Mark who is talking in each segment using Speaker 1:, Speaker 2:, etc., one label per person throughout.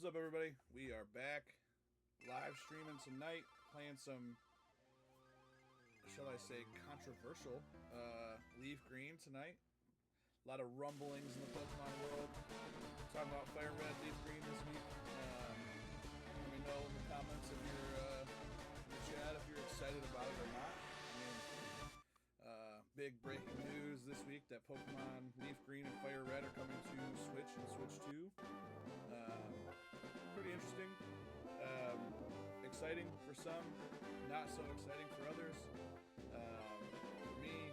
Speaker 1: What's up, everybody? We are back live streaming tonight, playing some, shall I say, controversial Leaf Green tonight. A lot of rumblings in the Pokemon world. Talking about Fire Red, Leaf Green this week. Let me know in the comments if you're in the chat if you're excited about it or not. Big breaking news this week that Pokemon Leaf Green and Fire Red are coming to Switch and Switch 2. Pretty interesting. Exciting for some, not so exciting for others. For me,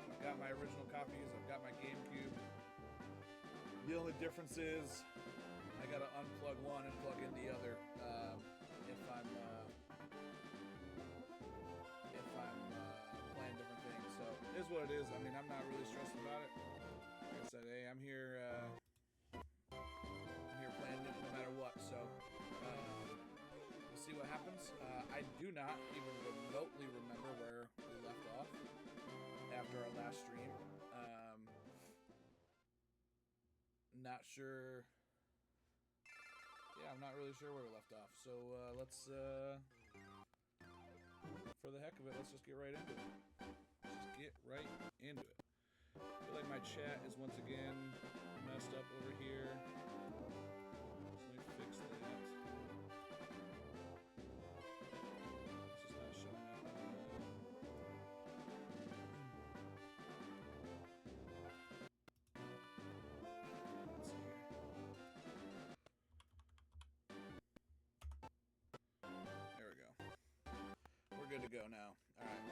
Speaker 1: I've got my original copies, I've got my GameCube. The only difference is I gotta unplug one and plug in the other if I'm playing different things. So it is what it is. I mean, I'm not really stressed about it. Like I said, hey, I'm here playing it no matter what. So we'll see what happens. I do not even remotely remember where we left off after our last stream. Not sure. Yeah, I'm not really sure where we left off. So let's, for the heck of it, let's just get right into it. Just get right into it. I feel like my chat is once again messed up over here. So let me fix that. It's just not showing up. Let's see here. There we go. We're good to go now. All right.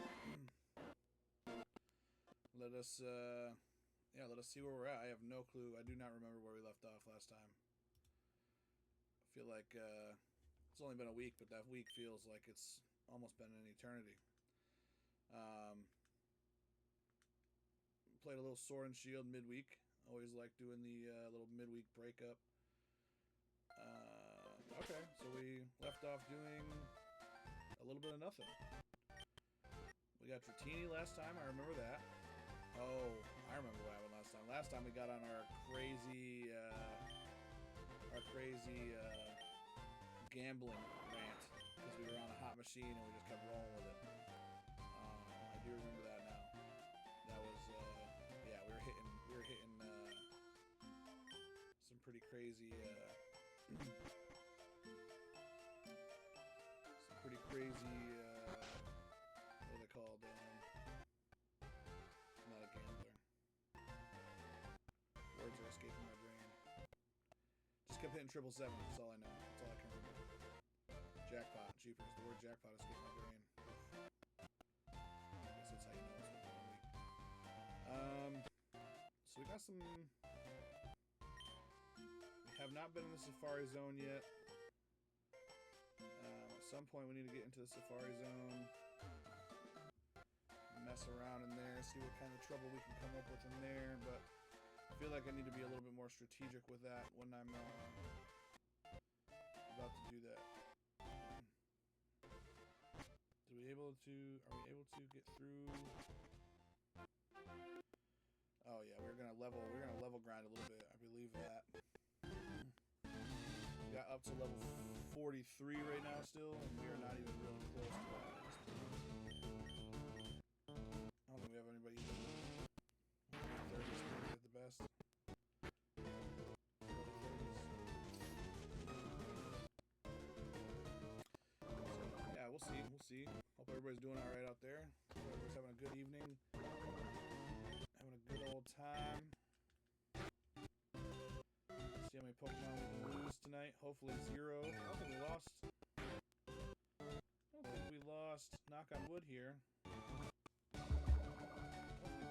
Speaker 1: Let us see where we're at. I have no clue. I do not remember where we left off last time. I feel like it's only been a week, but that week feels like it's almost been an eternity. Played a little Sword and Shield midweek. Always like doing the little midweek breakup. Okay, so we left off doing a little bit of nothing. We got Dratini last time. I remember that. Oh, I remember what happened last time. Last time we got on our crazy gambling rant because we were on a hot machine and we just kept rolling with it. I do remember that now. That was yeah, we were hitting some pretty crazy what are they called? I'm not a gambler. Words are escaping my brain. Just kept hitting 777. That's all I know. That's all I can remember. Jackpot. Jeepers. The word jackpot escaped my brain. I guess that's how you know it's been 1 week. So we got some... We have not been in the Safari Zone yet. At some point we need to get into the Safari Zone. Mess around in there, see what kind of trouble we can come up with in there, but I feel like I need to be a little bit more strategic with that when I'm about to do that. Are we able to get through? Oh yeah, we're gonna level grind a little bit. I believe that. We got up to level 43 right now still, and we are not even really close to that. I don't think we have anybody even 30s at the best. So, yeah, we'll see. Hope everybody's doing all right out there. Hope everybody's having a good evening. Having a good old time. See how many Pokemon we can lose tonight. Hopefully 0. I don't think we lost. Knock on wood here.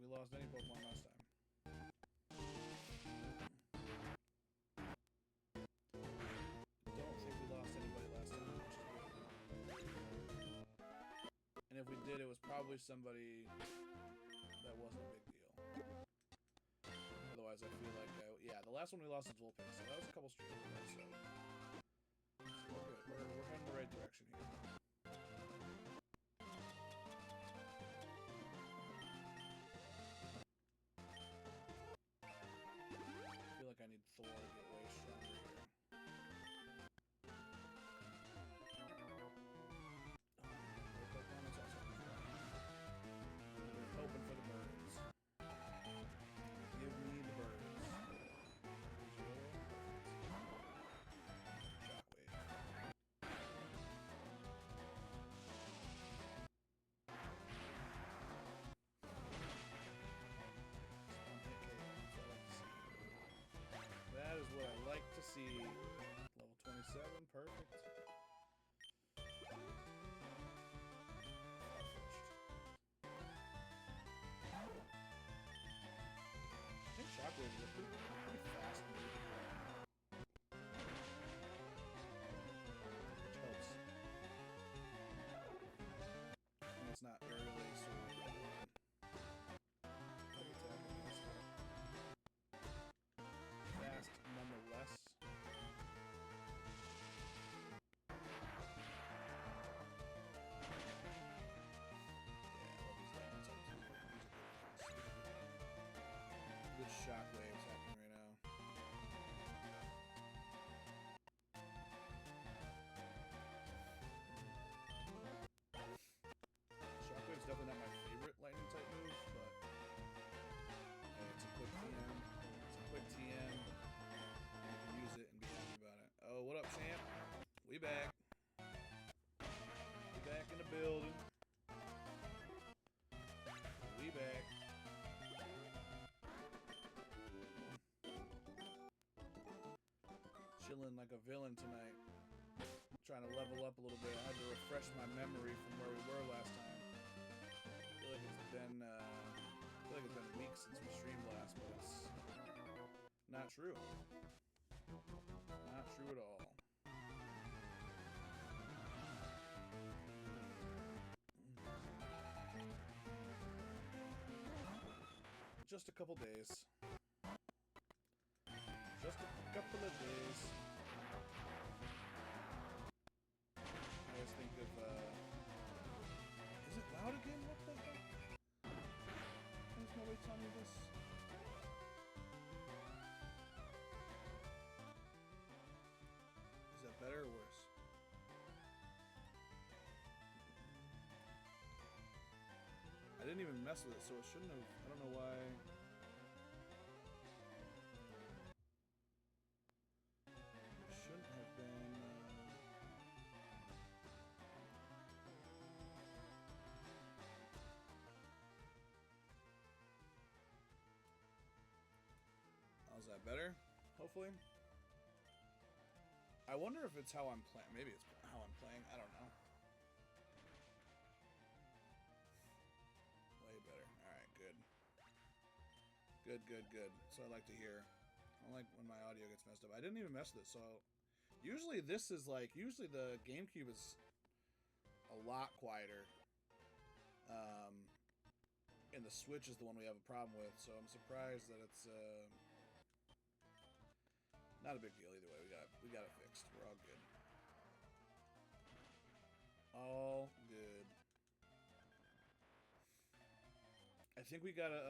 Speaker 1: We lost any Pokemon last time. Don't think we lost anybody last time, which is good. And if we did, it was probably somebody that wasn't a big deal. Otherwise, I feel like yeah, the last one we lost was Vulpix, so that was a couple streams ago. So we're good. We're heading the right direction here. I feel like I need Thor to get way stronger here. feeling like a villain tonight. Trying to level up a little bit. I had to refresh my memory from where we were last time. I feel like it's been weeks since we streamed last, but it's not true. Not true at all. Just a couple days. Just a couple of days. I always think of, is it loud again? What the heck? There's no way to tell me this. Is that better or worse? I didn't even mess with it, so it shouldn't have. I don't know why. It shouldn't have been. How's that better? Hopefully. I wonder if it's how I'm playing. Maybe it's how I'm playing. I don't know. Good. So I like to hear. I don't like when my audio gets messed up. I didn't even mess with it, so usually this is like, usually the GameCube is a lot quieter. And the Switch is the one we have a problem with, so I'm surprised that it's not a big deal either way. We got it fixed. We're all good. All good. I think we gotta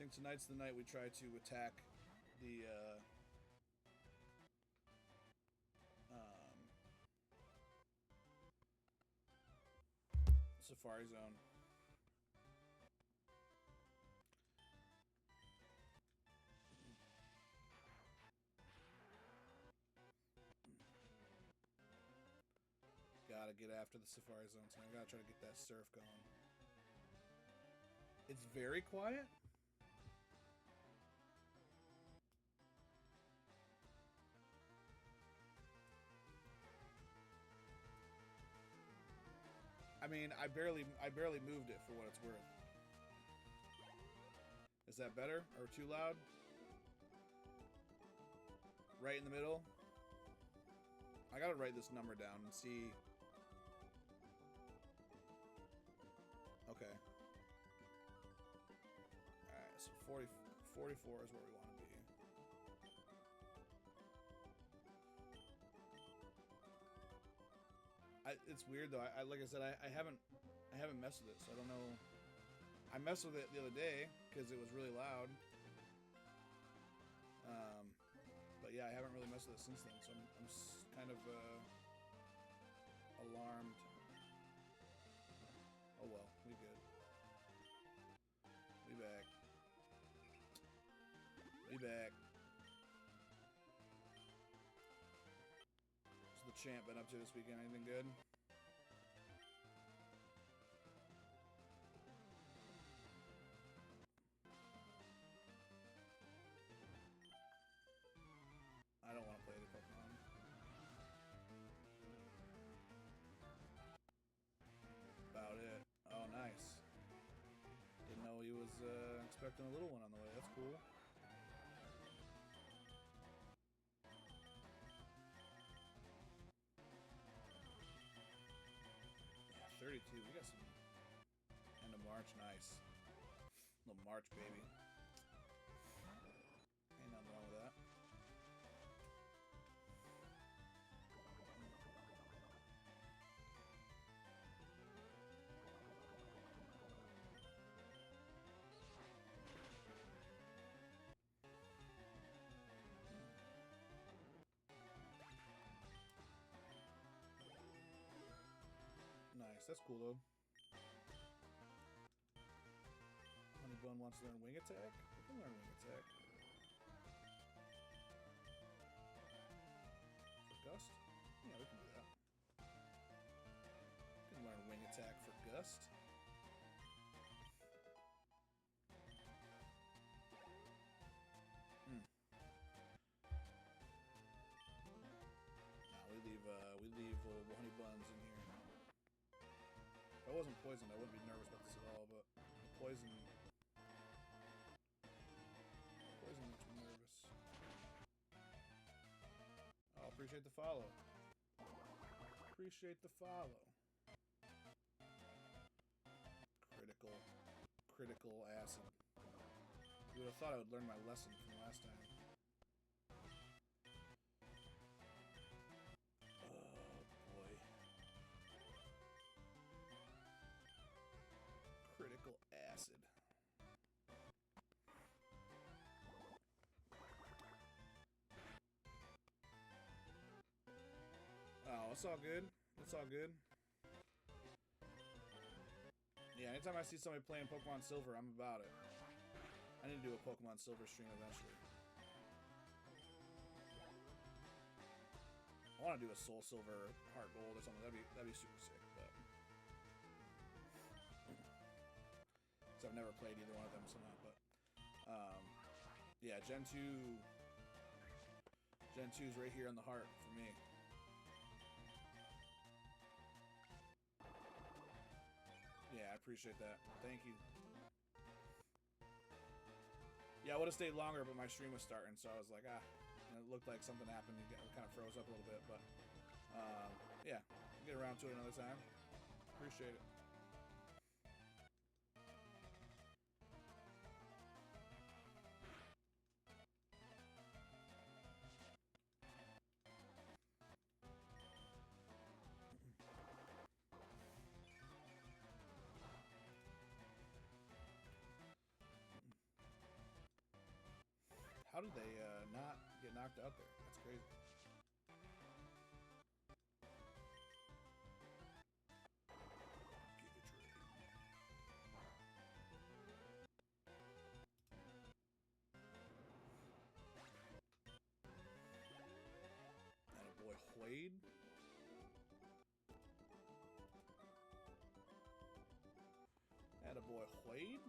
Speaker 1: I think tonight's the night we try to attack the Safari Zone. Gotta get after the Safari Zone tonight. I gotta try to get that surf going. It's very quiet. I mean, I barely moved it for what it's worth. Is that better or too loud? Right in the middle? I gotta write this number down and see. Okay. Alright, so 44 is where we want to be. It's weird though. I like I said, I haven't messed with it, so I don't know. I messed with it the other day because it was really loud. But yeah, I haven't really messed with it since then, so I'm kind of alarmed. Oh well, we good. We back. We back. What's the champ been up to this weekend? Anything good? I don't want to play the Pokemon. About it. Oh, nice. Didn't know he was expecting a little one on the way. That's cool. Yeah, 32. We got some end of March. Nice. Little March, baby. Ain't nothing wrong with that. Nice, that's cool though. Honeybone wants to learn Wing Attack? We can learn Wing Attack. For Gust? Yeah, we can do that. We can learn Wing Attack for Gust. I wasn't poisoned, I wouldn't be nervous about this at all, but poison makes me nervous. Oh, appreciate the follow. Appreciate the follow. Critical acid. You would have thought I would learn my lesson from last time. Oh boy. Critical acid. Oh, it's all good. It's all good. Yeah, anytime I see somebody playing Pokemon Silver, I'm about it. I need to do a Pokemon Silver stream eventually. I want to do a Soul Silver Heart Gold or something. That'd be super sick, but so I've never played either one of them somehow. But yeah, Gen 2 is right here on the heart for me. Yeah, I appreciate that. Thank you. Yeah, I would have stayed longer, but my stream was starting, so I was like, and it looked like something happened. It kind of froze up a little bit, but yeah, get around to it another time. Appreciate it. How did they not get knocked out there? That's crazy. Attaboy Wade. Attaboy Wade.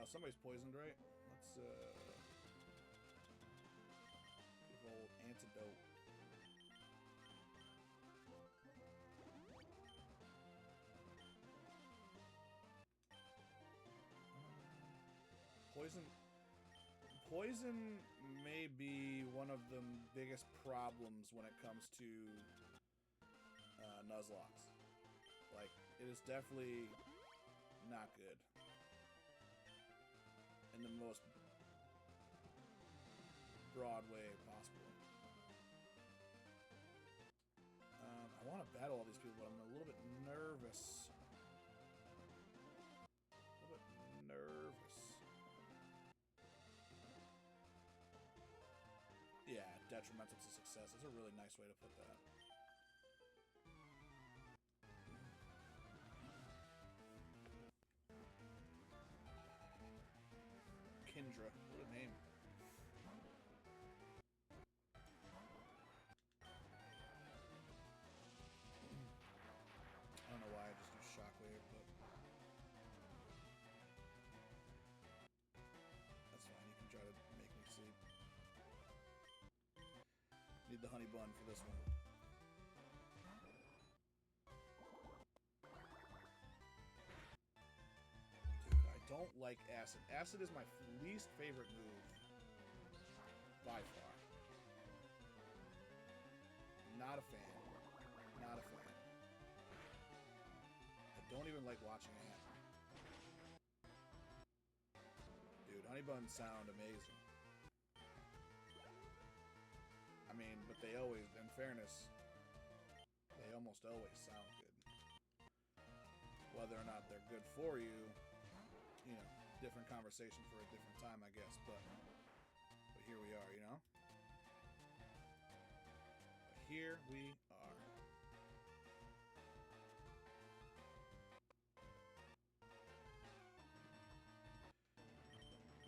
Speaker 1: Somebody's poisoned, right? Let's give old antidote. Poison may be one of the biggest problems when it comes to Nuzlocke. Like, it is definitely not good. In the most broad way possible. I want to battle all these people, but I'm a little bit nervous. Yeah, detrimental to success. That's a really nice way to put that. Kendra, what a name. I don't know why I just do Shockwave, but that's fine. You can try to make me sleep. Need the honey bun for this one. Don't like acid. Acid is my least favorite move by far. Not a fan. Not a fan. I don't even like watching it happen. Dude, honey buns sound amazing. I mean, but they always, in fairness, they almost always sound good. Whether or not they're good for you, you know, different conversation for a different time, I guess, but here we are, you know? But here we are.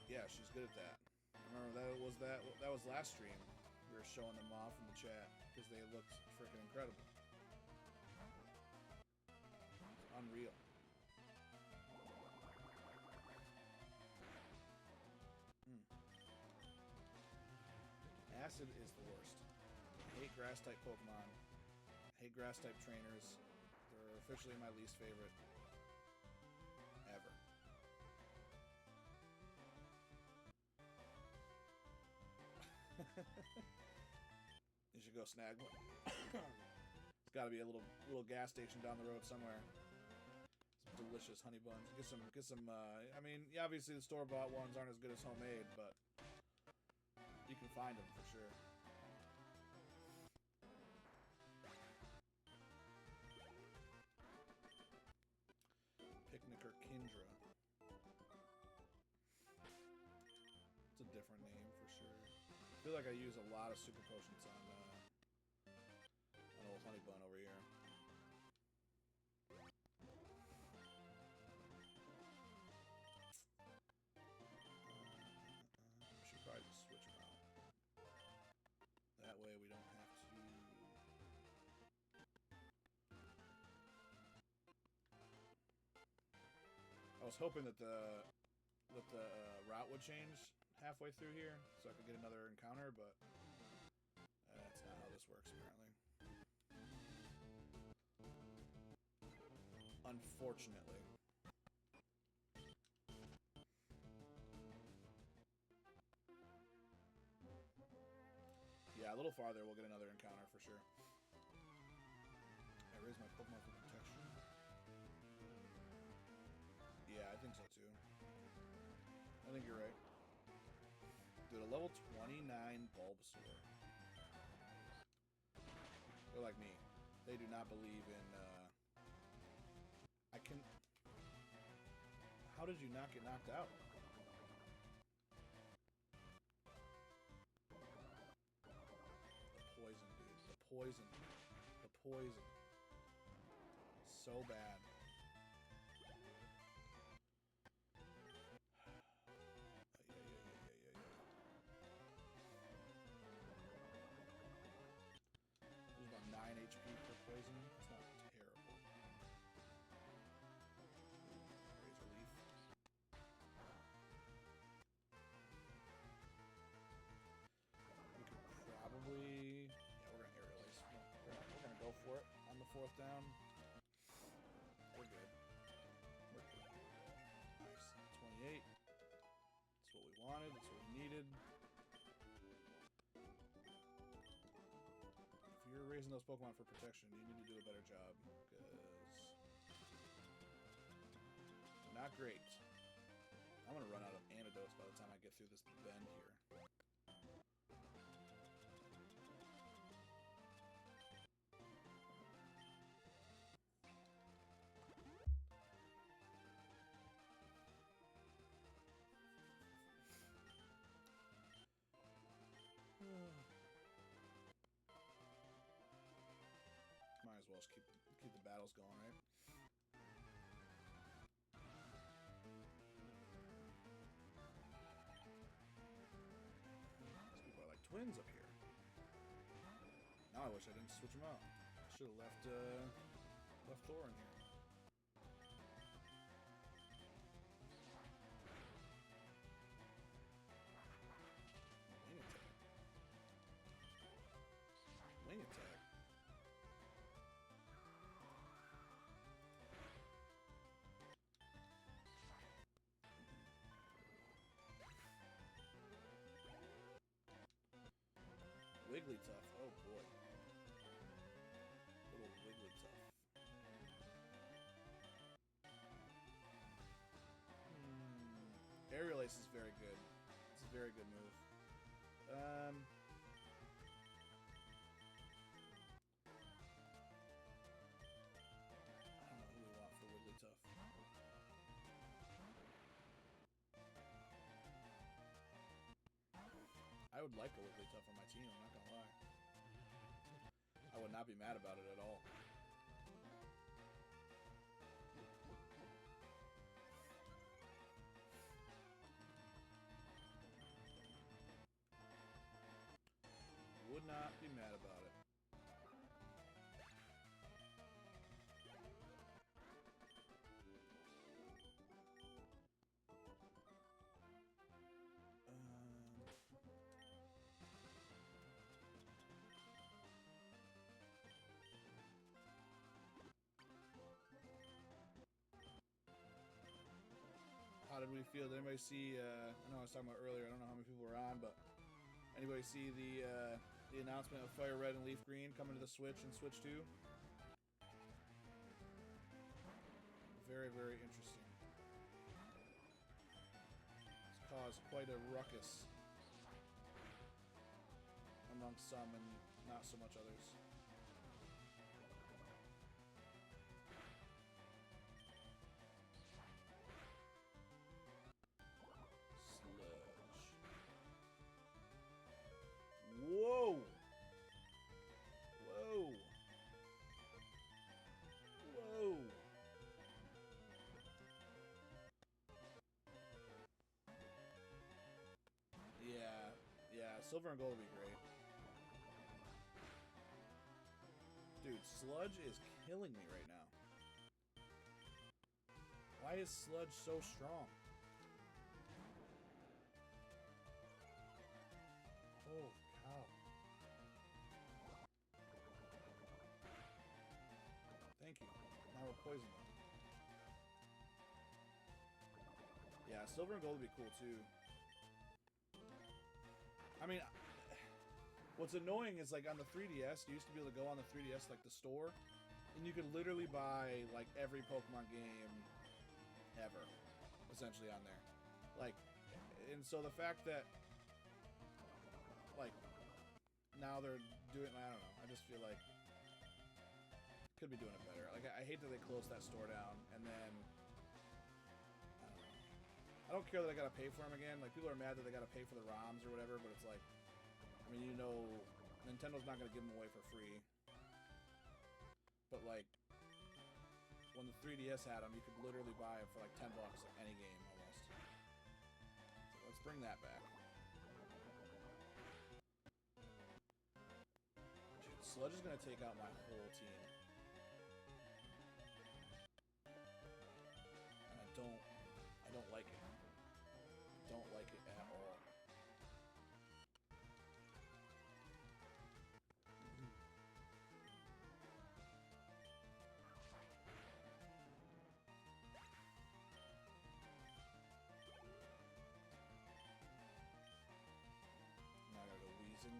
Speaker 1: Yeah, she's good at that. I remember that was last stream. We were showing them off in the chat because they looked freaking incredible. Unreal. Acid is the worst. hate grass-type Pokemon. I hate grass-type trainers. They're officially my least favorite ever. You should go snag one. It's got to be a little gas station down the road somewhere. Some delicious honey buns. Get some. I mean, yeah, obviously the store-bought ones aren't as good as homemade, but you can find them for sure. Picnicker Kindra. It's a different name for sure. I feel like I use a lot of super potions on an old honey bun over here. I should probably just switch them out. That way we don't have to. I was hoping that the route would change halfway through here, so I could get another encounter, but that's not how this works, apparently. Unfortunately. Yeah, a little farther we'll get another encounter for sure. I raised my Pokemon for protection. Yeah, I think so too. I think you're right. Dude, a level 29 Bulbasaur. They're like me. They do not believe in, I can... How did you not get knocked out? The poison, dude. The poison. The poison. So bad. HP for poison. It's not terrible. Razor Leaf. We could probably... Yeah, we're going to Aerial Ace. We're going to go for it on the 4th down. We're good. We're good. Nice. 28. That's what we wanted. That's what we needed. If you're raising those Pokemon for protection, you need to do a better job, because they're not great. I'm going to run out of antidotes by the time I get through this bend here. Might as well just keep the battles going, right? These people are like twins up here. Now I wish I didn't switch them out. I should have left Thor in here. Wing attack. Wing attack. Wigglytuff, oh boy. Little Wigglytuff. Aerial Ace is very good. It's a very good move. I don't know who we want for Wigglytuff. I would like a Wigglytuff on my team, I'm not gonna lie. I would not be mad about it at all. Would not be mad about it. everybody feel? Did anybody see? I know I was talking about earlier. I don't know how many people were on, but anybody see the announcement of Fire Red and Leaf Green coming to the Switch and Switch 2? Very, very interesting. It's caused quite a ruckus amongst some and not so much others. Whoa! Whoa! Whoa! Yeah, silver and gold would be great. Dude, Sludge is killing me right now. Why is Sludge so strong? Oh. Ow. Thank you. Now we're poisoned. Yeah, silver and gold would be cool too. I mean, what's annoying is like on the 3DS, you used to be able to go on the 3DS, like the store, and you could literally buy like every Pokemon game ever, essentially on there. Like, and so the fact that like now they're doing, I don't know, I just feel like could be doing it better. Like I hate that they closed that store down, and then I don't know. I don't care that I gotta pay for them again. Like people are mad that they gotta pay for the ROMs or whatever, but it's like, I mean, you know, Nintendo's not gonna give them away for free. But like when the 3DS had them, you could literally buy them for like $10 any game almost. So let's bring that back. Sludge is gonna take out my whole team. And I don't like it. Don't like it at all. Now I gotta go wheezing.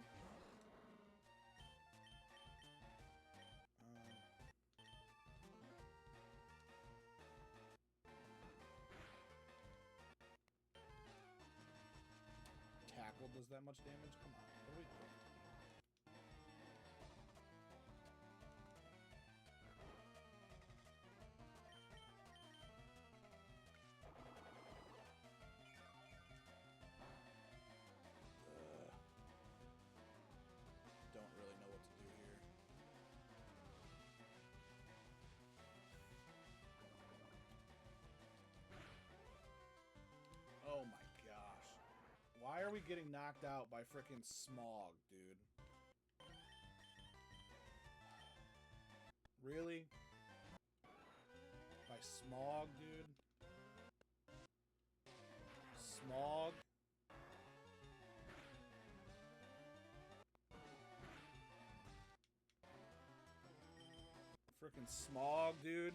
Speaker 1: Tackle does that much damage? Come on, what are we doing? Don't really know what to do here. Oh my gosh. Why are we getting knocked out by frickin' Smog, dude? Really? By Smog, dude? Smog? Frickin' Smog, dude?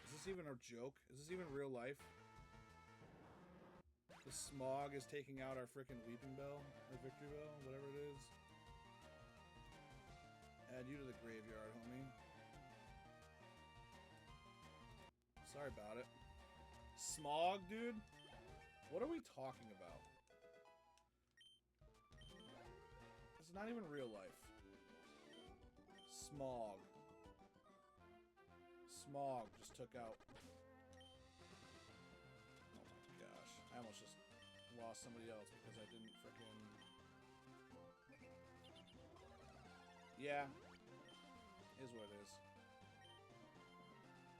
Speaker 1: Is this even a joke? Is this even real life? The Smog is taking out our frickin' Weeping Bell, or Victory Bell, whatever it is. Add you to the graveyard, homie. Sorry about it. Smog, dude? What are we talking about? It's not even real life. Smog. Smog just took out... Oh my gosh. I almost just lost somebody else because I didn't frickin'... Yeah. Is what it is.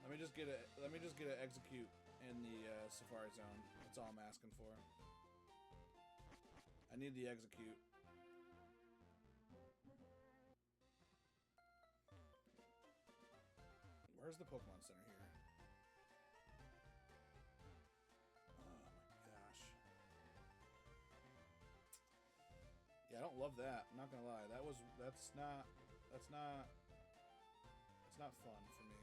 Speaker 1: Let me just get a execute in the Safari Zone. That's all I'm asking for. I need the execute. Where's the Pokemon Center here? Oh my gosh. Yeah, I don't love that. I'm not gonna lie. That's not fun for me.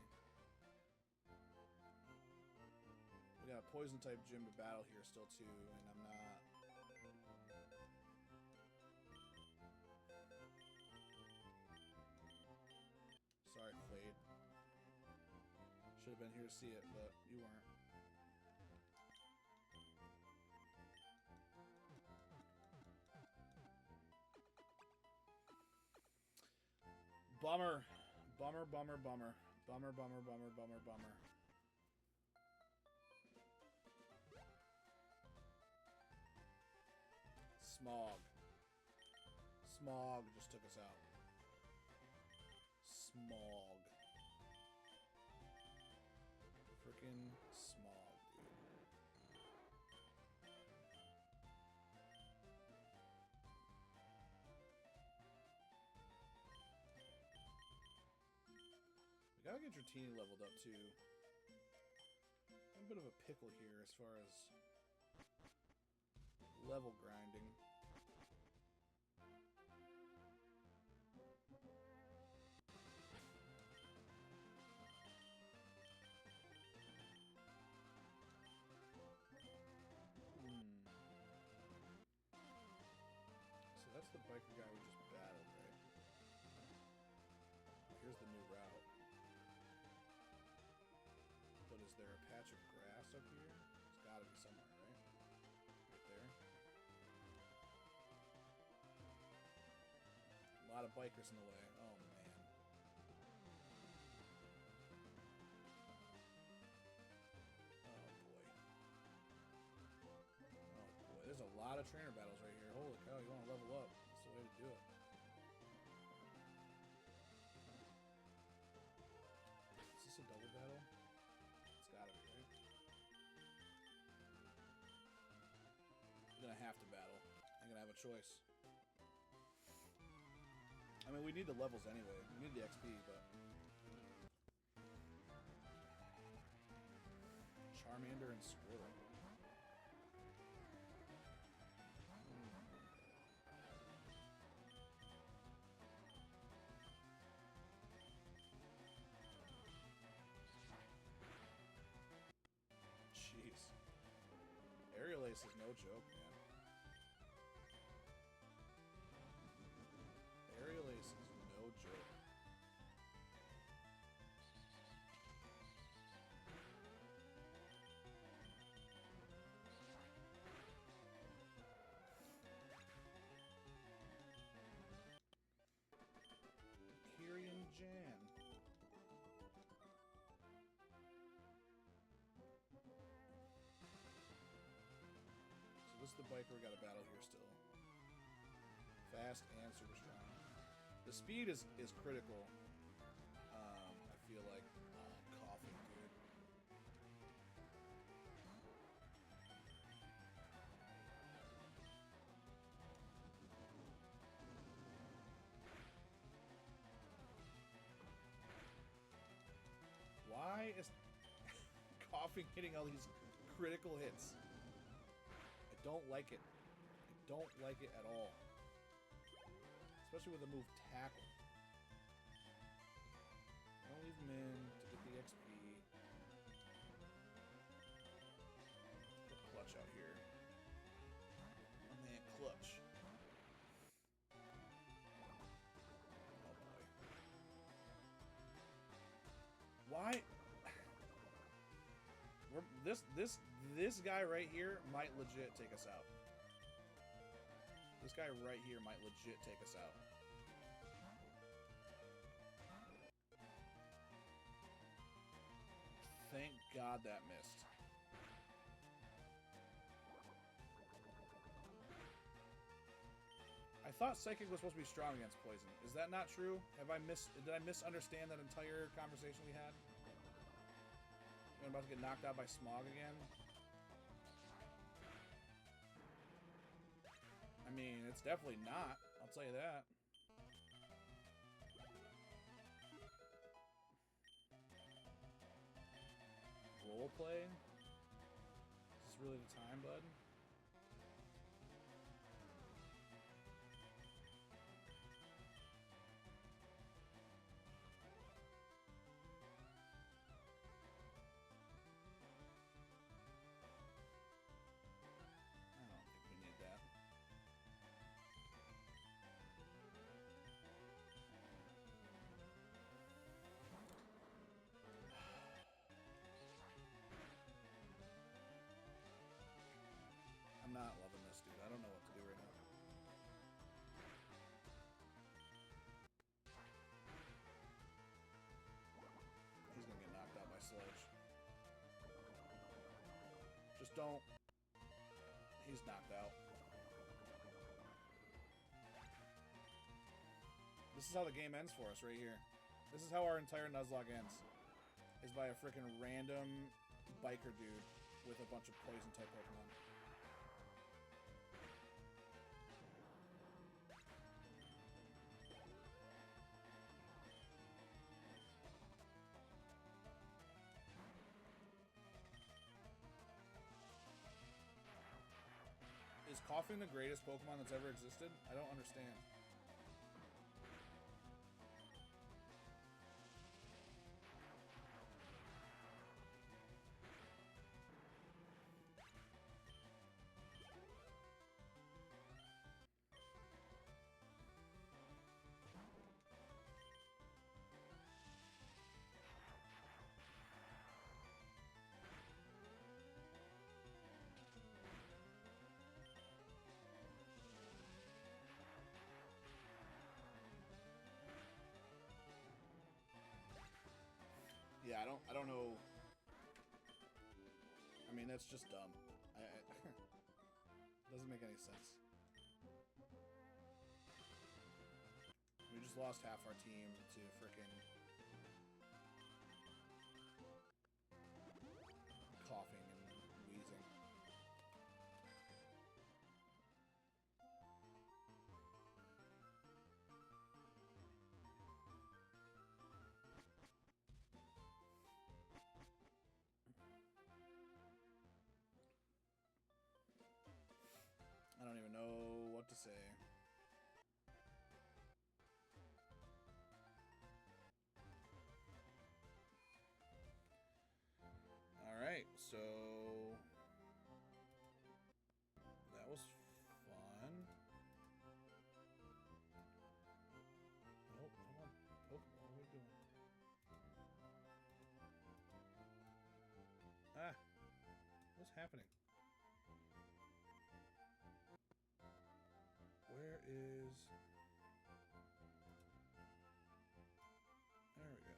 Speaker 1: We got a poison type gym to battle here still too, and I'm not. Sorry, Fade. Should have been here to see it, but you weren't. Bummer. Bummer, bummer, bummer. Bummer, bummer, bummer, bummer, bummer. Smog. Smog just took us out. Smog. Frickin' smog, dude. We gotta get your team leveled up too. I'm a bit of a pickle here as far as level grinding. So that's the biker guy we just battled, right? Here's the new route. But is there a patch of grass up here? It's gotta be somewhere, right? Right there. A lot of bikers in the way. Oh, man. Oh, boy. Oh, boy. There's a lot of trainer battles right here. Holy cow, you want to level up. That's the way to do it. Is this a double battle? It's gotta be, right? I'm gonna have to battle. I'm gonna have a choice. I mean, we need the levels anyway. We need the XP, but... Charmander and Squirtle. Jeez. Aerial Ace is no joke, man. Aerial Ace is no joke. Kyrian Jan. So this is the biker we got to battle here still. Fast and super strong. The speed is critical. I feel like. Oh, coughing, dude. Why is coughing hitting all these critical hits? I don't like it. I don't like it at all. Especially with the move Tackle. Don't leave him in to get the XP. Put Clutch out here. Oh man, Clutch. Oh boy. Why? This guy right here might legit take us out. This guy right here might legit take us out. Thank God that missed. I thought Psychic was supposed to be strong against Poison. Is that not true? Did I misunderstand that entire conversation we had? I'm about to get knocked out by Smog again? I mean, it's definitely not. I'll tell you that. Roleplay? Is this really the time, bud? don't... He's knocked out. This is how the game ends for us right here. This is how our entire Nuzlocke ends. Is by a freaking random biker dude with a bunch of poison type Pokemon. Is Coughing the greatest Pokemon that's ever existed? I don't understand. Yeah, I don't know. I mean, that's just dumb. Doesn't make any sense. We just lost half our team to frickin' coughing and wheezing. I don't even know what to say. Alright, so that was fun. Nope, come on. Pokemon, what are we doing? Ah, what's happening? Where is... There we go.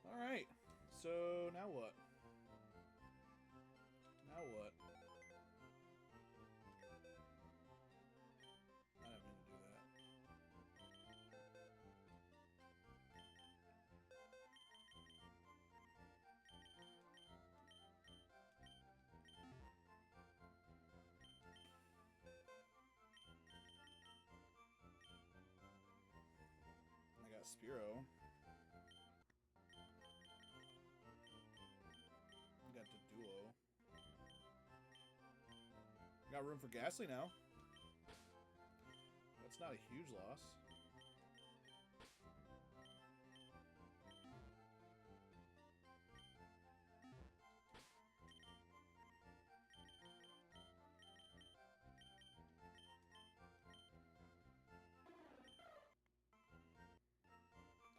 Speaker 1: Alright, so now what? Now what? I don't mean to do that. I got Spearow. I got the Duo. Got room for Ghastly now. That's not a huge loss.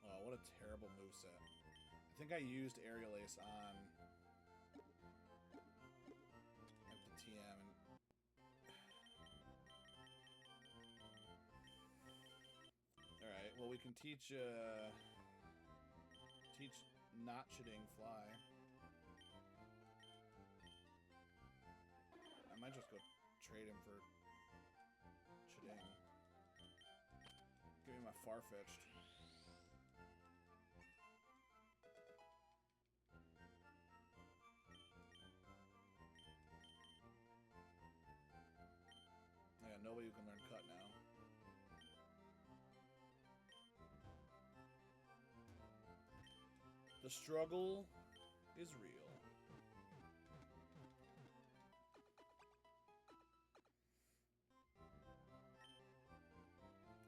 Speaker 1: Oh, what a terrible moveset. I think I used Aerial Ace on like the TM and alright, well we can teach not shitting fly. I might just go trade him for shitting. Give me my Farfetch'd. Yeah, nobody who can learn cut now. The struggle is real.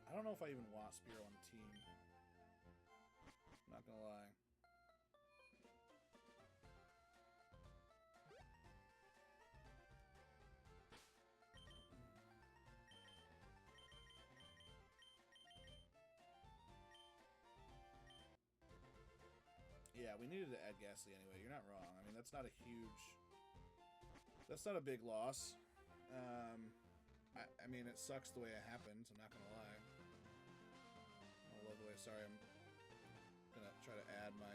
Speaker 1: I don't know if I even want Spearow on the team. I'm not gonna lie. Yeah, we needed to add Ghastly anyway. You're not wrong. I mean, that's not a huge... That's not a big loss. I mean, it sucks the way it happened. I'm not going to lie. sorry, I'm gonna try to add my,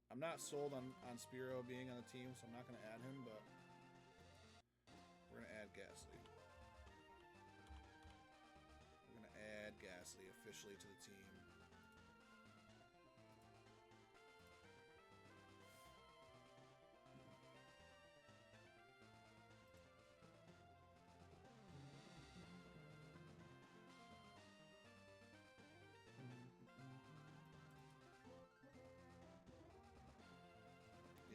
Speaker 1: I'm not sold on Spiro being on the team, so I'm not gonna add him, but we're gonna add Ghastly. We're gonna add Ghastly officially to the team.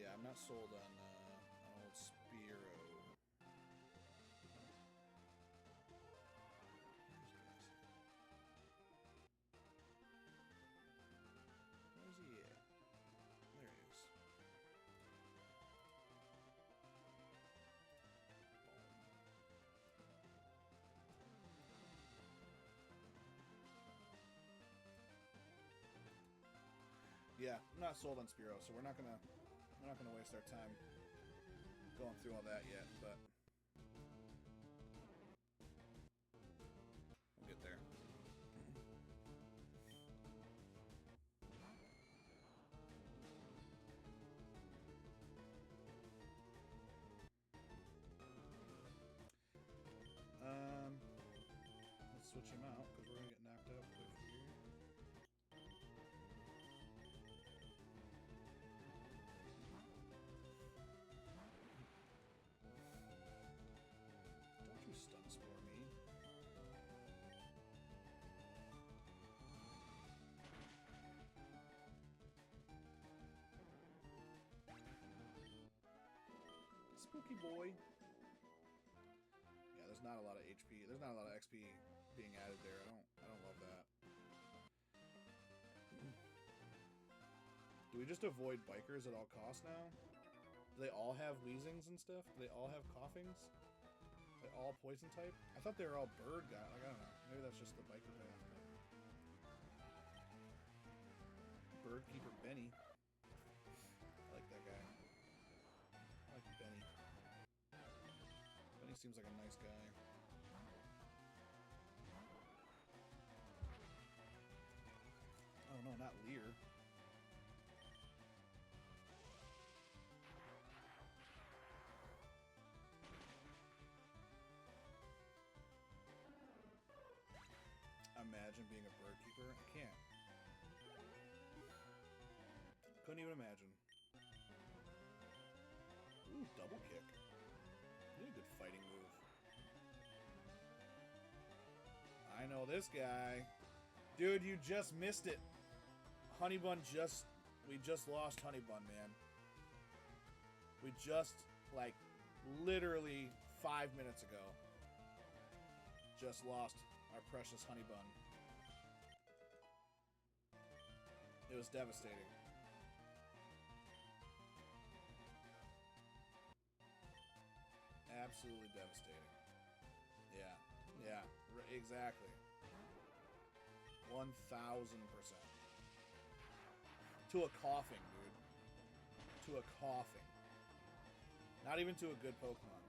Speaker 1: Yeah, I'm not sold on old Spiro. Where's he at? There he is. Yeah, I'm not sold on Spiro, so we're not gonna waste our time going through all that yet, but we'll get there. Let's switch him out because we're gonna get knocked out quick here. Don't you stun spore me. Spooky boy. Yeah, there's not a lot of HP. There's not a lot of XP being added there. I don't love that. Do we just avoid bikers at all costs now? Do they all have wheezings and stuff? Do they all have coughings? Are they all poison type? I thought they were all bird guy. Like, I don't know. Maybe that's just the biker path. Bird Keeper Benny. I like that guy. I like Benny. Benny seems like a nice guy. Oh no, not Lear. Imagine being a bird keeper. I can't. Couldn't even imagine. Ooh, double kick. Really good fighting move. I know this guy. Dude, you just missed it. Honeybun we just lost Honeybun, man. We just, like, literally 5 minutes ago, just lost our precious Honeybun. It was devastating. Absolutely devastating. Yeah, exactly. 1000%. To a coughing, dude. To a coughing. Not even to a good Pokemon.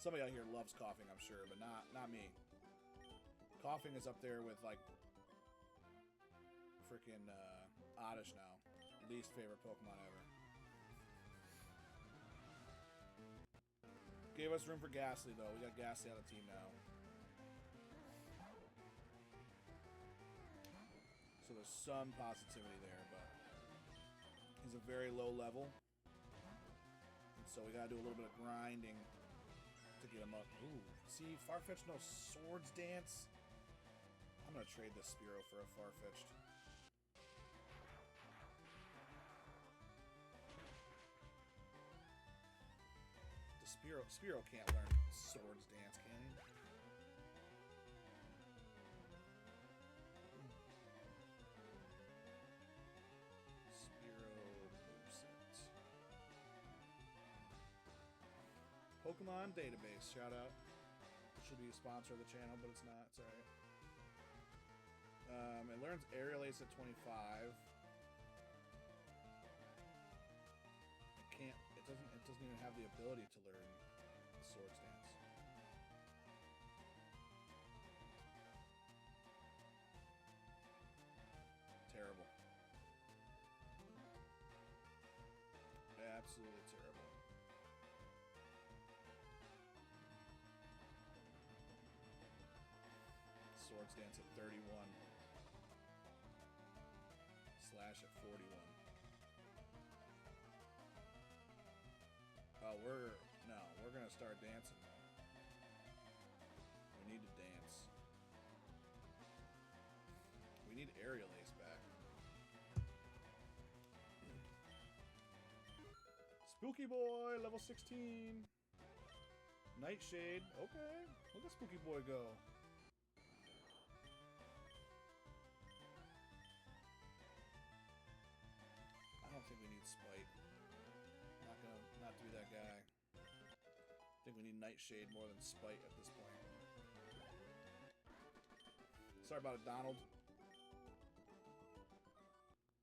Speaker 1: Somebody out here loves coughing, I'm sure, but not me. Coughing is up there with, like, freaking Oddish now. Least favorite Pokemon ever. Gave us room for Ghastly, though. We got Ghastly on the team now. So there's some positivity there, but he's a very low level. And so we gotta do a little bit of grinding to get him up. Ooh, see, Farfetch'd no Swords Dance. I'm gonna trade this Spiro for a Farfetch'd. Spiro can't learn Swords Dance, can he? Spiro moveset. Pokemon Database, shout out. It should be a sponsor of the channel, but it's not. It's alright. It learns Aerial Ace at 25. It doesn't even have the ability to learn Swords Dance. absolutely terrible. Swords Dance at 31. Slash at 41. Oh, we're gonna start dancing. We need to dance. We need Aerial Ace back. Spooky Boy, level 16. Nightshade. Okay. Look at Spooky Boy go. I don't think we need Spite. Not to be that guy. I think we need Nightshade more than Spite at this point. Sorry about it, Donald.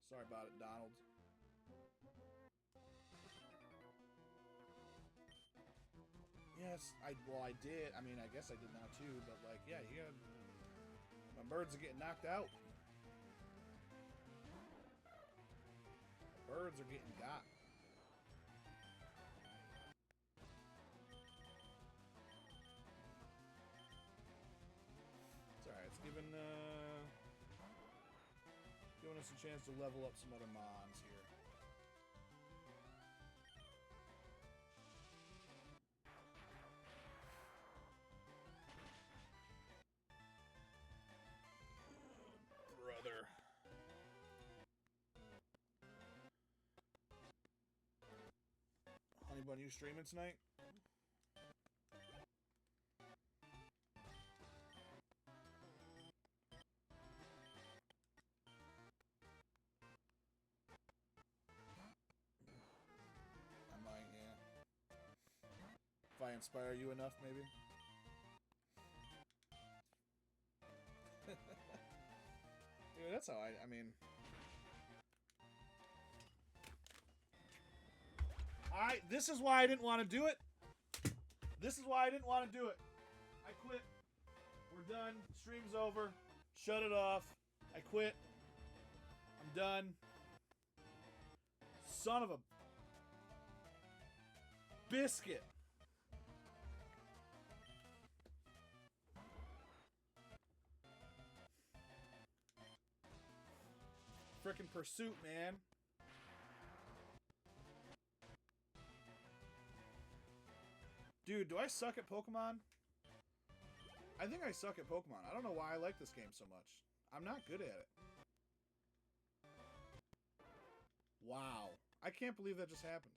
Speaker 1: Sorry about it, Donald. Yes, I did. I mean, I guess I did now too, but like, yeah, my birds are getting knocked out. Birds are getting got. It's alright, it's giving us a chance to level up some other mons here. Brother. Honey Bun, you streaming tonight? I might, yeah. If I inspire you enough, maybe. Dude, that's how I mean... This is why I didn't want to do it. This is why I didn't want to do it. I quit. We're done. Stream's over. Shut it off. I quit. I'm done. Son of a biscuit. Frickin' Pursuit, man. Dude, do I suck at Pokemon? I think I suck at Pokemon. I don't know why I like this game so much. I'm not good at it. Wow. I can't believe that just happened.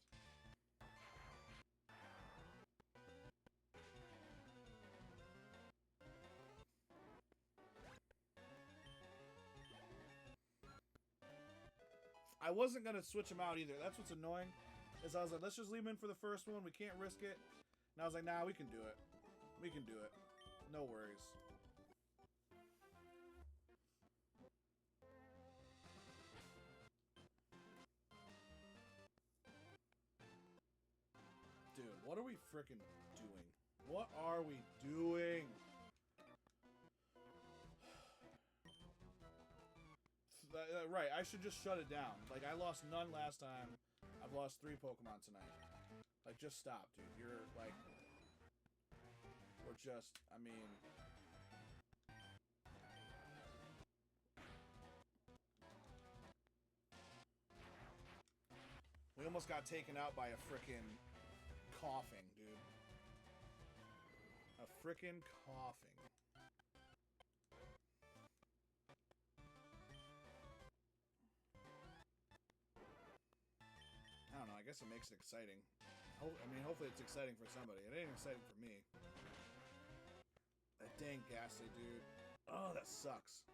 Speaker 1: I wasn't going to switch him out either. That's what's annoying. Is I was like, let's just leave him in for the first one. We can't risk it. And I was like, nah, we can do it. We can do it. No worries. Dude, what are we frickin' doing? What are we doing? Right, I should just shut it down. Like, I lost none last time. I've lost 3 Pokemon tonight. Like, just stop, dude. You're, like... We're just... I mean... We almost got taken out by a frickin' coughing, dude. A frickin' coughing. I don't know, I guess it makes it exciting. I mean, hopefully it's exciting for somebody. It ain't exciting for me. That dang Ghastly, dude. Oh, that sucks.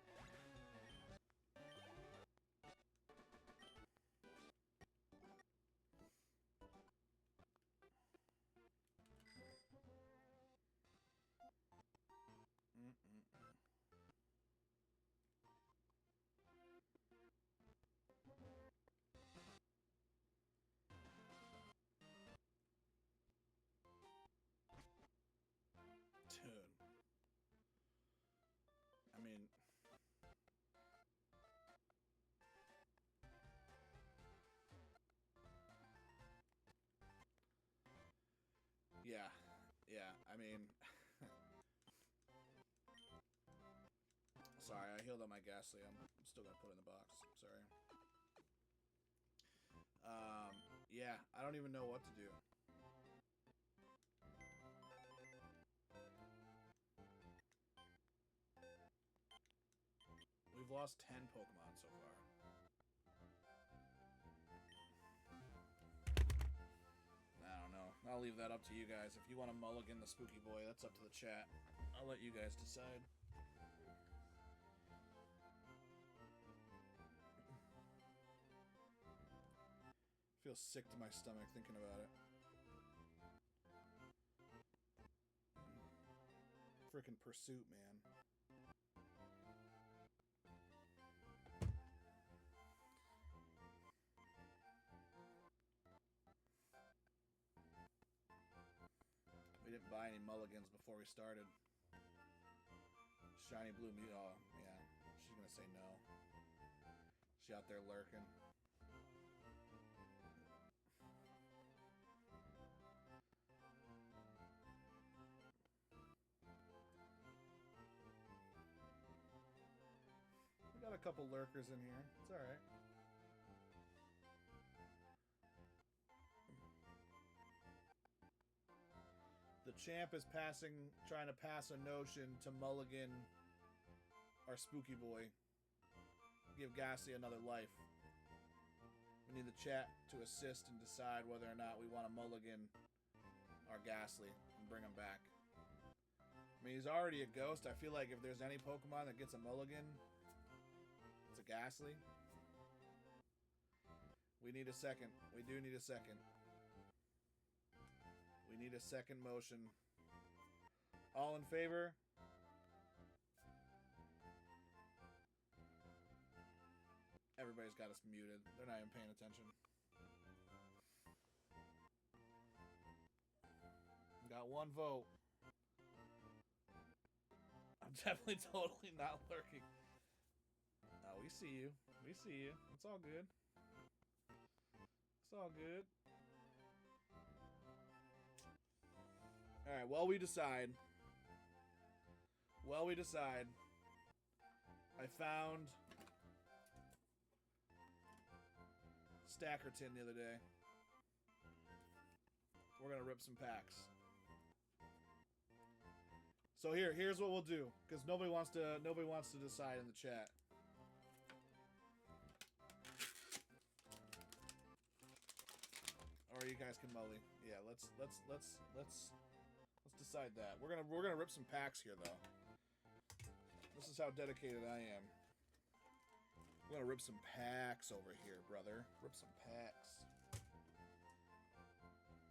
Speaker 1: Dude. I mean, Yeah. Yeah, I mean... Sorry, I healed up my ghastly. I'm still gonna put it in the box. Sorry. Yeah, I don't even know what to do. We've lost 10 Pokemon so far. I don't know. I'll leave that up to you guys. If you want to mulligan the Spooky Boy, that's up to the chat. I'll let you guys decide. I feel sick to my stomach thinking about it. Freaking Pursuit, man. We didn't buy any mulligans before we started. Shiny Blue Mew. Oh, yeah. She's gonna say no. She's out there lurking. We got a couple lurkers in here. It's alright. The champ is trying to pass a notion to mulligan our Spooky Boy. Give Ghastly another life. We need the chat to assist and decide whether or not we want to mulligan our Ghastly and bring him back. I mean, he's already a ghost. I feel like if there's any Pokemon that gets a mulligan, it's a Ghastly. We need a second. We do need a second. We need a second motion. All in favor? Everybody's got us muted. They're not even paying attention. Got one vote. I'm definitely totally not lurking. No, we see you. We see you. It's all good. It's all good. Alright, while we decide. I found Stackerton the other day. We're gonna rip some packs. So here's what we'll do, because nobody wants to decide in the chat. Or you guys can mully. Yeah, let's decide that. We're gonna rip some packs here though. This is how dedicated I am. We're gonna rip some packs over here, brother. Rip some packs.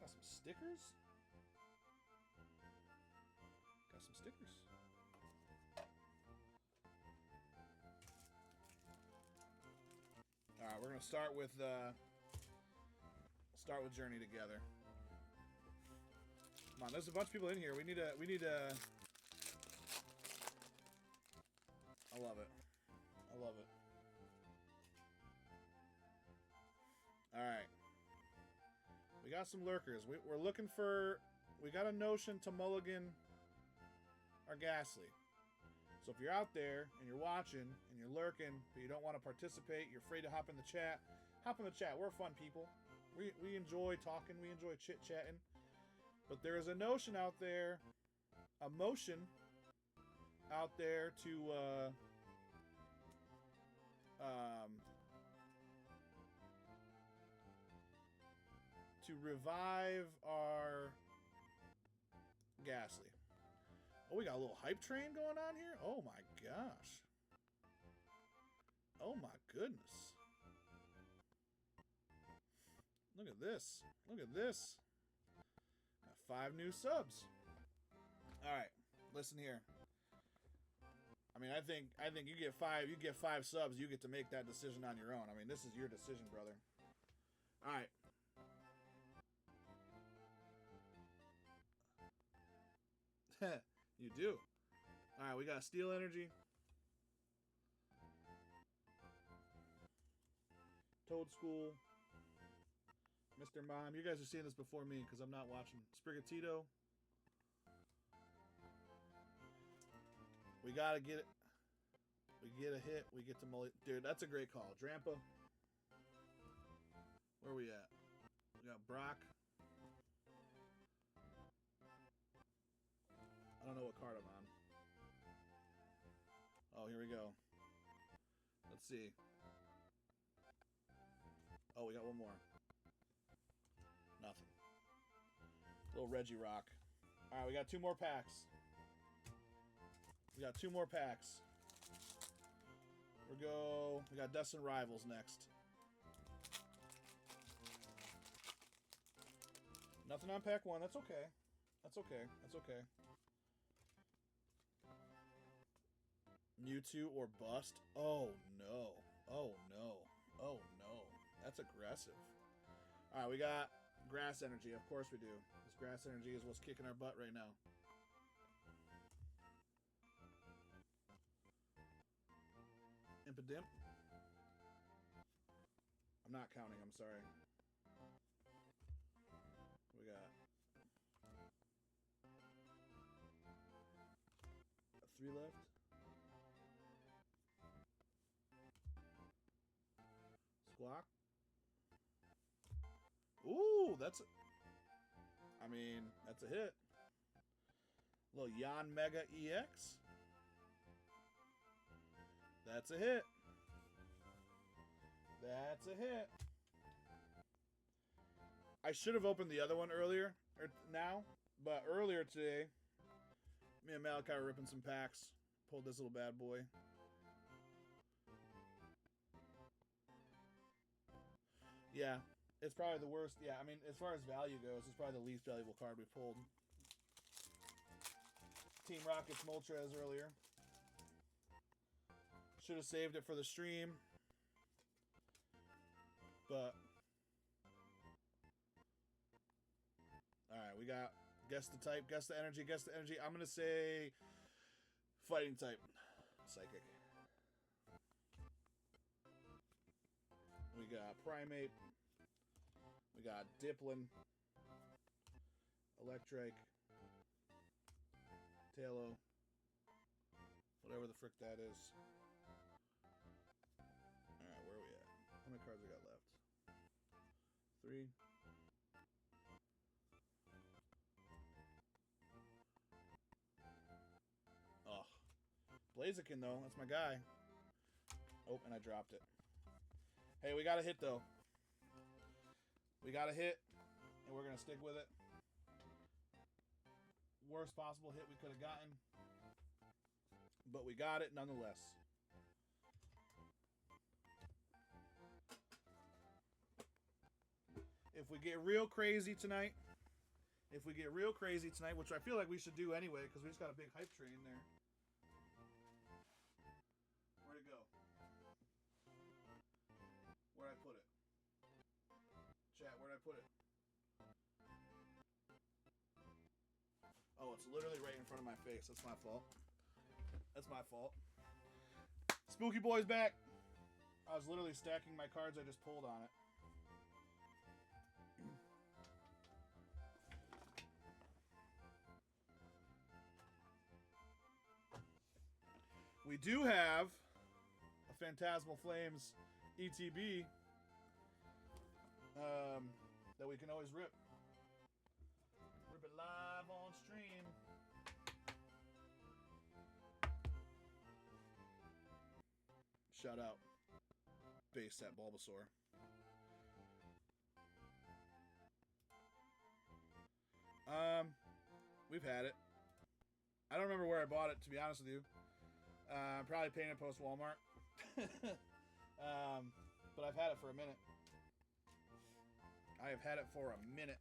Speaker 1: Got some stickers? Got some stickers. Alright, we're gonna start with Journey together. Come on, there's a bunch of people in here. We need a I love it. I love it. Alright. We got some lurkers. We're looking for... We got a notion to mulligan our Ghastly. So if you're out there and you're watching and you're lurking, but you don't want to participate, you're afraid to hop in the chat, hop in the chat. We're fun people. We enjoy talking. We enjoy chit-chatting. But there is a notion out there, a motion out there to revive our Ghastly. Oh, we got a little hype train going on here? Oh my gosh. Oh my goodness. Look at this. Look at this. Got 5 new subs. Alright, listen here. I mean, I think you get 5 subs, you get to make that decision on your own. I mean, this is your decision, brother. Alright. You do. Alright, we got Steel Energy. Toad School. Mr. Mom, you guys are seeing this before me because I'm not watching. Sprigatito. We gotta get it. We get a hit. We get to Mully. Dude, that's a great call. Drampa. Where are we at? We got Brock. I don't know what card I'm on. Oh, here we go. Let's see. Oh, we got one more. Nothing. Little Reggie Rock. Alright, we got 2 more packs. We got 2 more packs. We got Destin Rivals next. Nothing on pack 1. That's okay. That's okay. That's okay. Mewtwo or bust? Oh, no. Oh, no. Oh, no. That's aggressive. Alright, we got Grass Energy. Of course we do. This Grass Energy is what's kicking our butt right now. Impidimp. I'm not counting, I'm sorry. We got 3 left. Squawk. Ooh, that's a, I mean, that's a hit. Little Yan Mega EX. That's a hit. That's a hit. I should have opened the other one earlier, or now, but earlier today, me and Malachi were ripping some packs. Pulled this little bad boy. Yeah, it's probably the worst. Yeah, I mean, as far as value goes, it's probably the least valuable card we pulled. Team Rocket's Moltres earlier. Should have saved it for the stream. But alright, we got guess the type, guess the energy, guess the energy. I'm gonna say fighting type. Psychic. We got Primate. We got Diplin. Electric. Tailo. Whatever the frick that is. Alright, where are we at? How many cards we got left? 3. Oh. Blaziken, though. That's my guy. Oh, and I dropped it. Hey, we got a hit, though. We got a hit, and we're going to stick with it. Worst possible hit we could have gotten. But we got it nonetheless. If we get real crazy tonight, which I feel like we should do anyway, because we just got a big hype train there. Where'd it go? Where'd I put it? Chat, where'd I put it? Oh, it's literally right in front of my face. That's my fault. That's my fault. Spooky Boy's back. I was literally stacking my cards I just pulled on it. We do have a Phantasmal Flames ETB that we can always rip. Rip it live on stream. Shout out base set Bulbasaur. We've had it. I don't remember where I bought it, to be honest with you. Probably Painted Post Walmart. But I've had it for a minute. I have had it for a minute.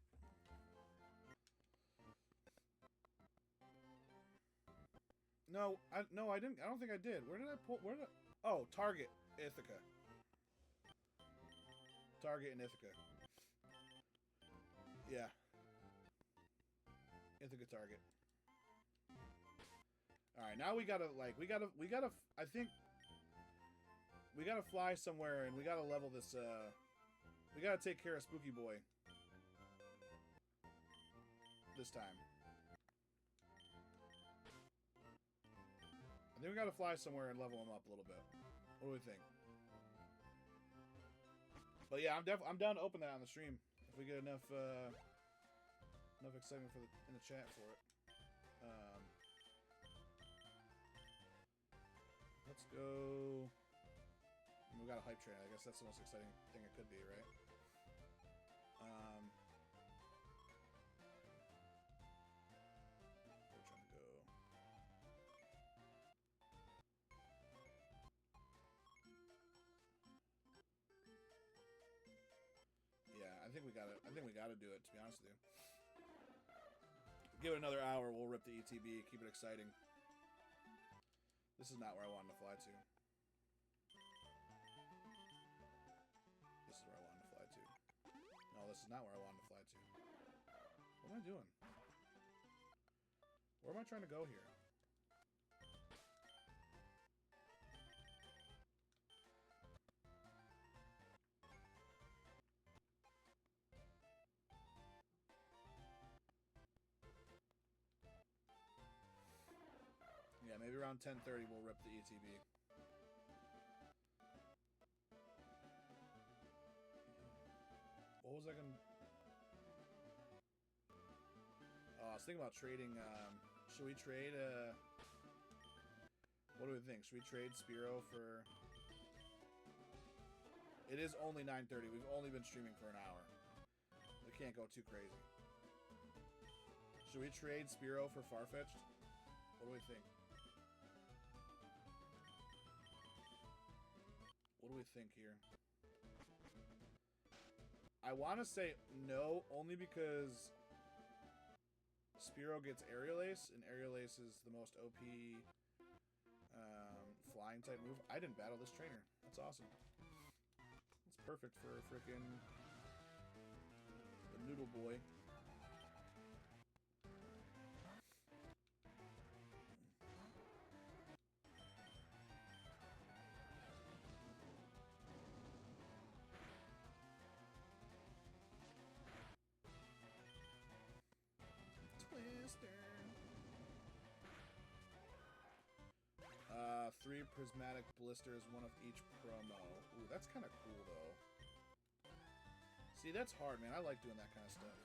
Speaker 1: No, I didn't. I don't think I did. Where did I pull? Where did I? Oh, Target, Ithaca. Target and Ithaca. Yeah. Ithaca Target. All right, now we gotta I think we gotta fly somewhere and we gotta level this. We gotta take care of Spooky Boy. this time. I think we gotta fly somewhere and level him up a little bit. What do we think? But yeah, I'm down to open that on the stream if we get enough enough excitement in the chat for it. Let's go. We got a hype train. I guess that's the most exciting thing it could be, right? We're trying to go. Yeah, I think we gotta do it, to be honest with you. Give it another hour, we'll rip the ETB, keep it exciting. This is not where I wanted to fly to. This is where I wanted to fly to. No, this is not where I wanted to fly to. What am I doing? Where am I trying to go here? Yeah, maybe around 10:30 we'll rip the ETB. What was I gonna... Oh, I was thinking about trading, should we trade, what do we think? Should we trade Spearow for... It is only 9:30. We've only been streaming for an hour. We can't go too crazy. Should we trade Spearow for Farfetch'd? What do we think? What do we think here? I want to say no, only because Spearow gets Aerial Ace, and Aerial Ace is the most OP flying type move. I didn't battle this trainer. That's awesome. It's perfect for freaking the Noodle Boy. Twister. 3 prismatic blisters, 1 of each promo. Ooh, that's kind of cool, though. See, that's hard, man. I like doing that kind of stuff.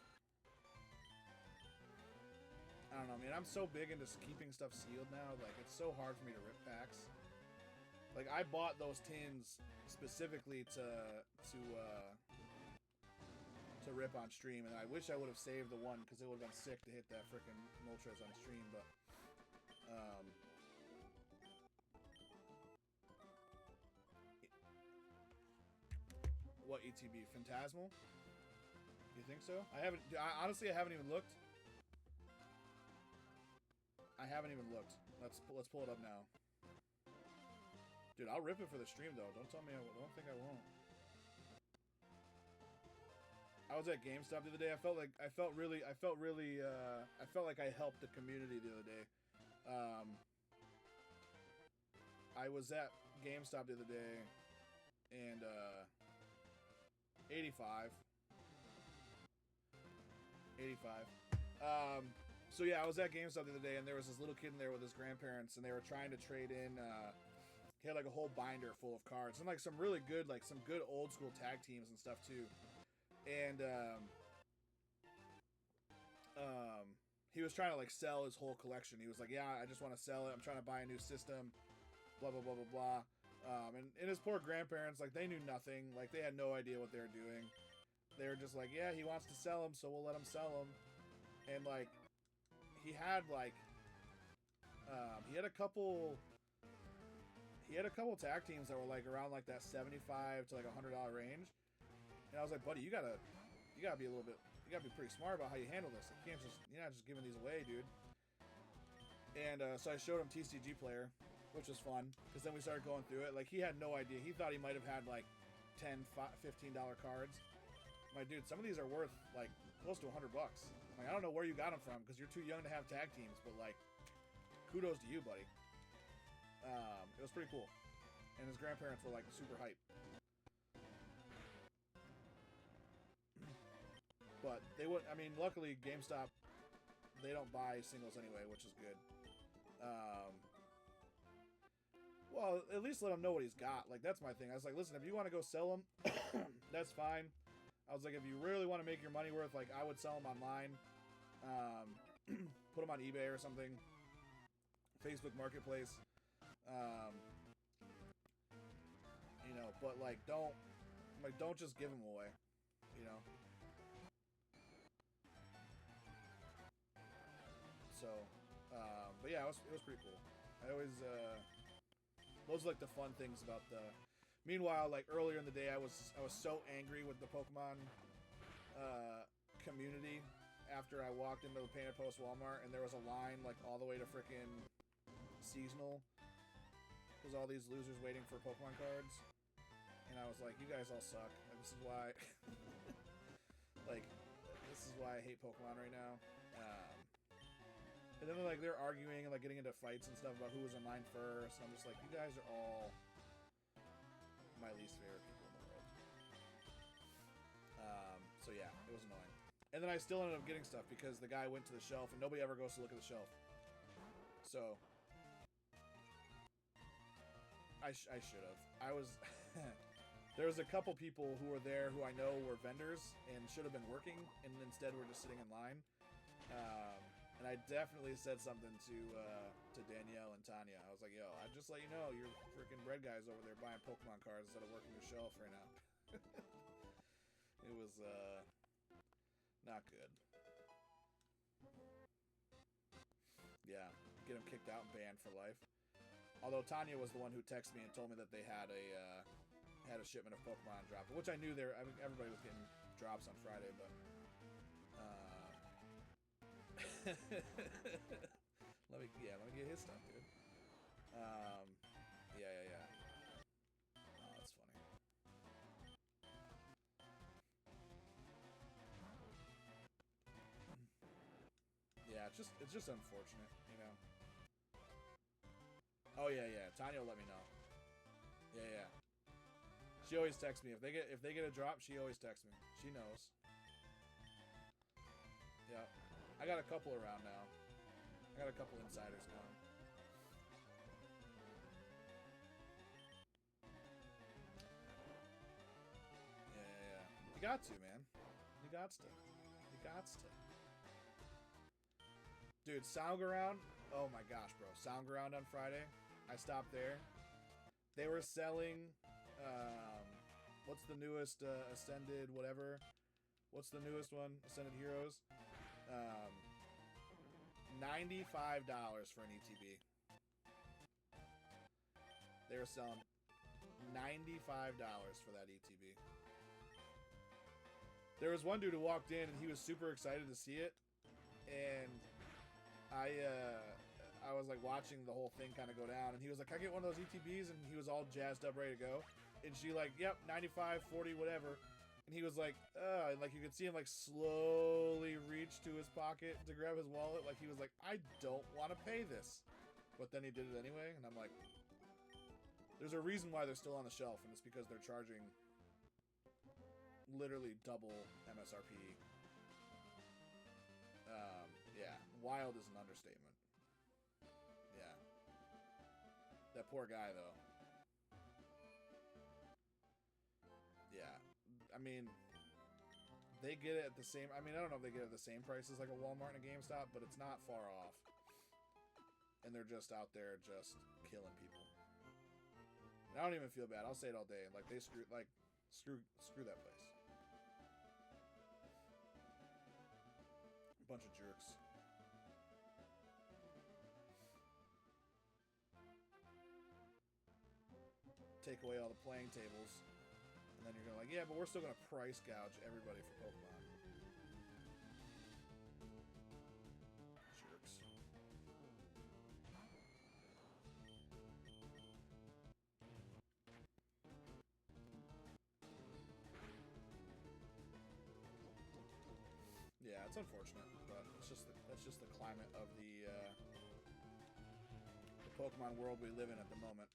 Speaker 1: I don't know, man. I'm so big into keeping stuff sealed now. Like, it's so hard for me to rip packs. Like, I bought those tins specifically to rip on stream, and I wish I would have saved the one, because it would have been sick to hit that frickin' Moltres on stream, but... What ETB? Phantasmal? You think so? Honestly, I haven't even looked. I haven't even looked. Let's pull it up now. Dude, I'll rip it for the stream though. Don't tell me I don't think I won't. I was at GameStop the other day. I felt like I felt like I helped the community the other day. I was at GameStop the other day, and 85. So yeah, I was at GameStop the other day, and there was this little kid in there with his grandparents, and they were trying to trade in. He had like a whole binder full of cards, and like some really good, like some good old school tag teams and stuff too. And he was trying to like sell his whole collection. He was like, "Yeah, I just want to sell it. I'm trying to buy a new system." Blah blah blah blah blah. And his poor grandparents, like, they knew nothing. Like, they had no idea what they were doing. They were just like, yeah, he wants to sell them, so we'll let him sell them. And, like, he had, like, he had a couple tag teams that were, like, around, like, that $75 to, like, $100 range. And I was like, buddy, you gotta be a little bit, you gotta be pretty smart about how you handle this. You can't just, you're not just giving these away, dude. And, so I showed him TCG Player, which was fun, because then we started going through it. Like, he had no idea. He thought he might have had, like, $10, $15 cards. My dude, some of these are worth, like, close to $100. Like, I don't know where you got them from, because you're too young to have tag teams, but, like, kudos to you, buddy. It was pretty cool. And his grandparents were, like, super hype. But they would, I mean, luckily, GameStop they don't buy singles anyway, which is good. Well, at least let him know what he's got. Like, that's my thing. I was like, listen, if you want to go sell them, that's fine. I was like, if you really want to make your money worth, like, I would sell them online. Put them on eBay or something. Facebook Marketplace. You know, but, like, don't just give them away. You know? So, but yeah, it was pretty cool. I always, those are like the fun things about the. Meanwhile, like earlier in the day, I was so angry with the Pokemon community after I walked into the Painted Post Walmart and there was a line like all the way to frickin' seasonal because all these losers waiting for Pokemon cards, and I was like, you guys all suck. Like, this is why, like, this is why I hate Pokemon right now. And then like they're arguing and like getting into fights and stuff about who was in line first. And I'm just like, you guys are all my least favorite people in the world. So yeah, it was annoying. And then I still ended up getting stuff because the guy went to the shelf and nobody ever goes to look at the shelf. So I should have. I was. There was a couple people who were there who I know were vendors and should have been working, and instead were just sitting in line. And I definitely said something to Danielle and Tanya. I was like, yo, I just let you know, you're freaking bread guys over there buying Pokemon cards instead of working your shelf right now. It was not good. Yeah, get them kicked out and banned for life. Although Tanya was the one who texted me and told me that they had a shipment of Pokemon dropped, which I knew there. I mean, everybody was getting drops on Friday, but. let me get his stuff, dude. Yeah. Oh, that's funny. Yeah, it's just unfortunate, you know. Oh yeah. Tanya will let me know. Yeah. She always texts me if they get a drop. She always texts me. She knows. Yeah. I got a couple around now. I got a couple insiders going. Yeah. You got to, man. You got to. Dude, Soundground. Oh my gosh, bro. Soundground on Friday. I stopped there. They were selling, what's the newest, Ascended whatever? What's the newest one? Ascended Heroes. $95 for an ETB. They were selling $95 for that ETB. There was one dude who walked in and he was super excited to see it, and I was like watching the whole thing kind of go down, and he was like, "Can I get one of those ETBs?" And he was all jazzed up, ready to go. And she like, "Yep, 95, 40, whatever." And he was like, and like you could see him like slowly reach to his pocket to grab his wallet. Like he was like, I don't want to pay this. But then he did it anyway. And I'm like, there's a reason why they're still on the shelf. And it's because they're charging literally double MSRP. Yeah. Wild is an understatement. Yeah. That poor guy though. Yeah. I mean, they get it at the same. I mean, I don't know if they get it at the same price as like a Walmart and a GameStop, but it's not far off. And they're just out there just killing people. And I don't even feel bad. I'll say it all day. Like they screw that place. A bunch of jerks. Take away all the playing tables. And then you're going to like, yeah, but we're still going to price gouge everybody for Pokemon. Jerks. Yeah, it's unfortunate, but that's just the climate of the Pokemon world we live in at the moment.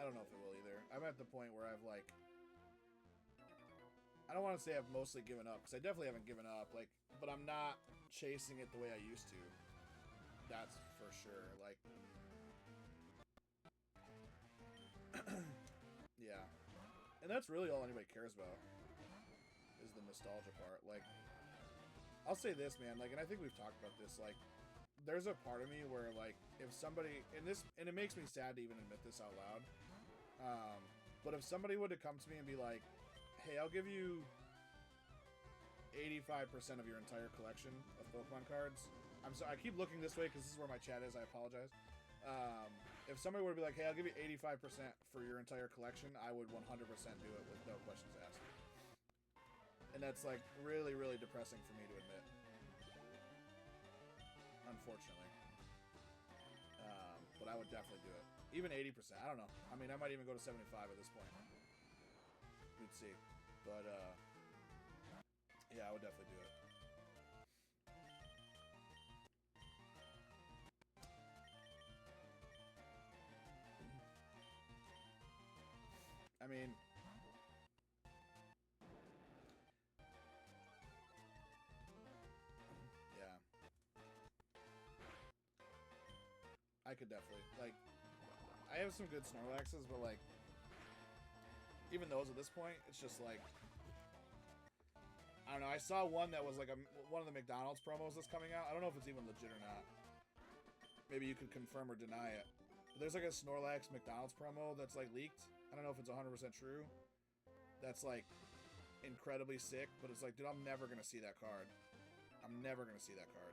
Speaker 1: don't know if it will either. I'm at the point where I've like, I don't want to say I've mostly given up, because I definitely haven't given up, like, but I'm not chasing it the way I used to. That's for sure. Like, yeah. And that's really all anybody cares about, is the nostalgia part. Like, I'll say this, man, like, and I think we've talked about this, like, there's a part of me where, like, if somebody, and it makes me sad to even admit this out loud, but if somebody would have come to me and be like, hey, I'll give you 85% of your entire collection of Pokemon cards. I'm sorry, I keep looking this way because this is where my chat is, I apologize. If somebody were to be like, hey, I'll give you 85% for your entire collection, I would 100% do it with no questions asked. And that's, like, really, really depressing for me to admit. Unfortunately. But I would definitely do it. Even 80%, I don't know. I mean, I might even go to 75 at this point. We'd see. But, yeah, I would definitely do it. I mean, yeah. I could definitely, like, I have some good Snorlaxes, but, like, even those at this point, it's just, like, I don't know, I saw one that was, like, one of the McDonald's promos that's coming out. I don't know if it's even legit or not. Maybe you could confirm or deny it. But there's, like, a Snorlax McDonald's promo that's, like, leaked. I don't know if it's 100% true. That's, like, incredibly sick, but it's like, dude, I'm never gonna see that card. I'm never gonna see that card.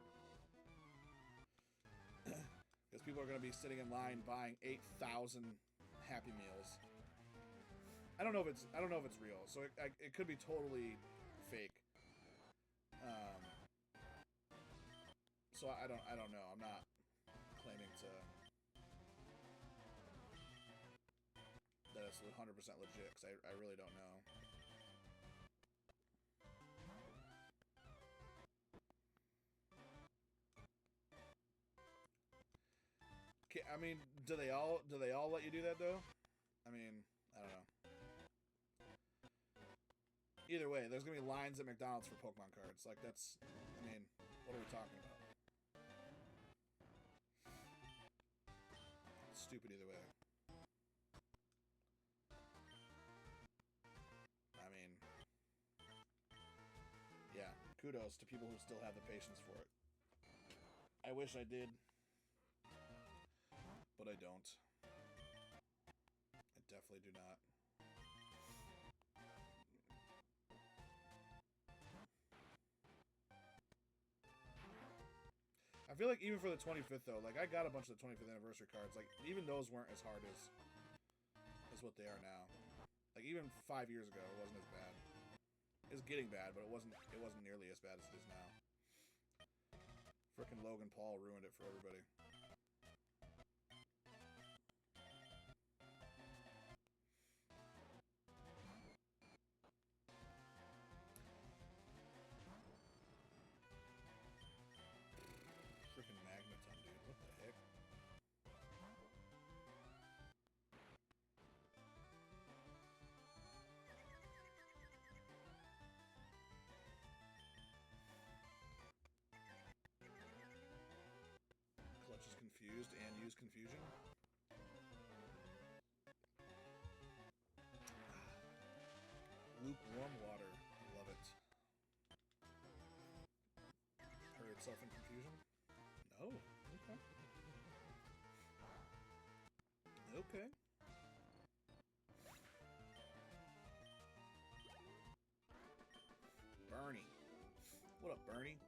Speaker 1: Because people are gonna be sitting in line buying 8,000 Happy Meals. I don't know if it's real, so it could be totally fake. So I don't know. I'm not claiming that it's 100% legit, because I really don't know. I mean, do they all let you do that though? I mean, I don't know. Either way, there's gonna be lines at McDonald's for Pokemon cards. Like, that's, I mean, what are we talking about? It's stupid either way. I mean, yeah, kudos to people who still have the patience for it. I wish I did, but I don't. I definitely do not. I feel like even for the 25th though, like, I got a bunch of the 25th anniversary cards. Like, even those weren't as hard as what they are now. Like, even 5 years ago, it wasn't as bad. It was getting bad, but it wasn't nearly as bad as it is now. Frickin' Logan Paul ruined it for everybody. Frickin' Magneton, dude. What the heck? Clutch is confused and use confusion. Lukewarm water. I love it. Hurry itself in confusion? No. Okay. Okay. Bernie. What up, Bernie?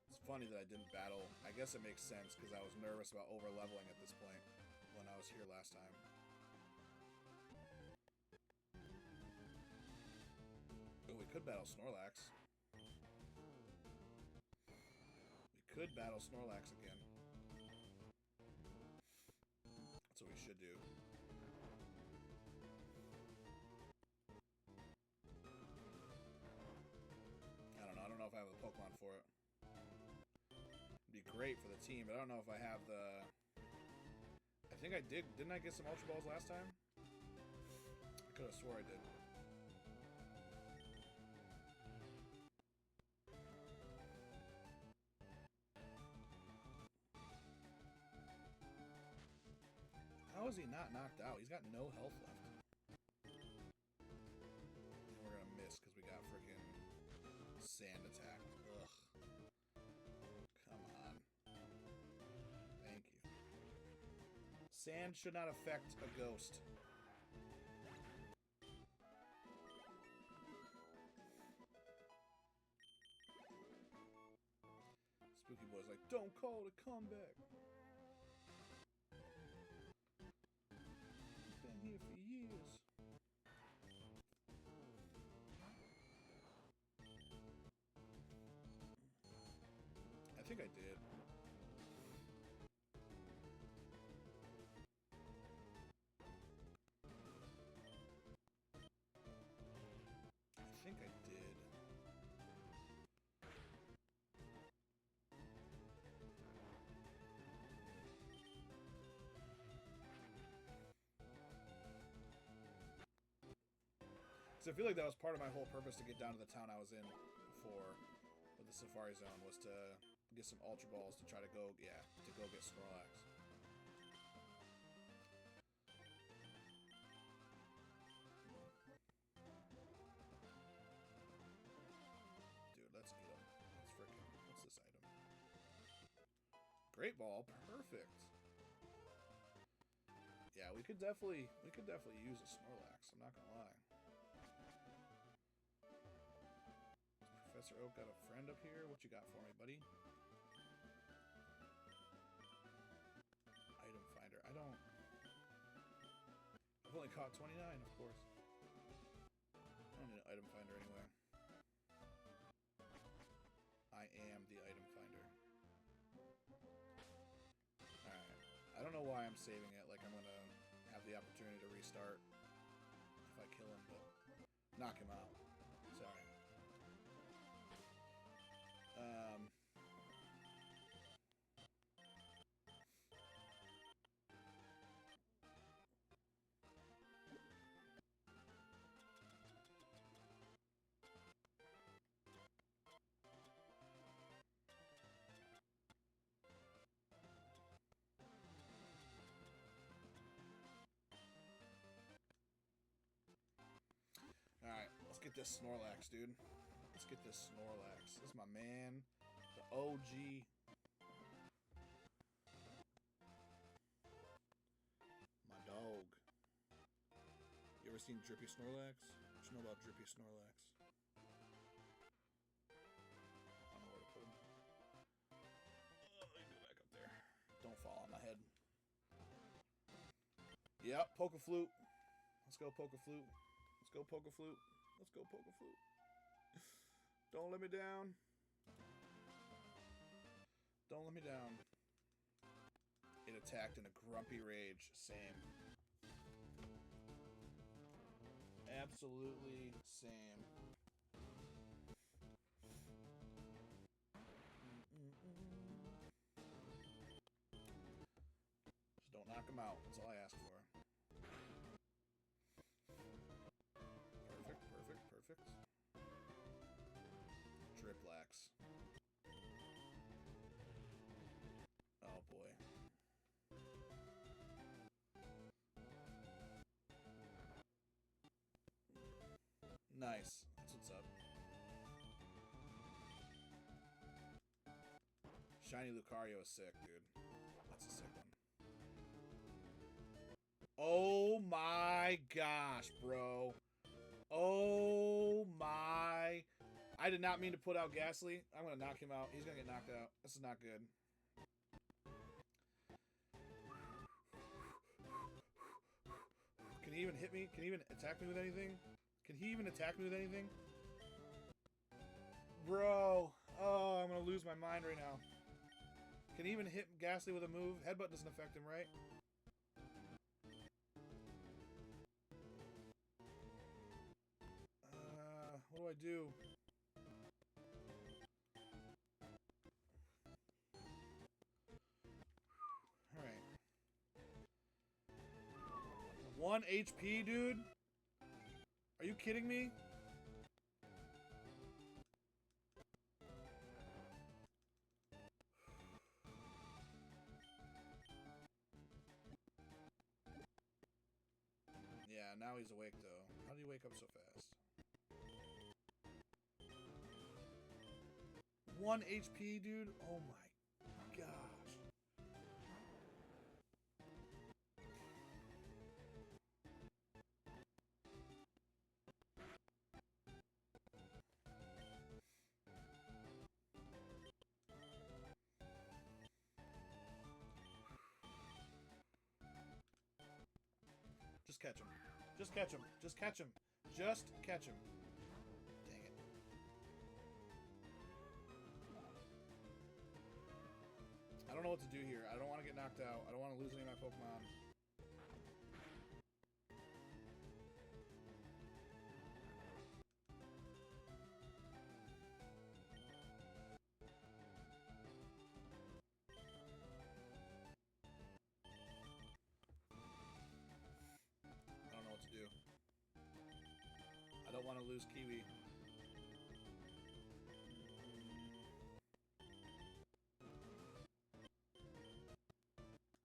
Speaker 1: It's funny that I didn't battle. I guess it makes sense because I was nervous about over-leveling at this point when I was here last time. Oh, we could battle Snorlax. We could battle Snorlax again. That's what we should do. I don't know if I have the Pokemon for it. It'd be great for the team, but I don't know if I have the I think I did. Didn't I get some Ultra Balls last time? I could have swore I did. How is he not knocked out? He's got no health left. And we're gonna miss because we got freaking sand attack. Ugh. Come on. Thank you. Sand should not affect a ghost. Spooky Boy's like, don't call it a comeback. Been here for years. I think I did. I think I did. So I feel like that was part of my whole purpose to get down to the town I was in before with the Safari Zone, was to get some Ultra Balls to try to go, yeah, to go get Snorlax. Dude, let's get him. Let's freaking, what's this item? Great Ball, perfect. Yeah, we could definitely use a Snorlax, I'm not gonna lie. Professor Oak got a friend up here. What you got for me, buddy? Item finder. I don't... I've only caught 29, of course. I don't need an item finder anyway. I am the item finder. Alright. I don't know why I'm saving it. Like, I'm gonna have the opportunity to restart if I kill him, but... Knock him out. Sorry. Alright, let's get this Snorlax, dude. Let's get this Snorlax. This is my man, the OG. My dog. You ever seen Drippy Snorlax? What you know about Drippy Snorlax? I don't know where to put him. Oh, let me go back up there. Don't fall on my head. Yep, Pokeflute. Let's go Pokeflute. Let's go Pokeflute. Let's go Pokeflute. Don't let me down. Don't let me down. It attacked in a grumpy rage. Same. Absolutely same. Just don't knock him out. That's all I ask for. Perfect, perfect, perfect. Driplax. Oh boy. Nice. That's what's up. Shiny Lucario is sick, dude. That's a sick one. Oh my gosh, bro. Oh my. I did not mean to put out Ghastly. I'm going to knock him out. He's going to get knocked out. This is not good. Can he even hit me? Can he even attack me with anything? Can he even attack me with anything? Bro. Oh, I'm going to lose my mind right now. Can he even hit Ghastly with a move? Headbutt doesn't affect him, right? What do I do? Alright. 1 HP, dude? Are you kidding me? Yeah, now he's awake, though. How did he wake up so fast? 1 HP, dude? Oh my gosh. Just catch him. Just catch him. Just catch him. Just catch him. Dang it. I don't know what to do here. I don't want to get knocked out. I don't want to lose any of my Pokemon. I don't know what to do. I don't want to lose Kiwi.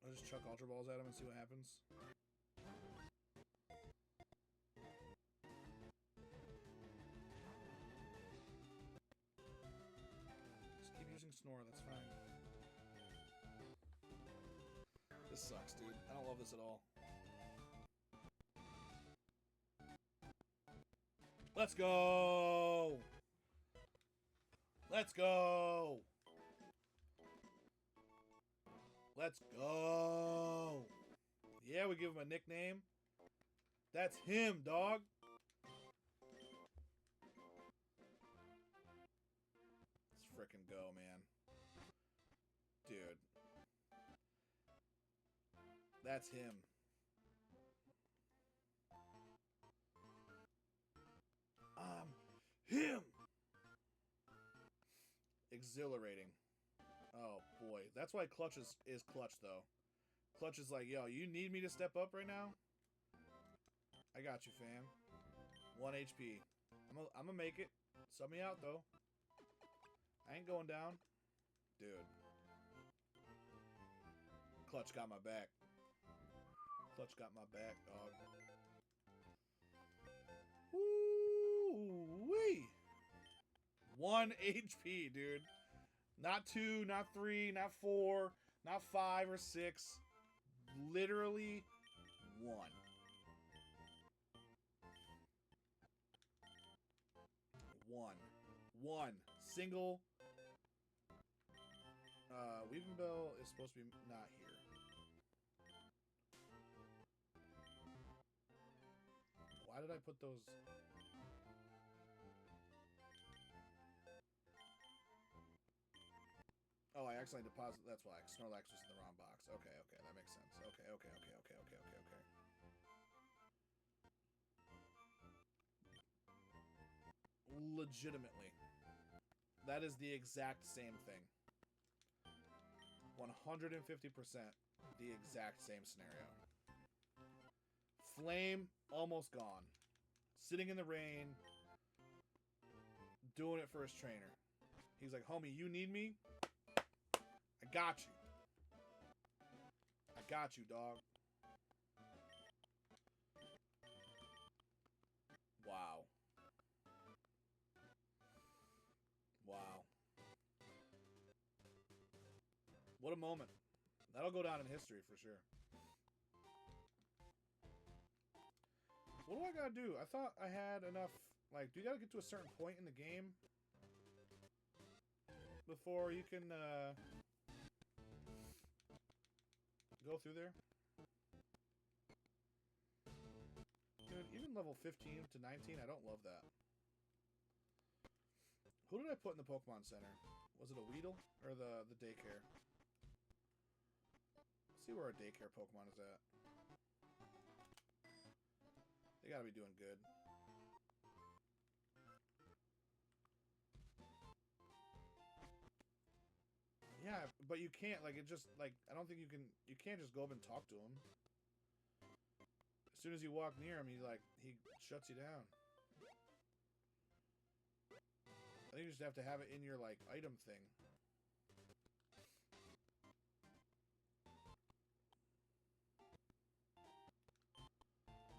Speaker 1: I'll just chuck Ultra Balls at him and see what happens. Just keep using Snore, that's fine. This sucks, dude. I don't love this at all. Let's go! Let's go! Let's go! Yeah, we give him a nickname. That's him, dog. Let's frickin' go, man. Dude. That's him. Him! Exhilarating. Oh, boy. That's why Clutch is Clutch, though. Clutch is like, yo, you need me to step up right now? I got you, fam. 1 HP. I'm gonna make it. Sub me out, though. I ain't going down. Dude. Clutch got my back. Clutch got my back, dog. Woo-wee! 1 HP, dude. Not 2, not 3, not 4, not 5 or 6. Literally 1. 1. Single. Weaving Bell is supposed to be not here. Why did I put those? Oh, I accidentally deposited. That's why. Snorlax was in the wrong box. Okay, okay, that makes sense. Okay. Legitimately. That is the exact same thing. 150% the exact same scenario. Flame, almost gone. Sitting in the rain. Doing it for his trainer. He's like, homie, you need me? I got you. I got you, dog. Wow. Wow. What a moment. That'll go down in history for sure. What do I gotta do? I thought I had enough... Like, do you gotta get to a certain point in the game before you can, go through there? Dude, even level 15 to 19, I don't love that. Who did I put in the Pokemon Center? Was it a Weedle or the daycare? Let's see where our daycare Pokemon is at. They gotta be doing good. Yeah, but you can't, like, it just, like, I don't think you can't just go up and talk to them. As soon as you walk near him, he shuts you down. I think you just have to have it in your like item thing.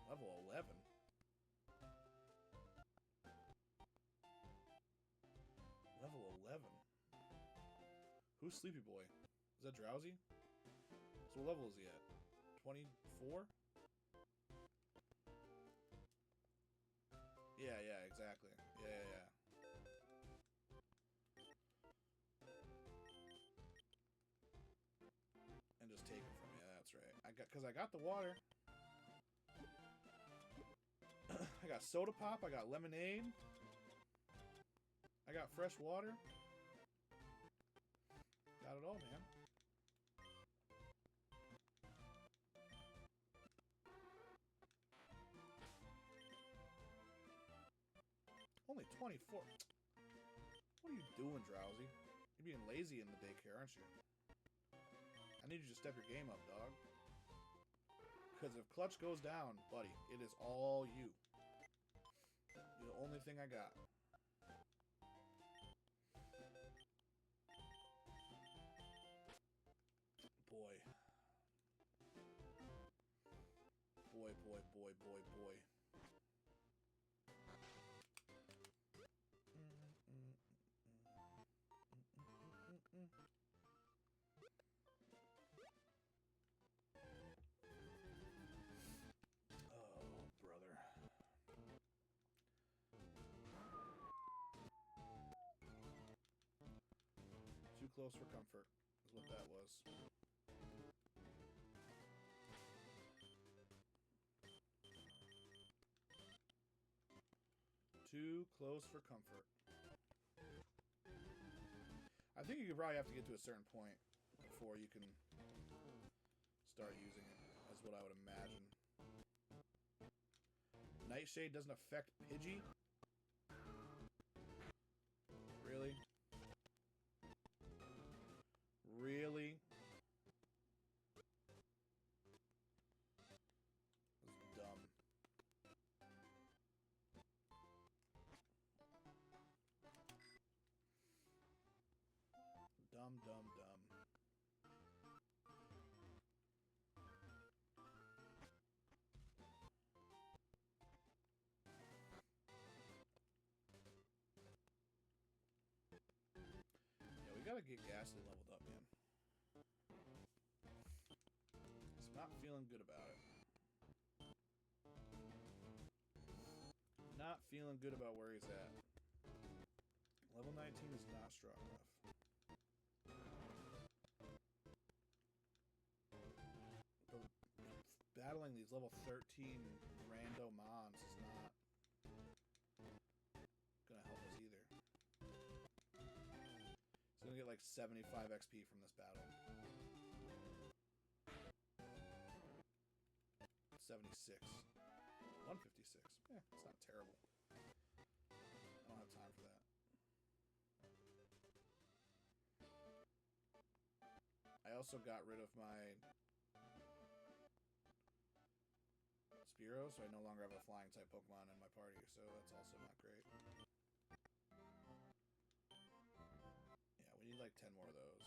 Speaker 1: Level 11. Level 11. Who's Sleepy Boy? Is that Drowsy? So what level is he at? 24? Yeah, exactly. Yeah. And just take it from me. That's right. Because I got the water. I got soda pop. I got lemonade. I got fresh water. Got it all, man. Only 24. What are you doing, Drowsy? You're being lazy in the daycare, aren't you? I need you to step your game up, dog. Because if Clutch goes down, buddy, it is all you. You're the only thing I got. Boy. Boy. Oh, brother. Too close for comfort is what that was. Too close for comfort. I think you could probably have to get to a certain point before you can start using it, is what I would imagine. Nightshade doesn't affect Pidgey? Really? Really? That's dumb. Dumb. Yeah, we gotta get Ghastly leveled up, man. Just not feeling good about it. Not feeling good about where he's at. Level 19 is not strong enough. Battling these level 13 rando mons is not gonna help us either. He's gonna get like 75 XP from this battle. 76. 156. Yeah, it's not terrible. I don't have time for that. I also got rid of my Spearow, so I no longer have a flying type Pokemon in my party, so that's also not great. Yeah, we need like 10 more of those.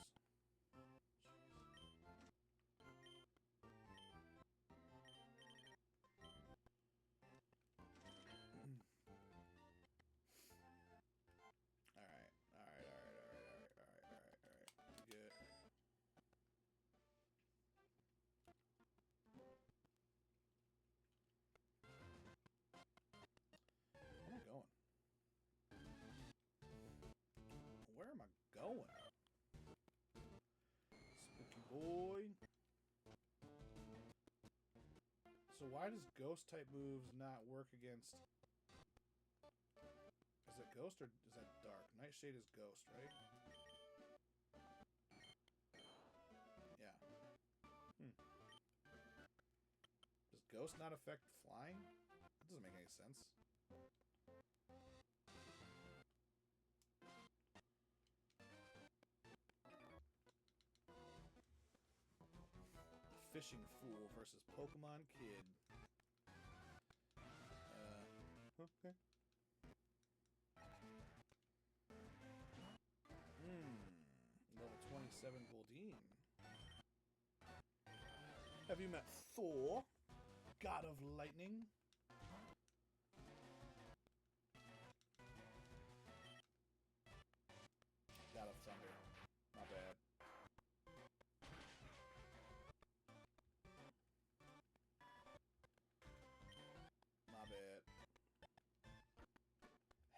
Speaker 1: Alright. Good. Where am I going? Spooky boy. So why does ghost type moves not work against... Is it ghost or is that dark? Nightshade is ghost, right? Yeah. Does ghost not affect flying? That doesn't make any sense. Fishing Fool versus Pokemon Kid. Okay. Level 27 Goldeen. Have you met Thor, God of Lightning? God of Thunder. My bad. My bad.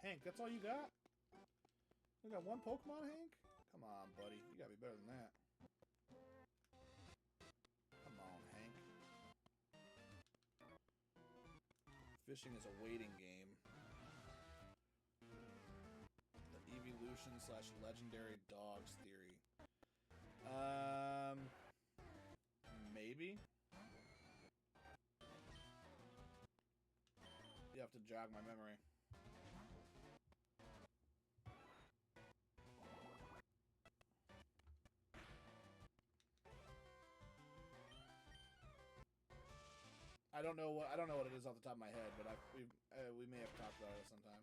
Speaker 1: Hank, that's all you got? You got one Pokemon, Hank? Come on, buddy. You gotta be better than that. Come on, Hank. Fishing is a waiting game. The evolution / legendary dogs theory. Maybe? You have to jog my memory. I don't know what it is off the top of my head, but we may have talked about it sometime.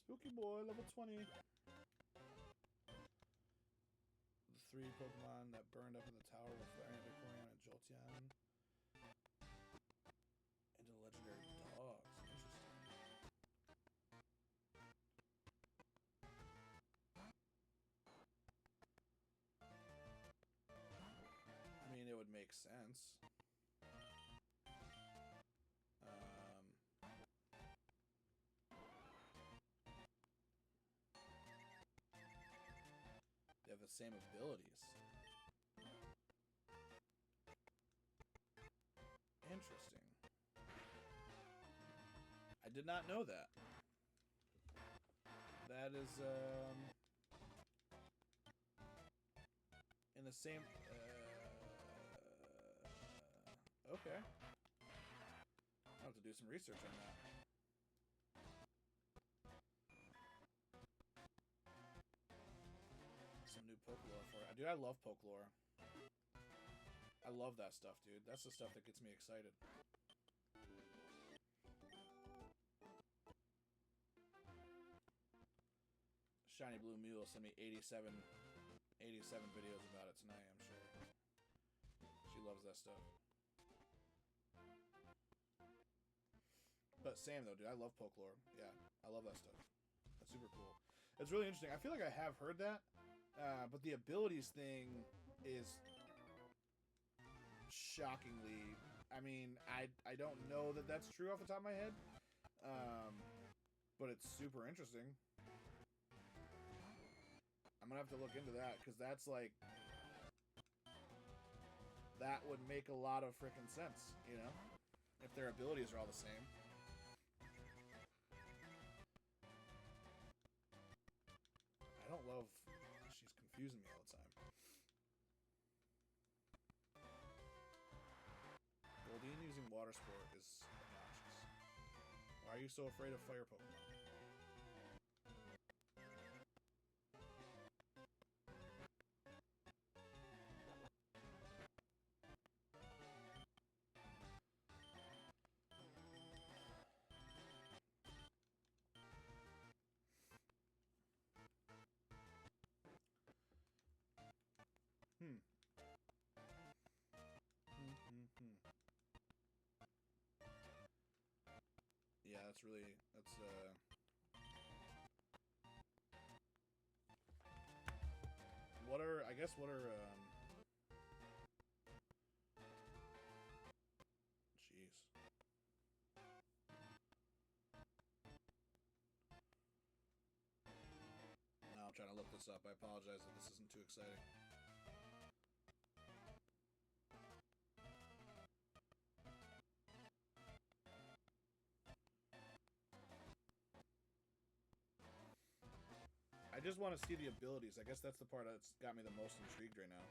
Speaker 1: Spooky boy, level 20. The 3 Pokemon that burned up in the tower were Flareon, Vaporeon, and Jolteon. Into legendary dogs. Interesting. I mean, it would make sense. They have the same abilities. Interesting. I did not know that. That is, in the same, okay. I'll have to do some research on that. Some new Pokelore for it. Dude, I love Pokelore. I love that stuff, dude. That's the stuff that gets me excited. Shiny Blue Mule sent me 87 videos about it tonight, I'm sure. She loves that stuff. But same though, dude. I love Pokelore. Yeah, I love that stuff. That's super cool. It's really interesting. I feel like I have heard that, but the abilities thing is shockingly... I mean, I don't know that that's true off the top of my head, but it's super interesting. I'm gonna have to look into that, because that's like... That would make a lot of freaking sense, you know? If their abilities are all the same. I don't love... She's confusing me all the time. Goldeen using Water Sport is obnoxious. Why are you so afraid of fire Pokemon? Yeah, that's really... That's, What are... I guess what are, Jeez. Now I'm trying to look this up. I apologize if this isn't too exciting. I just want to see the abilities. I guess that's the part that's got me the most intrigued right now.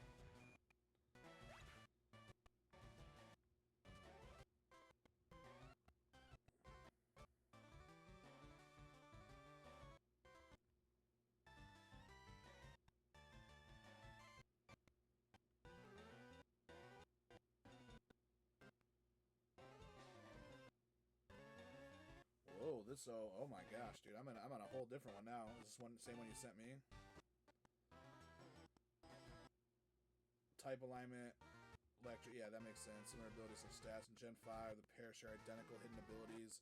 Speaker 1: Oh my gosh, dude, I'm on a whole different one now. Is this one same one you sent me? Type alignment, electric. Yeah, that makes sense. Similar abilities and stats in Gen 5. The pair share identical hidden abilities.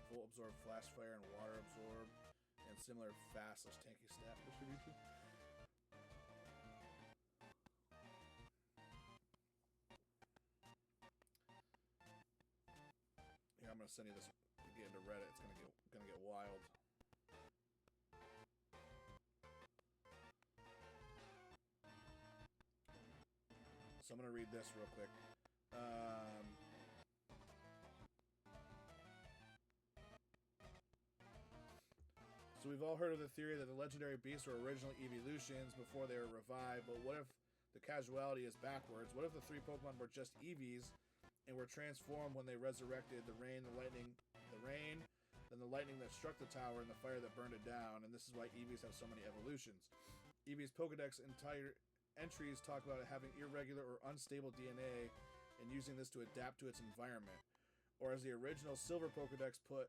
Speaker 1: Volt absorb, flash fire, and water absorb, and similar fast/tanky stat distribution. Here, I'm gonna send you this. Get into Reddit. It's gonna get wild. So I'm going to read this real quick. So we've all heard of the theory that the legendary beasts were originally evolutions before they were revived, but what if the causality is backwards? What if the three Pokemon were just Eevees and were transformed when they resurrected the rain, then the lightning that struck the tower, and the fire that burned it down, and this is why Eevees have so many evolutions. Eevee's Pokedex entire entries talk about it having irregular or unstable DNA and using this to adapt to its environment. Or as the original Silver Pokedex put,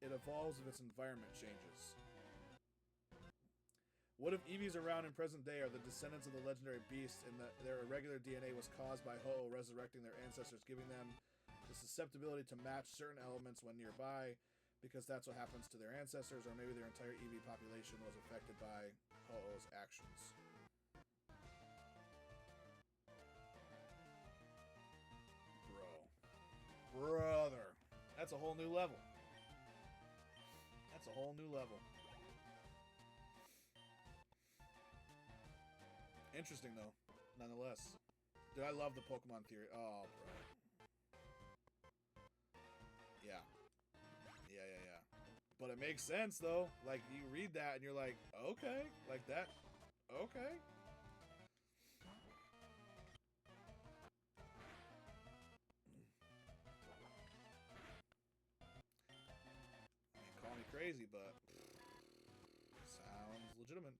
Speaker 1: it evolves if its environment changes. What if Eevees around in present day are the descendants of the legendary beasts and their irregular DNA was caused by Ho-Oh resurrecting their ancestors, giving them the susceptibility to match certain elements when nearby because that's what happens to their ancestors, or maybe their entire Eevee population was affected by Ho-Oh's actions. Brother, that's a whole new level. That's a whole new level. Interesting, though, nonetheless. Dude, I love the Pokemon theory. Oh, bro. Yeah. Yeah. But it makes sense, though. Like, you read that and you're like, okay. Like that. Okay. Call me crazy, but sounds legitimate.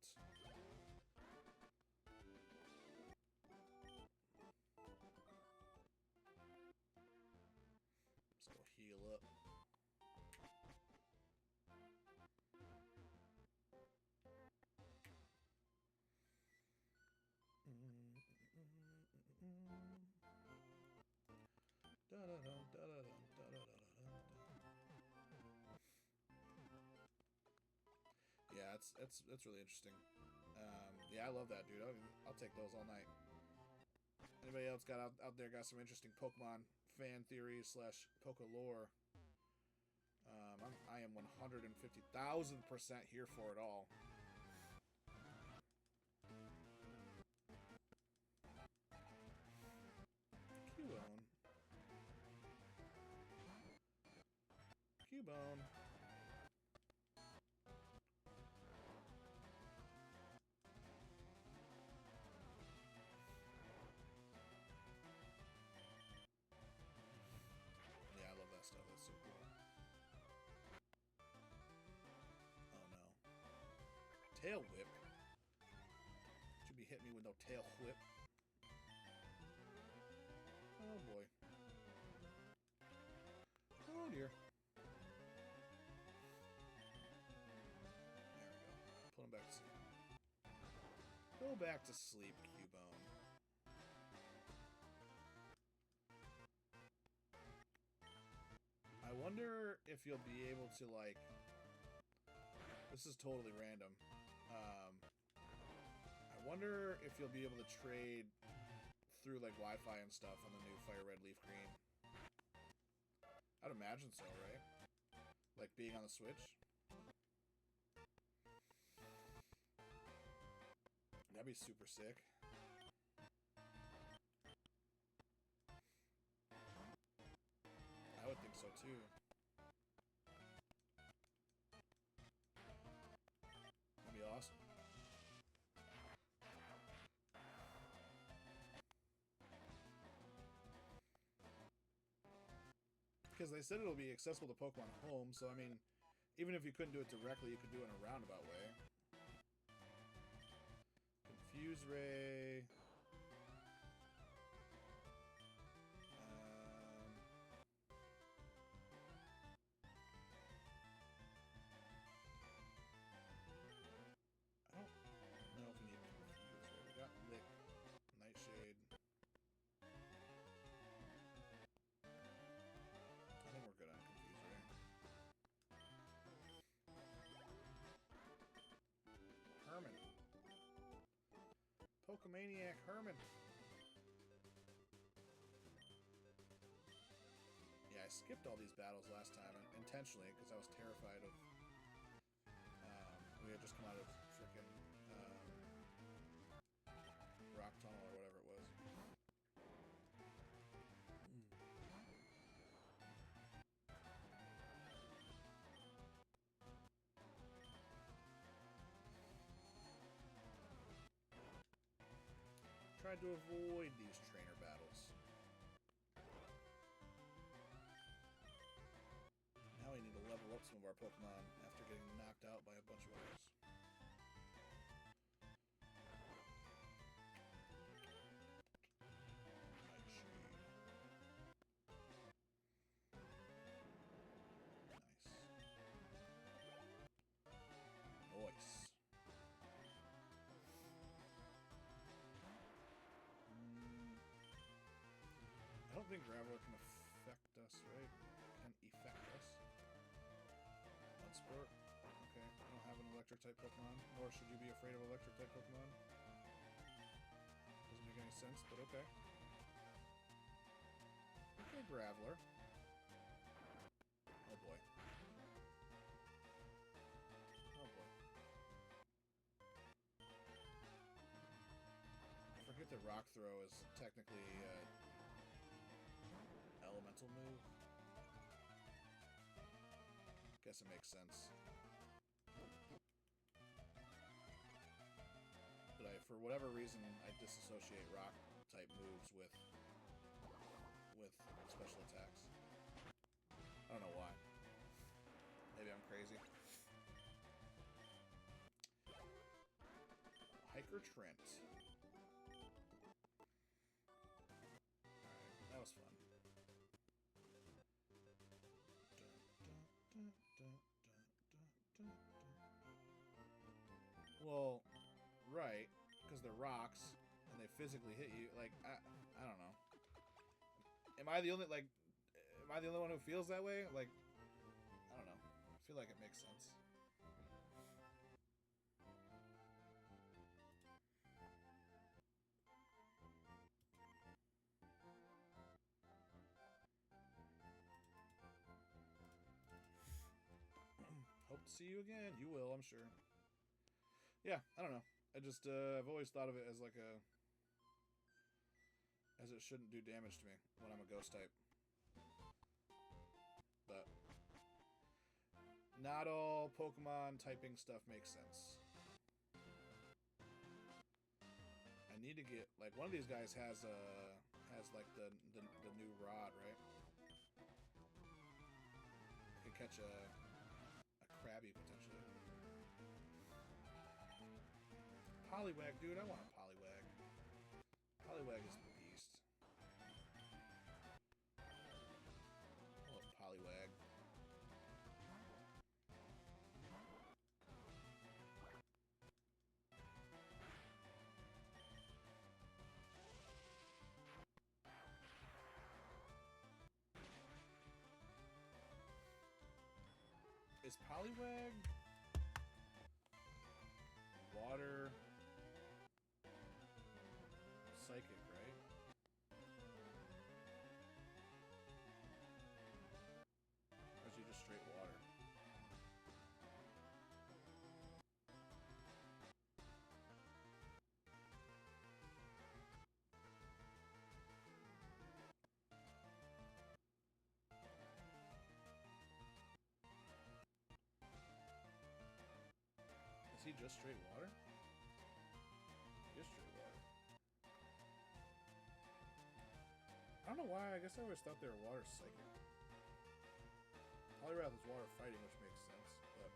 Speaker 1: Let's go heal up. Yeah, it's really interesting. Yeah, I love that, dude. I'll take those all night. Anybody else got out there got some interesting Pokemon fan theories / Poke lore? I am 150,000% here for it all. Cubone. Cubone. Yeah, I love that stuff. That's so cool. Oh no. Tail whip? Should be hitting me with no tail whip. Oh boy. Oh dear. There we go. Put him back to sleep. Go back to sleep, Cubone. I wonder if you'll be able to, like... This is totally random. I wonder if you'll be able to trade through, like, Wi-Fi and stuff on the new Fire Red Leaf Green. I'd imagine so, right? Like, being on the Switch. That'd be super sick. I would think so, too. That'd be awesome. Because they said it'll be accessible to Pokemon Home, so I mean, even if you couldn't do it directly, you could do it in a roundabout way. Confuse Ray. Pokemaniac Herman. Yeah, I skipped all these battles last time intentionally because I was terrified of. We had just come out of freaking Rock Tunnel or whatever it was. Tried to avoid these trainer battles. Now we need to level up some of our Pokemon after getting knocked out by a bunch of others. I don't think Graveler can affect us, right? Can affect us. Bloodsport. Okay, I don't have an electric-type Pokemon. Nor should you be afraid of electric-type Pokemon. Doesn't make any sense, but okay. Okay, Graveler. Oh boy. Oh boy. I forget that Rock Throw is technically elemental move. Guess it makes sense. But for whatever reason, I disassociate rock type moves with special attacks. I don't know why. Maybe I'm crazy. Hiker Trent. Alright, that was fun. Well, right, because they're rocks and they physically hit you. Like, I don't know. Am I the only one who feels that way? Like, I don't know. I feel like it makes sense. Hope to see you again. You will, I'm sure. Yeah, I don't know. I just, I've always thought of it as like as it shouldn't do damage to me when I'm a ghost type. But not all Pokemon typing stuff makes sense. I need to get, like, one of these guys has like the new rod, right? I could catch a Krabby potentially. Poliwag, dude, I want a Poliwag. Poliwag is a beast. I love Poliwag. Is Poliwag water psychic, right? Or is he just straight water? Is he just straight water? Just straight water. I don't know why. I guess I always thought they were water psychic. Poliwrath is water fighting, which makes sense. But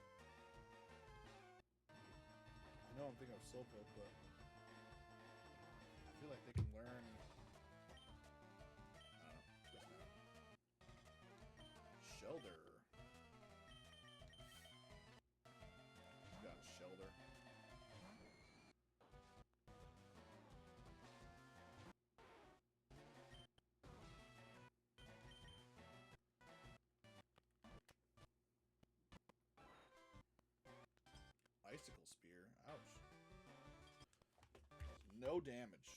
Speaker 1: I know I'm thinking of Slowpoke, but I feel like they can learn. I don't know. Doesn't matter. Shelder. Got Shelder. Icicle Spear. Ouch. No damage.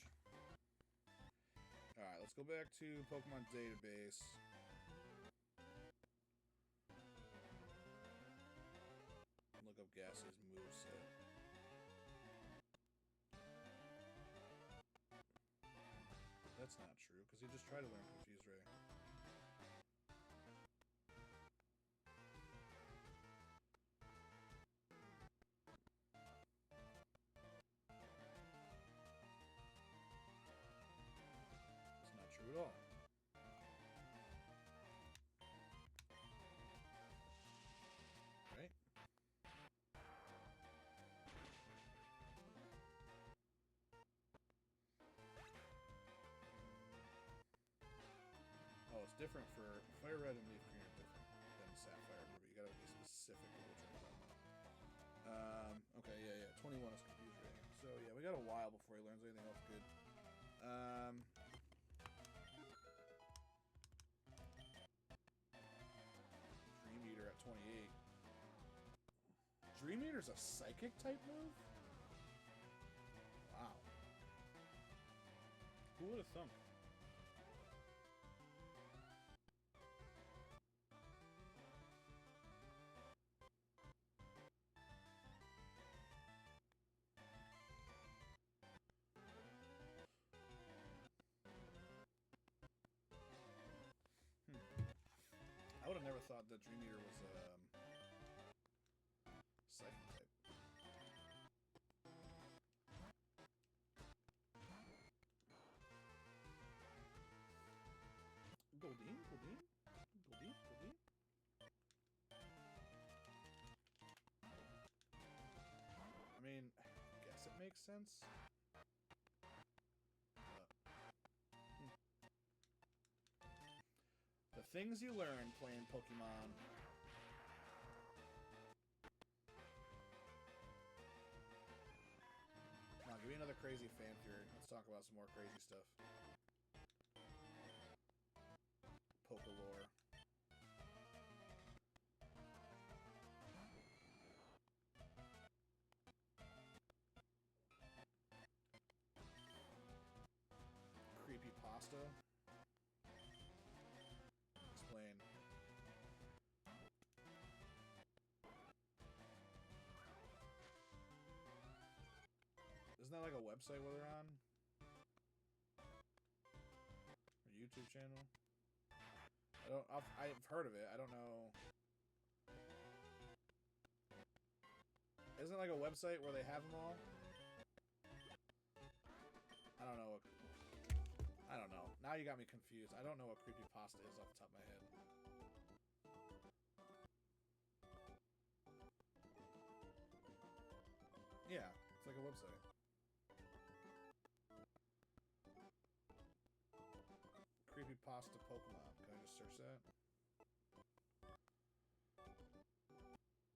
Speaker 1: Alright, let's go back to Pokemon Database. Look up Ghastly's moveset. That's not true, because he just tried to learn Confuse Ray. It's not true at all. Right? Oh, it's different for Fire Red and Leaf Green are different than Sapphire and Ruby. You gotta be specific to what you're talking about. Okay, yeah. 21 is Confuse Ray. So yeah, we got a while before he learns anything else good. Dream Eater at 28. Dream Eater's a psychic type move? Wow. Who would have thunk? I would have never thought that Dream Eater was psychic type. Goldeen? I mean, I guess it makes sense. The things you learn playing Pokemon. Come on, give me another crazy fan theory. Let's talk about some more crazy stuff. Pokelore. Creepypasta. Explain. Isn't that like a website where they're on? Or YouTube channel? I've heard of it. I don't know. Isn't it like a website where they have them all? I don't know. I don't know. Now you got me confused. I don't know what creepypasta is off the top of my head. Yeah, it's like a website. Creepypasta Pokemon. Can I just search that?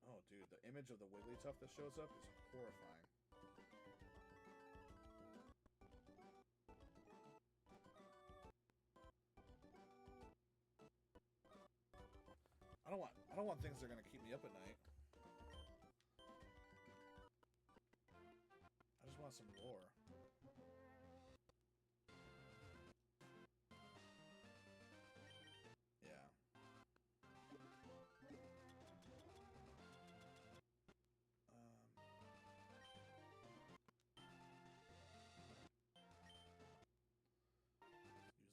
Speaker 1: Oh, dude, the image of the Wigglytuff that shows up is horrifying. I don't want things that are gonna keep me up at night. I just want some lore. Yeah.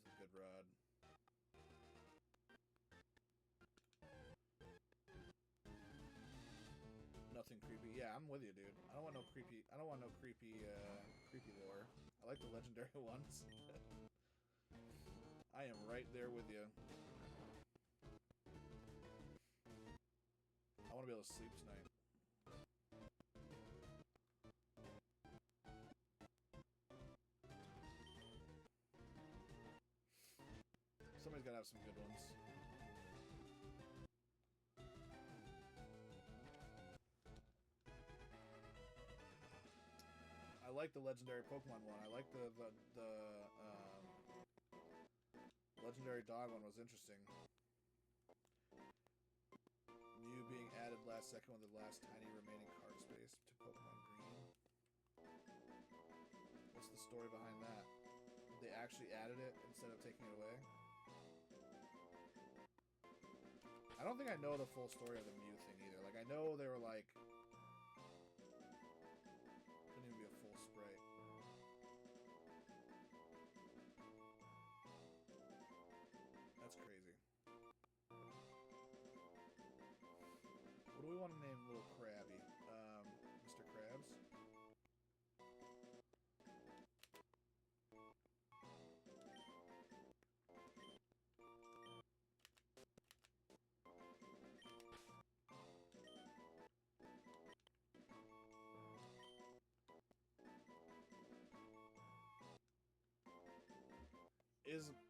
Speaker 1: Use the good rod. Nothing creepy. Yeah, I'm with you, dude. I don't want no creepy lore. I like the legendary ones. I am right there with you. I want to be able to sleep tonight. Somebody's got to have some good ones. I like the legendary Pokemon one. I like the legendary dog one was interesting. Mew being added last second with the last tiny remaining card space to Pokemon Green. What's the story behind that? They actually added it instead of taking it away? I don't think I know the full story of the Mew thing either. Like, I know they were like... Couldn't even be a full sprite. That's crazy. What do we want to name little Krabby? Mr. Krabs?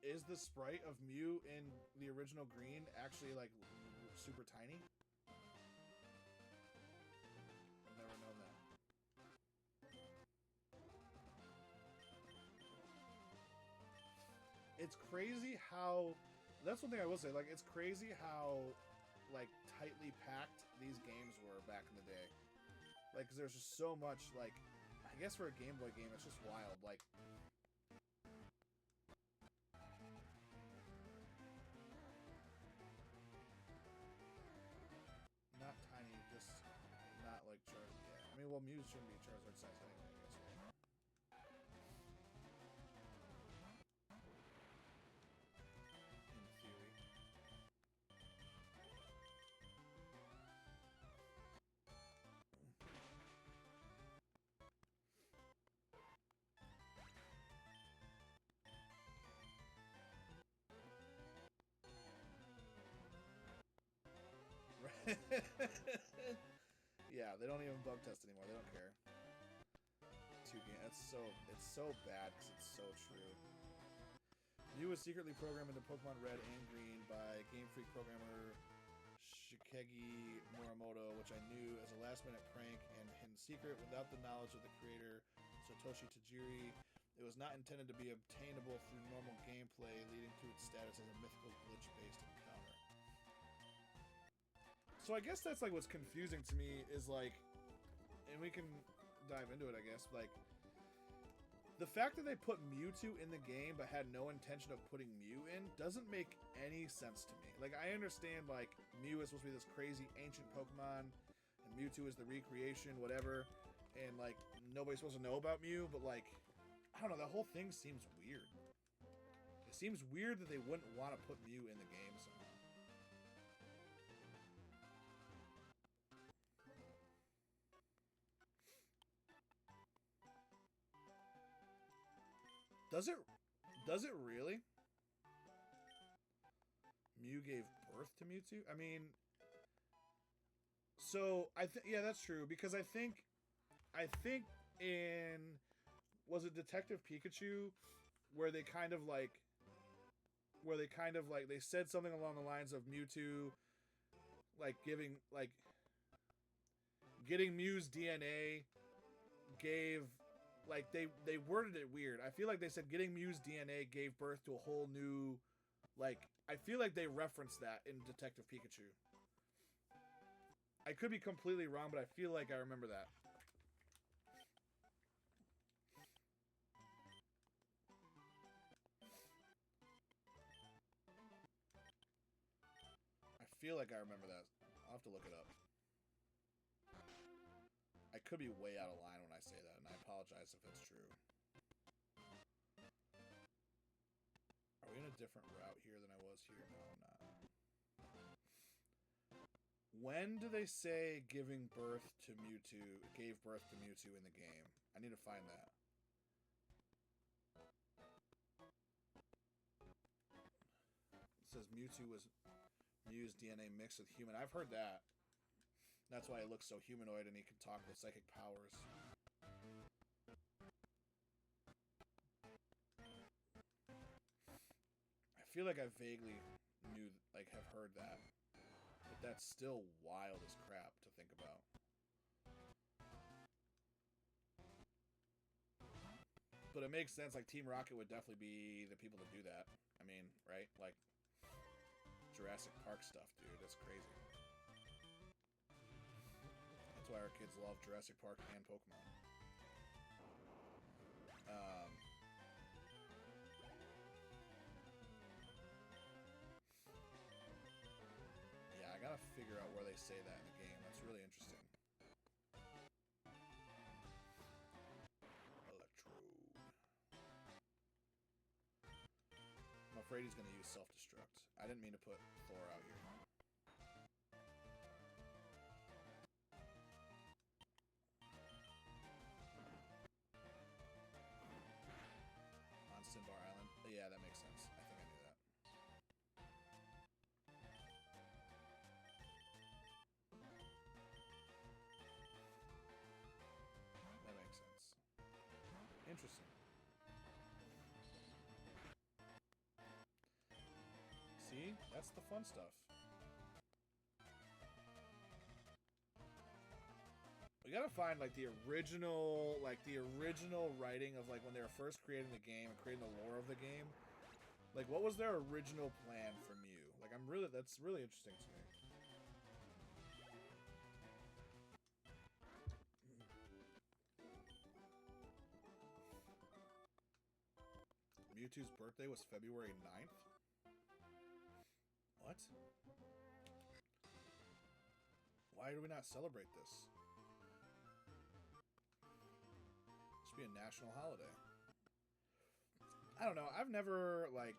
Speaker 1: Is the sprite of Mew in the original Green actually like super tiny? I've never known that. It's crazy how... That's one thing I will say. Like, it's crazy how like tightly packed these games were back in the day. Like, 'cause there's just so much. Like, I guess for a Game Boy game, it's just wild. Like. Not tiny, just not like Charizard. Yeah. I mean, well, Mew shouldn't be Charizard size anyway, I guess, right? In theory. Yeah, they don't even bug test anymore. They don't care. It's so bad because it's so true. Mew was secretly programmed into Pokemon Red and Green by Game Freak programmer Shikegi Muramoto, which I knew as a last-minute prank and hidden secret without the knowledge of the creator Satoshi Tajiri. It was not intended to be obtainable through normal gameplay, leading to its status as a mythical glitch-based encounter. So I guess that's like what's confusing to me is like, and we can dive into it, I guess, like the fact that they put Mewtwo in the game but had no intention of putting Mew in doesn't make any sense to me. Like, I understand like Mew is supposed to be this crazy ancient Pokemon and Mewtwo is the recreation, whatever, and like nobody's supposed to know about Mew, but like, I don't know, the whole thing seems weird. It seems weird that they wouldn't want to put Mew in the game somehow. Does it really? Mew gave birth to Mewtwo? I mean, so yeah, that's true because I think in, was it Detective Pikachu where they kind of like they said something along the lines of Mewtwo like getting Mew's DNA gave, like, they worded it weird. I feel like they said getting Mew's DNA gave birth to a whole new, like, I feel like they referenced that in Detective Pikachu. I could be completely wrong, but I feel like I remember that. I feel like I remember that. I'll have to look it up. I could be way out of line when I say that, and I apologize if it's true. Are we in a different route here than I was here? No, I'm not. When do they say giving birth to Mewtwo, gave birth to Mewtwo in the game? I need to find that. It says Mewtwo was Mew's DNA mixed with human. I've heard that. That's why he looks so humanoid and he can talk with psychic powers. I feel like I vaguely knew, like, have heard that. But that's still wild as crap to think about. But it makes sense, like, Team Rocket would definitely be the people to do that. I mean, right? Like, Jurassic Park stuff, dude. That's crazy. That's why our kids love Jurassic Park and Pokemon. Um, yeah, I gotta figure out where they say that in the game. That's really interesting. Electrode. I'm afraid he's gonna use self-destruct. I didn't mean to put Thor out here. On Sinbar Island. Yeah, that makes sense. I think I knew that. That makes sense. Interesting. See? That's the fun stuff. We gotta find like the original writing of like when they were first creating the game and creating the lore of the game. Like, what was their original plan for Mew? Like, that's really interesting to me. Mewtwo's birthday was February 9th? What? Why do we not celebrate this? It should be a national holiday. I don't know. I've never, like,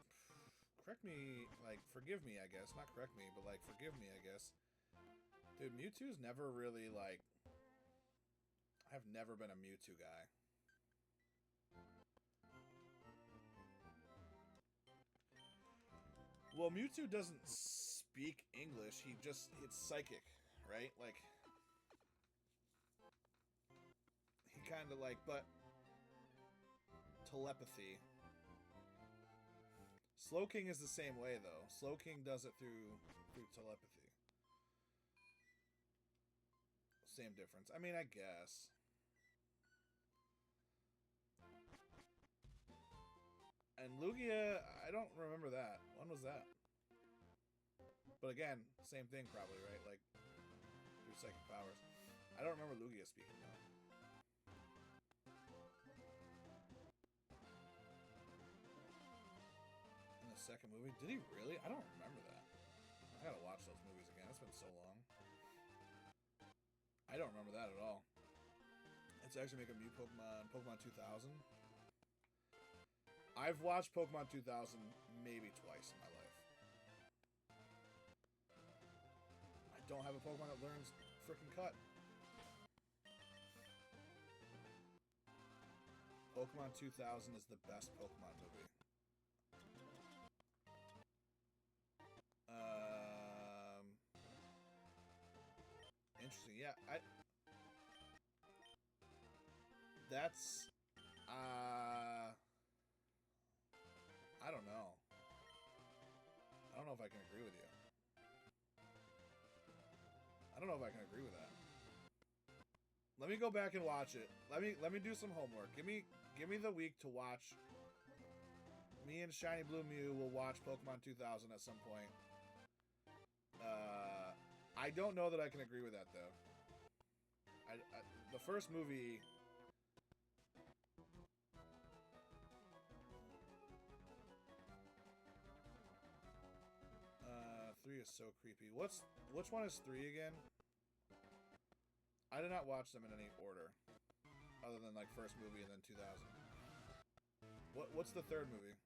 Speaker 1: forgive me, I guess. Not correct me, but, like, forgive me, I guess. Dude, Mewtwo's never really, like... I've never been a Mewtwo guy. Well, Mewtwo doesn't speak English. It's psychic, right? Like, he kind of like, but telepathy. Slowking is the same way, though. Slowking does it through telepathy. Same difference. I mean, I guess. And Lugia, I don't remember that. When was that? But again, same thing probably, right? Like, through psychic powers. I don't remember Lugia speaking, though. In the second movie? Did he really? I don't remember that. I gotta watch those movies again. It's been so long. I don't remember that at all. Let's actually make a Mew Pokemon 2000. I've watched Pokemon 2000 maybe twice in my life. I don't have a Pokemon that learns frickin' Cut. Pokemon 2000 is the best Pokemon movie. Interesting. Yeah, that's I don't know. I don't know if I can agree with you. I don't know if I can agree with that. Let me go back and watch it. Let me do some homework. Give me the week to watch. Me and Shiny Blue Mew will watch Pokemon 2000 at some point. I don't know that I can agree with that though. The first movie. 3 is so creepy. Which one is 3 again? I did not watch them in any order, other than like first movie and then 2000. What's the third movie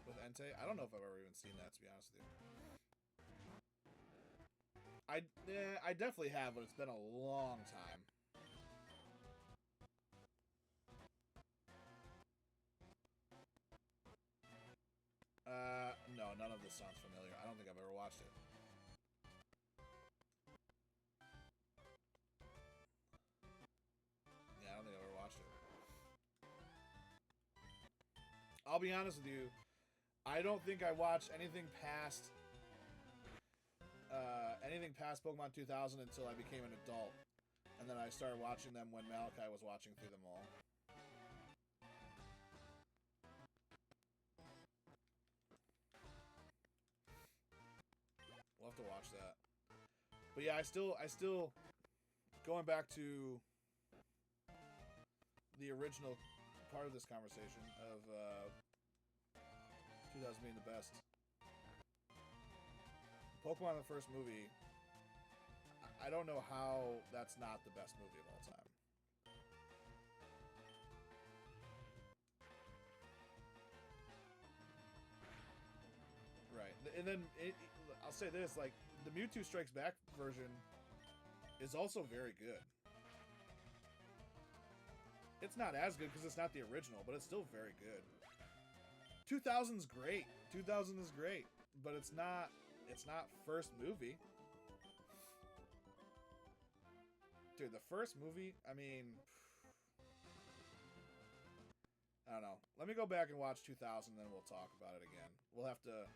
Speaker 1: with Entei? I don't know if I've ever even seen that, to be honest with you. I definitely have, but it's been a long time. No, none of this sounds familiar. I don't think I've ever watched it. Yeah, I don't think I've ever watched it. I'll be honest with you. I don't think I watched anything past Pokemon 2000 until I became an adult. And then I started watching them when Malachi was watching through them all. We'll have to watch that. But yeah, I still going back to the original part of this conversation of 2000 being the best. Pokemon, the first movie, I don't know how that's not the best movie of all time. Right. And then I'll say this, like, the Mewtwo Strikes Back version is also very good. It's not as good because it's not the original, but it's still very good. 2000's great. 2000 is great, but it's not first movie. Dude, the first movie, I mean, I don't know. Let me go back and watch 2000, then we'll talk about it again. We'll have to...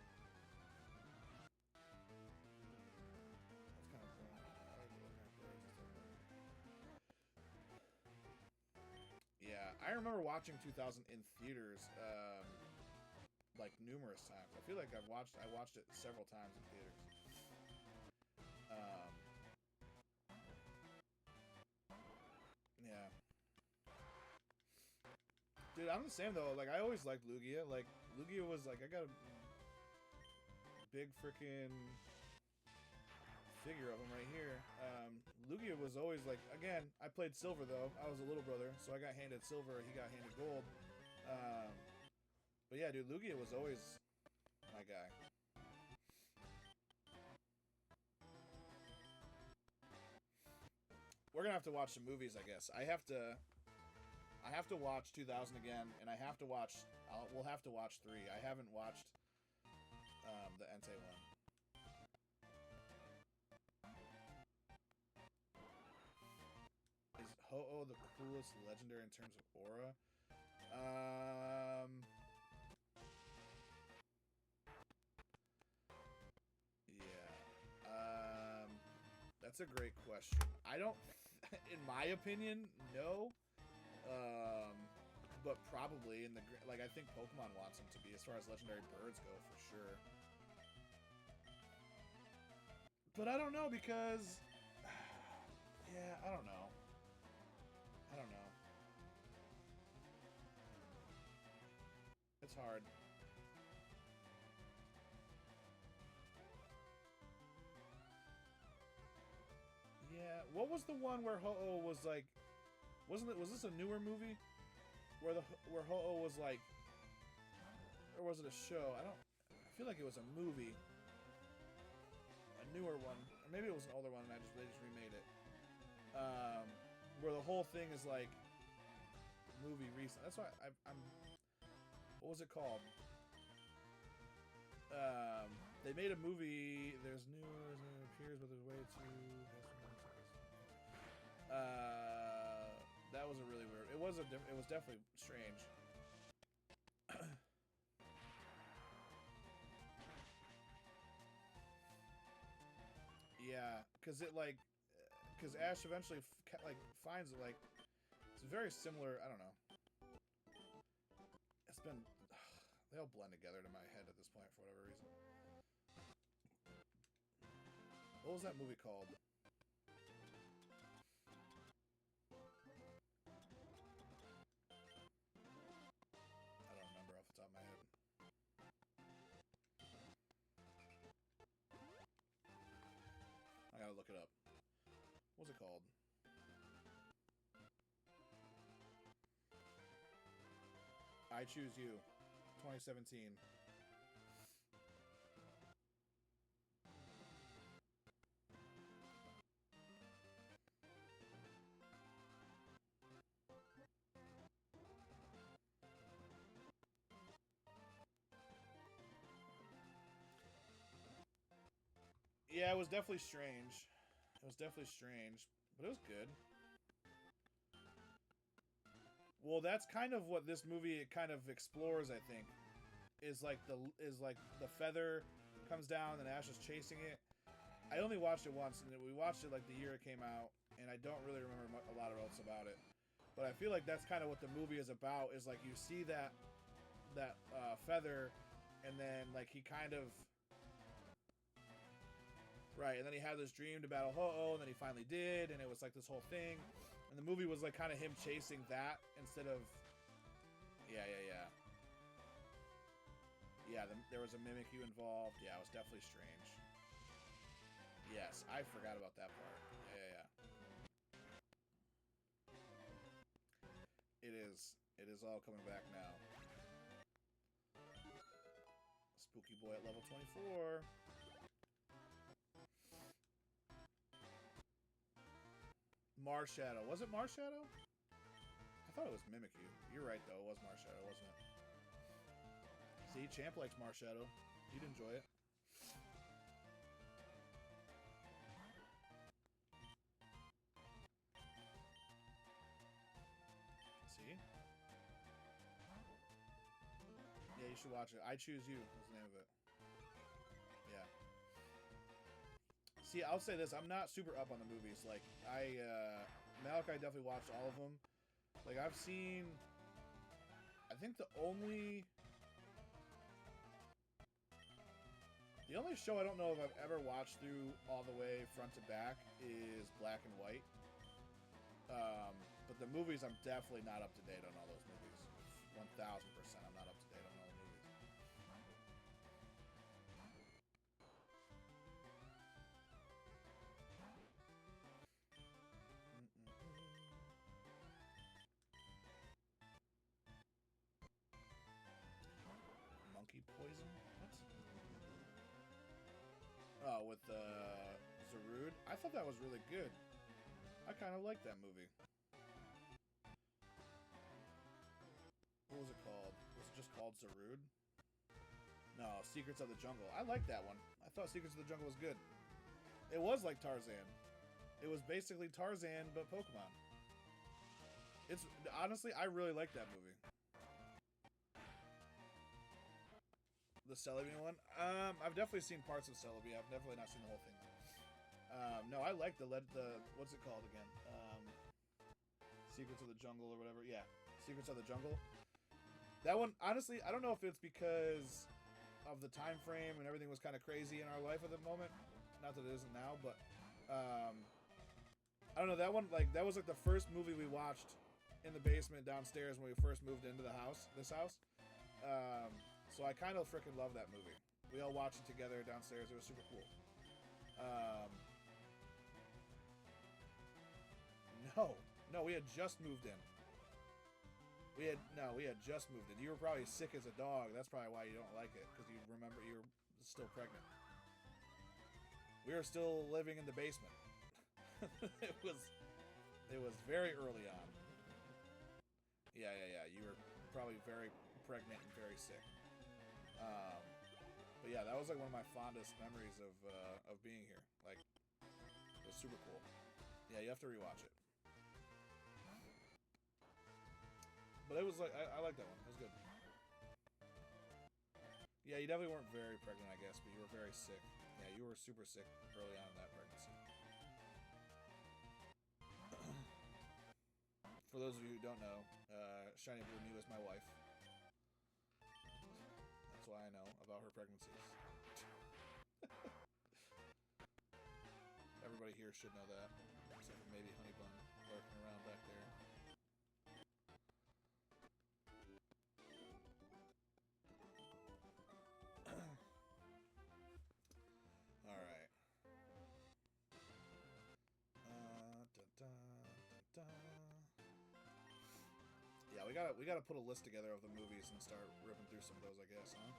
Speaker 1: Yeah, I remember watching 2000 in theaters, like numerous times. I feel like I watched it several times in theaters. Yeah. Dude, I'm the same though. Like, I always liked Lugia. Like, Lugia was like, I got a big freaking figure of him right here. Lugia was always like, again, I played Silver though. I was a little brother, so I got handed Silver. He got handed Gold. But yeah, dude, Lugia was always my guy. We're gonna have to watch some movies, I guess. I have to watch 2000 again, and I have to watch. We'll have to watch 3. I haven't watched the Entei one. Is Ho-Oh the coolest legendary in terms of aura? Yeah. That's a great question. I don't, in my opinion, no. But probably in the, like, I think Pokemon wants them to be, as far as legendary birds go, for sure. But I don't know, because, yeah, I don't know. It's hard. Yeah, what was the one where Ho-Oh was like, was this a newer movie? Where Ho-Oh was like, or was it a show? I feel like it was a movie. A newer one. Or maybe it was an older one and they just remade it. Where the whole thing is like movie recent. That's why I'm what was it called? They made a movie. There's new appears, but there's way too. That was a really weird. It was definitely strange. Yeah, because Ash eventually finds it, like, it's very similar. I don't know. It's been, they all blend together to my head at this point for whatever reason. What was that movie called? I don't remember off the top of my head. I gotta look it up. What's it called? I Choose You, 2017. Yeah, it was definitely strange. But it was good. Well, that's kind of what this movie kind of explores, I think. Is like the feather comes down and Ash is chasing it. I only watched it once, and we watched it like the year it came out, and I don't really remember a lot else about it. But I feel like that's kind of what the movie is about. Is like you see that feather, and then like he kind of. Right, and then he had this dream to battle Ho-Oh, and then he finally did, and it was like this whole thing. And the movie was like kind of him chasing that instead of Yeah, yeah, yeah. Yeah, there was a Mimikyu involved. Yeah, it was definitely strange. Yes, I forgot about that part. Yeah, yeah, yeah. It is. It is all coming back now. Spooky boy at level 24. Marshadow. Was it Marshadow? I thought it was Mimikyu. You're right, though. It was Marshadow, wasn't it? See, Champ likes Marshadow. You'd enjoy it. See? Yeah, you should watch it. I Choose You is the name of it. Yeah. See, I'll say this. I'm not super up on the movies. Like, Malachi definitely watched all of them. Like, I've seen... I think the only show I don't know if I've ever watched through all the way front to back is Black and White. But the movies, I'm definitely not up to date on all those movies. 1,000%, I'm not up to date on all the movies. Monkey poison? What? Oh, with Zarude? I thought that was really good. I kind of liked that movie. What was it called? Was it just called Zarude? No, Secrets of the Jungle. I liked that one. I thought Secrets of the Jungle was good. It was like Tarzan. It was basically Tarzan, but Pokemon. It's honestly, I really like that movie. The Celebi one? I've definitely seen parts of Celebi. I've definitely not seen the whole thing. No, I like the what's it called again? Secrets of the Jungle or whatever. Yeah, Secrets of the Jungle. That one, honestly, I don't know if it's because of the time frame and everything was kind of crazy in our life at the moment. Not that it isn't now, but I don't know. That one, like, that was like the first movie we watched in the basement downstairs when we first moved into the house. This house. So I kind of freaking love that movie. We all watched it together downstairs. It was super cool. No, we had just moved in. We had just moved in. You were probably sick as a dog. That's probably why you don't like it, because you remember you were still pregnant. We were still living in the basement. it was very early on. Yeah. You were probably very pregnant and very sick. But yeah, that was like one of my fondest memories of being here. Like, it was super cool. Yeah, you have to rewatch it. But it was like, I like that one. It was good. Yeah, you definitely weren't very pregnant, I guess, but you were very sick. Yeah, you were super sick early on in that pregnancy. For those of you who don't know, Shiny Blue Mew is my wife. That's why I know about her pregnancies. Everybody here should know that, except for maybe Honeybun lurking around back there. Alright. Yeah, we gotta put a list together of the movies and start ripping through some of those, I guess, huh?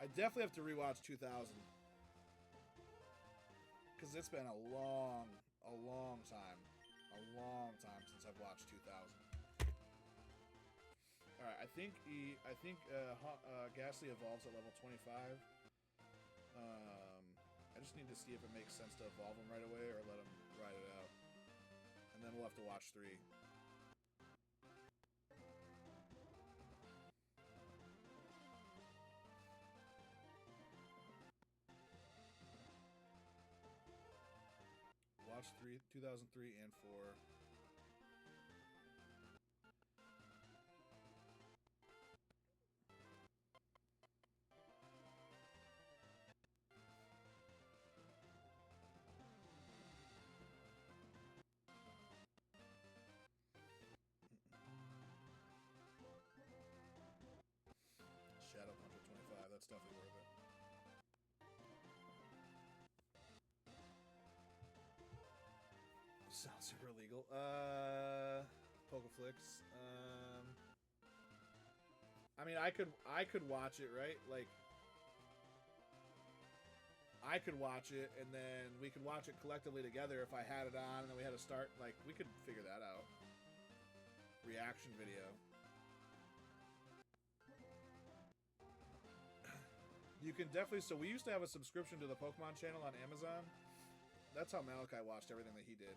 Speaker 1: I definitely have to rewatch 2000. Because it's been a long time. A long time since I've watched 2000. Alright, I think Ghastly evolves at level 25. I just need to see if it makes sense to evolve him right away or let him ride it out. And then we'll have to watch 3. Watch 2003 and 4. It's definitely worth it. Sounds super illegal. Pokeflix. I mean, I could watch it, right? Like, I could watch it, and then we could watch it collectively together if I had it on, and then we had to start. Like, we could figure that out. Reaction video. You can definitely. So we used to have a subscription to the Pokemon channel on Amazon. That's how Malachi watched everything that he did.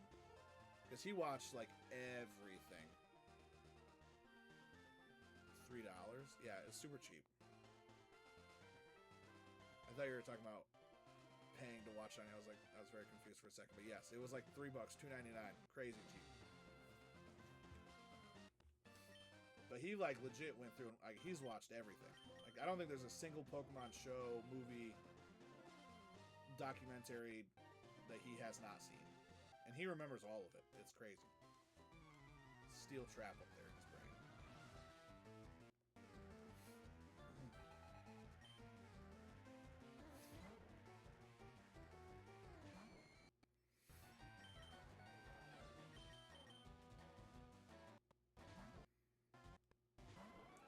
Speaker 1: Because he watched, like, everything. $3? Yeah, it's super cheap. I thought you were talking about paying to watch it. I was very confused for a second. But yes, it was like $3, $2.99. Crazy cheap. But he, like, legit went through and, like, he's watched everything. Like, I don't think there's a single Pokemon show, movie, documentary that he has not seen. And he remembers all of it. It's crazy. Steel trap up there in his brain.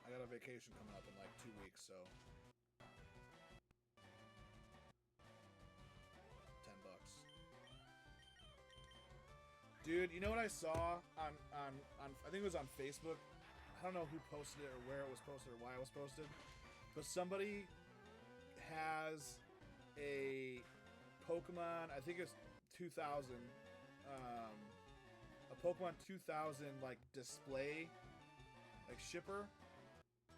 Speaker 1: I got a vacation coming up in like 2 weeks, so $10. Dude, you know what I saw on I think it was on Facebook. I don't know who posted it or where it was posted or why it was posted, but somebody has a Pokemon, I think it's 2000, a Pokemon 2000 like display, like shipper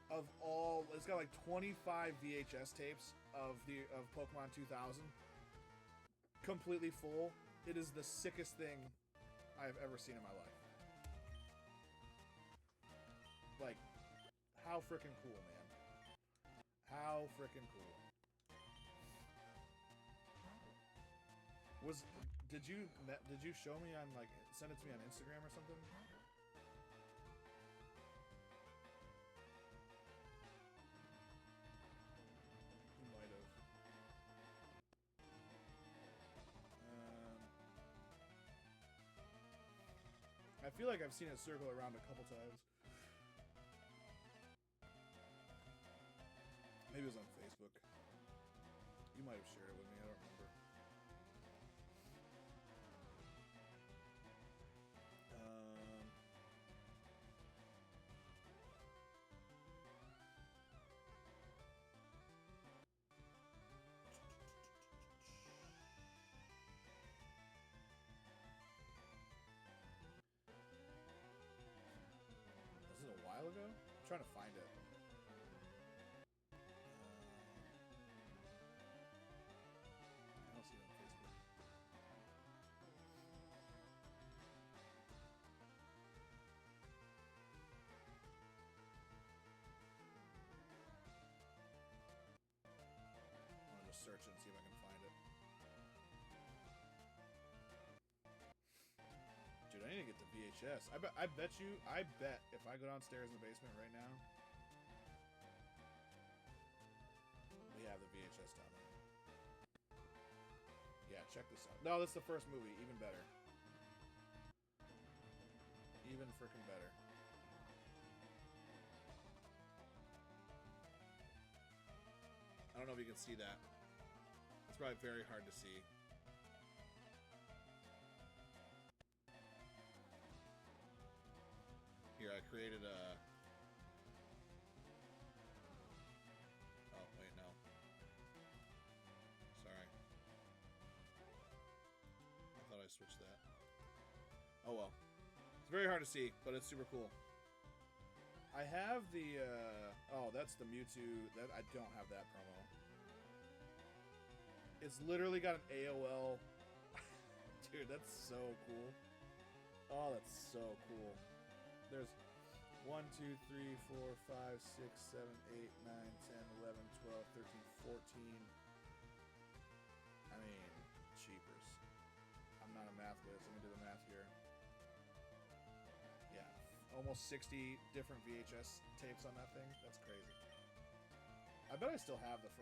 Speaker 1: of all. It's got like 25 VHS tapes of Pokemon 2000, completely full. It is the sickest thing I've ever seen in my life. Like, how freaking cool, man. How freaking cool. Did you show me on, like, send it to me on Instagram or something? You might have. I feel like I've seen it circle around a couple times. Maybe it was on Facebook. You might have shared it with me, I don't remember. Was it a while ago? I'm trying to find it. I don't see it on Facebook. I'm gonna just search it and see if I can find it. Dude, I need to get the VHS. I bet if I go downstairs in the basement right now, we have the VHS down there. Yeah, check this out. No, that's the first movie. Even better. Even freaking better. I don't know if you can see that. It's probably very hard to see. Here, I created a... Oh, wait, no. Sorry. I thought I switched that. Oh, well. It's very hard to see, but it's super cool. I have the... Oh, that's the Mewtwo. I don't have that promo. It's literally got an AOL... Dude, that's so cool. Oh, that's so cool. There's 1, 2, 3, 4, 5, 6, 7, 8, 9, 10, 11, 12, 13, 14. I mean, cheapers. I'm not a math whiz. Let me do the math here. Yeah, almost 60 different VHS tapes on that thing. That's crazy. I bet I still have the.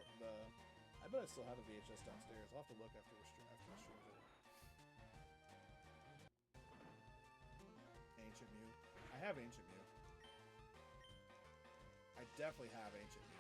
Speaker 1: I bet I still have the VHS downstairs. I'll have to look after the stream. Ancient Mew. I have Ancient Mew. I definitely have Ancient Mew.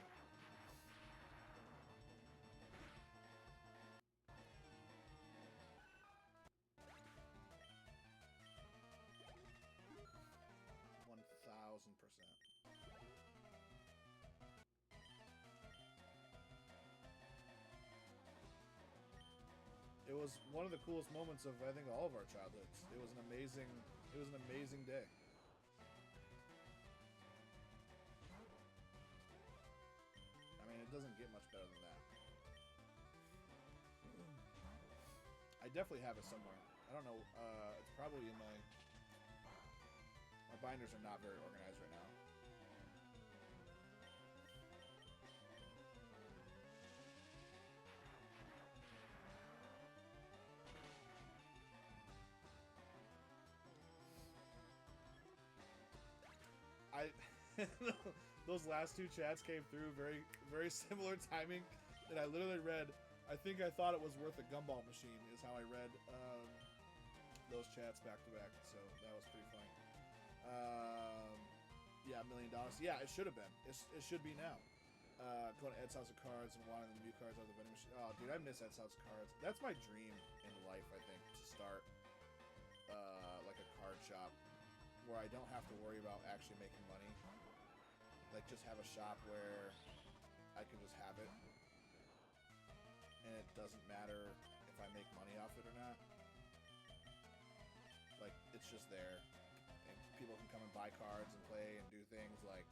Speaker 1: It was one of the coolest moments of, I think, all of our childhoods. It was an amazing day. I mean, it doesn't get much better than that. I definitely have it somewhere. I don't know. It's probably in my binders are not very organized right now. Those last two chats came through very similar timing, and I literally read. I think I thought it was worth a gumball machine. Is how I read those chats back to back. So that was pretty funny. Yeah, $1 million. Yeah, it should have been. It should be now. Going to Ed's House of Cards and wanting the new cards out of the vending machine. Oh, dude, I miss Ed's House of Cards. That's my dream in life. I think to start like a card shop where I don't have to worry about actually making money. Like, just have a shop where I can just have it, and it doesn't matter if I make money off it or not. Like, it's just there, and people can come and buy cards and play and do things. Like,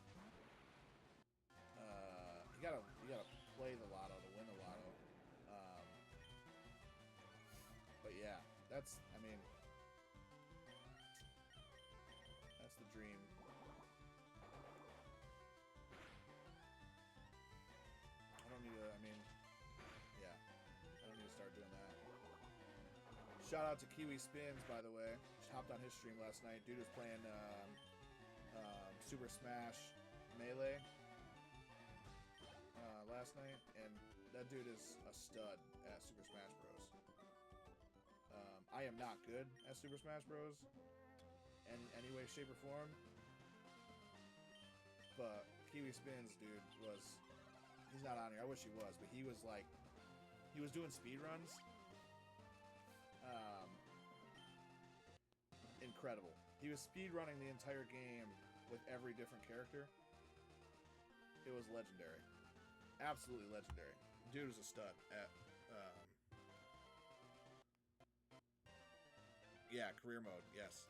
Speaker 1: you gotta play the lotto to win the lotto. But yeah, that's the dream. I don't need to start doing that. Shout out to Kiwi Spins, by the way. Just hopped on his stream last night. Dude was playing Super Smash Melee last night, and that dude is a stud at Super Smash Bros. I am not good at Super Smash Bros. in any way, shape, or form. But Kiwi Spins, dude, he's not on here. I wish he was, but he was doing speed runs. Incredible. He was speed running the entire game with every different character. It was legendary. Absolutely legendary. Dude was a stud at yeah, career mode, yes.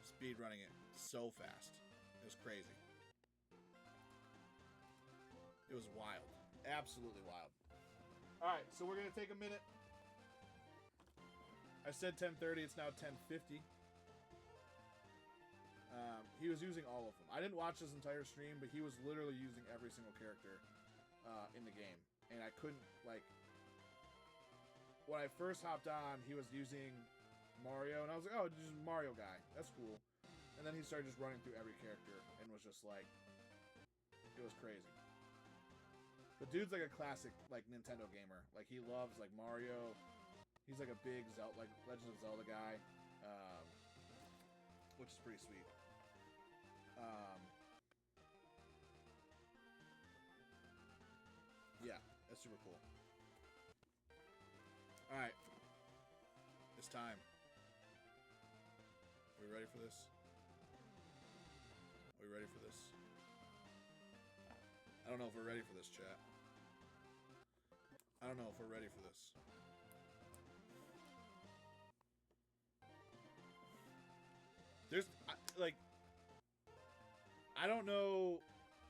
Speaker 1: Speed running it so fast. It was crazy. It was wild. Absolutely wild. Alright, so we're going to take a minute. I said 10:30, it's now 10:50. He was using all of them. I didn't watch his entire stream, but he was literally using every single character in the game. And I couldn't, when I first hopped on, he was using Mario, and I was like, oh, just Mario guy. That's cool. And then he started just running through every character, and was just like, it was crazy. But dude's like a classic, Nintendo gamer. Like, he loves, Mario. He's like a big Legend of Zelda guy, which is pretty sweet. Yeah, that's super cool. Alright. It's time. Are we ready for this? Are we ready for this? I don't know if we're ready for this, chat. I don't know if we're ready for this. There's, I don't know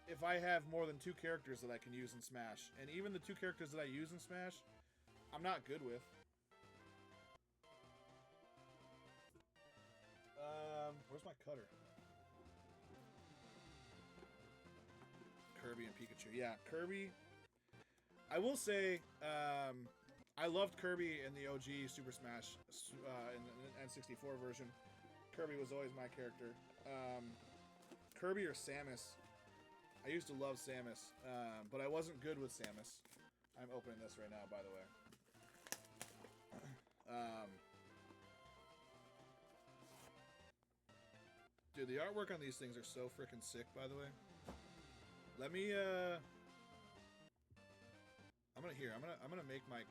Speaker 1: if I have more than 2 characters that I can use in Smash. And even the 2 characters that I use in Smash, I'm not good with. Where's my cutter? Kirby and Pikachu. Yeah, Kirby. I will say, I loved Kirby in the OG Super Smash, in the N64 version. Kirby was always my character. Kirby or Samus, I I used to love Samus, but I wasn't good with Samus. I'm opening this right now, by the way. Dude, the artwork on these things are so freaking sick, by the way. Let me, I'm gonna make my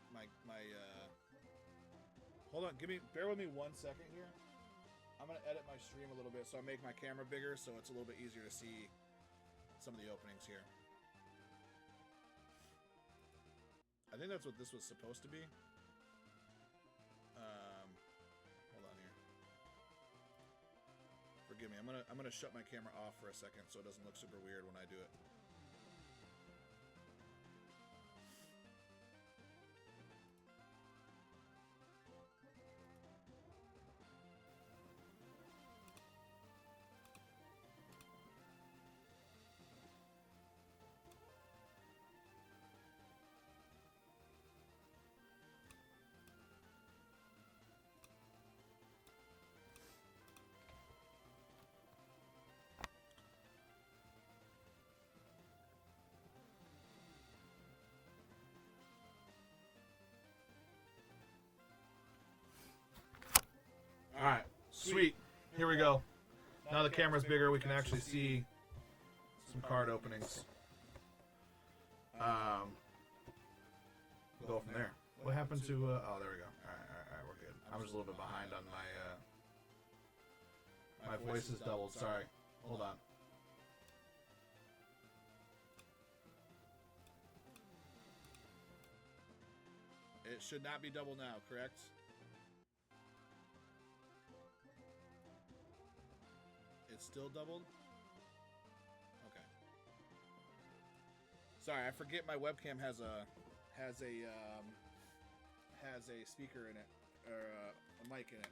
Speaker 1: hold on, bear with me 1 second here. I'm gonna edit my stream a little bit so I make my camera bigger so it's a little bit easier to see some of the openings here. I think that's what this was supposed to be. Hold on here. Forgive me. I'm gonna shut my camera off for a second so it doesn't look super weird when I do it. Alright, sweet. Here we go. Now the camera's bigger, we can actually see some card openings. We'll go from there. What happened to, oh, there we go. Alright, we're good. I'm just a little bit behind on my voice is doubled, sorry. Hold on. It should not be double now, correct? It's still doubled? Okay. Sorry, I forget my webcam has a speaker in it, or a mic in it.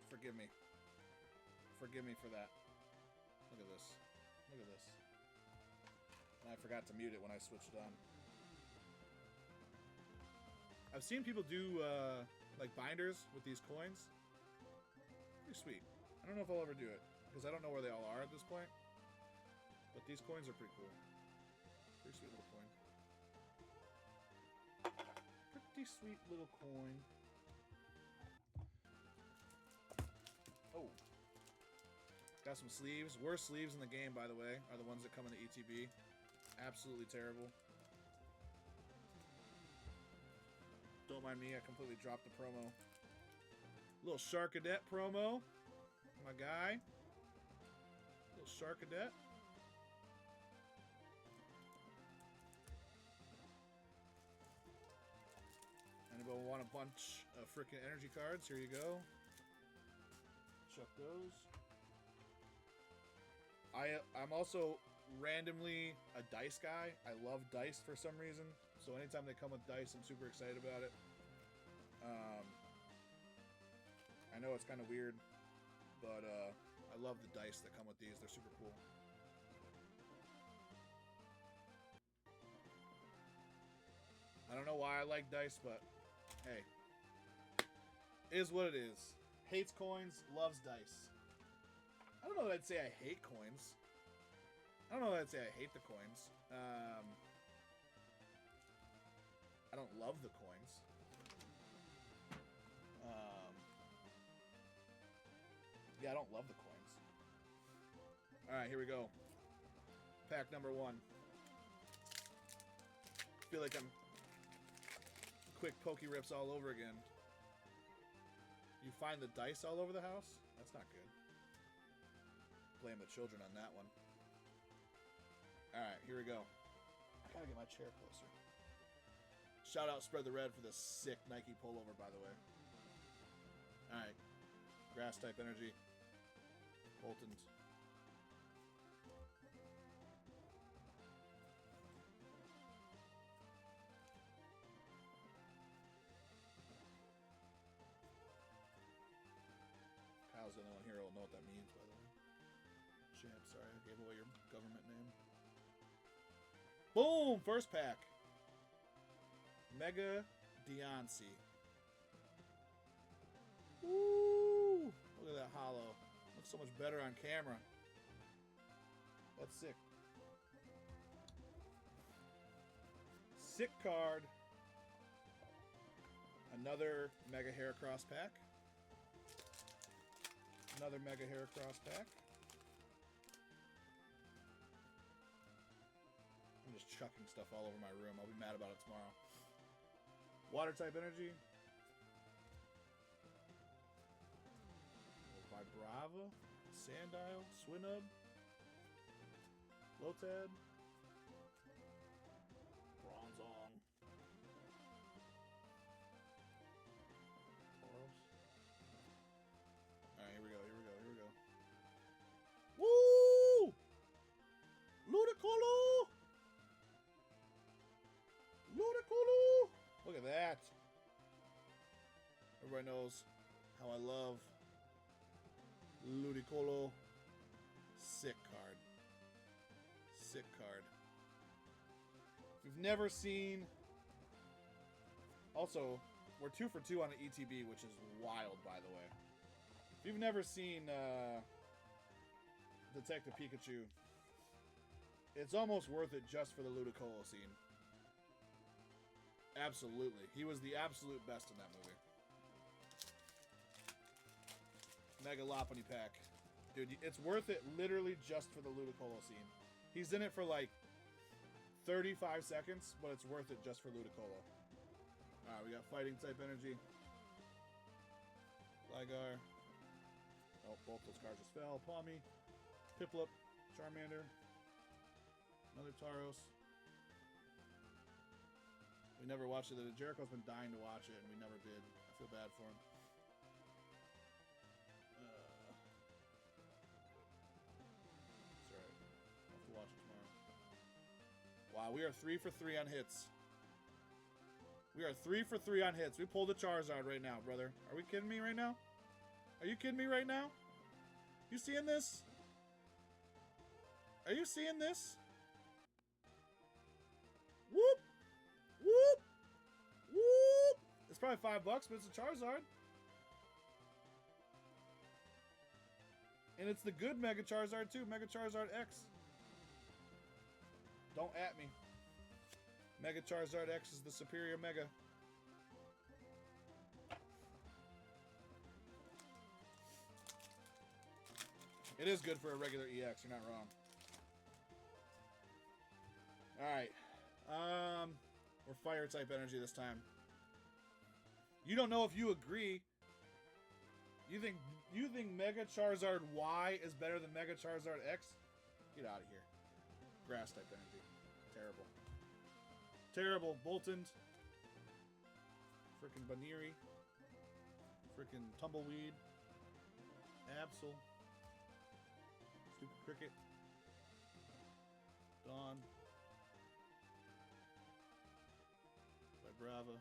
Speaker 1: Forgive me. Forgive me for that. Look at this. Look at this. And I forgot to mute it when I switched it on. I've seen people do like binders with these coins. Pretty sweet. I don't know if I'll ever do it, because I don't know where they all are at this point. But these coins are pretty cool. Pretty sweet little coin. Pretty sweet little coin. Oh. Got some sleeves. Worst sleeves in the game, by the way, are the ones that come in the ETB. Absolutely terrible. Don't mind me, I completely dropped the promo. Little Sharkadet promo. My guy. Little Sharkadet. Anybody want a bunch of freaking energy cards? Here you go. Chuck those. I'm also randomly a dice guy. I love dice for some reason. So anytime they come with dice, I'm super excited about it. I know it's kind of weird, but I love the dice that come with these. They're super cool. I don't know why I like dice, but hey, is what it is. Hates coins, loves dice. I don't know that I'd say I hate coins. I don't know that I'd say I hate the coins. I don't love the coins. Yeah, I don't love the coins. Alright, here we go. Pack number 1. Feel like I'm quick pokey rips all over again. You find the dice all over the house? That's not good. Blame the children on that one. Alright, here we go. I gotta get my chair closer. Shout out Spread the Red for the sick Nike pullover, by the way. Alright. Grass type energy. Boltons. Kyle's the only one here who'll know what that means, by the way. Champ, sorry, I gave away your government name. Boom! First pack. Mega Deoncy. Woo! Look at that holo. Looks so much better on camera. That's sick. Sick card. Another Mega Heracross pack. Another Mega Heracross pack. I'm just chucking stuff all over my room. I'll be mad about it tomorrow. Water type energy. Vibrava. Sandile. Swinub. Lotad. Bronzong. Tauros. Alright, here we go, here we go, here we go. Woo! Ludicolo! Ludicolo! Look at that. Everybody knows how I love Ludicolo. Sick card. Sick card. If you've never seen... Also, we're 2 for 2 on an ETB, which is wild, by the way. If you've never seen Detective Pikachu, it's almost worth it just for the Ludicolo scene. Absolutely. He was the absolute best in that movie. Mega Lopunny pack. Dude, it's worth it literally just for the Ludicolo scene. He's in it for like 35 seconds, but it's worth it just for Ludicolo. Alright, we got fighting type energy. Gligar. Oh, both those cards just fell. Palmy. Piplup. Charmander. Another Tauros. We never watched it. Jericho's been dying to watch it, and we never did. I feel bad for him. That's alright. I'll have to watch it tomorrow. Wow, we are 3 for 3 on hits. We are 3 for 3 on hits. We pulled a Charizard right now, brother. Are we kidding me right now? Are you kidding me right now? You seeing this? Are you seeing this? Whoop! Whoop! Whoop! It's probably $5, but it's a Charizard. And it's the good Mega Charizard too, Mega Charizard X. Don't at me. Mega Charizard X is the superior Mega. It is good for a regular EX, you're not wrong. Alright. We're fire type energy this time. You don't know if you agree. You think Mega Charizard Y is better than Mega Charizard X? Get out of here. Grass type energy. Terrible. Terrible. Boltund. Frickin' Baniri. Frickin' Tumbleweed. Absol. Stupid Cricket. Dawn. Vibrava.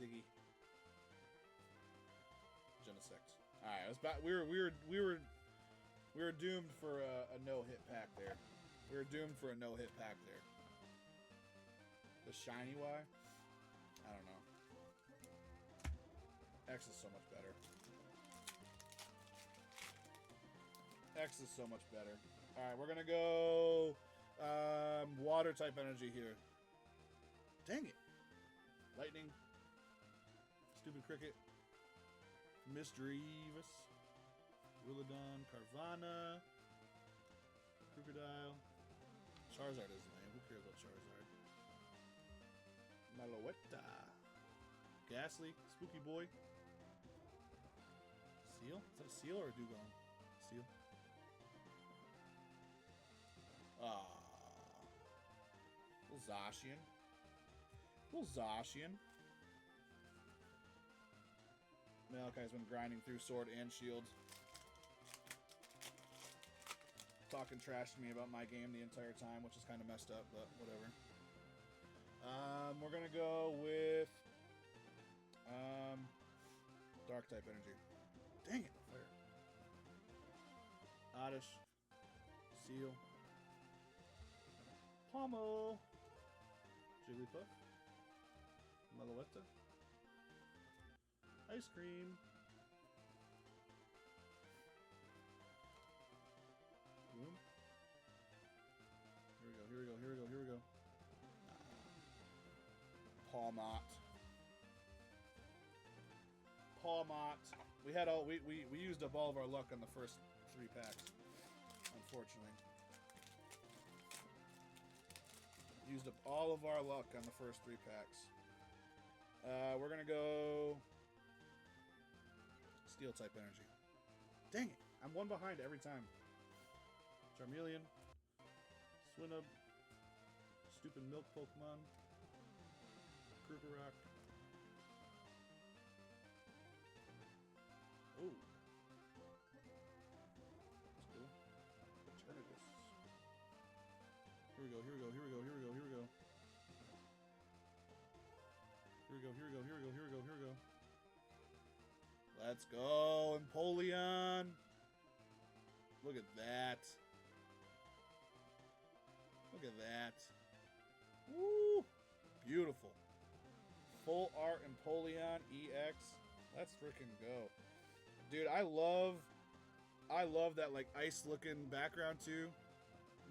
Speaker 1: Ziggy. Genesect. All right, we were doomed for a no-hit pack there. We were doomed for a no-hit pack there. The shiny Y? I don't know. X is so much better. X is so much better. All right, we're gonna go water type energy here. Dang it! Lightning. Stupid Cricket. Misdreavus. Willodon. Carvana. Crocodile. Charizard is lame. Who cares about Charizard? Malouetta. Ghastly. Spooky Boy. Seal? Is that a seal or a dugong? Seal. Little Zacian. Little Zacian. Malachi's been grinding through Sword and Shield. Talking trash to me about my game the entire time, which is kind of messed up, but whatever. We're gonna go with Dark type energy. Dang it! Fire. Oddish. Seal. Pommel. Jigglypuff. Malouetta. Ice Cream. Here we go. Here we go. Here we go. Palmot. Palmot. We had all we used up all of our luck on the first 3 packs, unfortunately. Used up all of our luck on the first 3 packs. We're gonna go Steel type energy. Dang it! I'm one behind every time. Charmeleon, Swinub, stupid milk Pokemon, Krugerrock. Oh, that's cool. Eternatus. Here we go. Here we go. Here we go. Here we go. Here we go. Here we go. Here we go. Here we go. Here we go. Here we go. Let's go, Empoleon. Look at that. Look at that. Woo! Beautiful. Full art Empoleon EX. Let's freaking go. Dude, I love that like ice looking background too.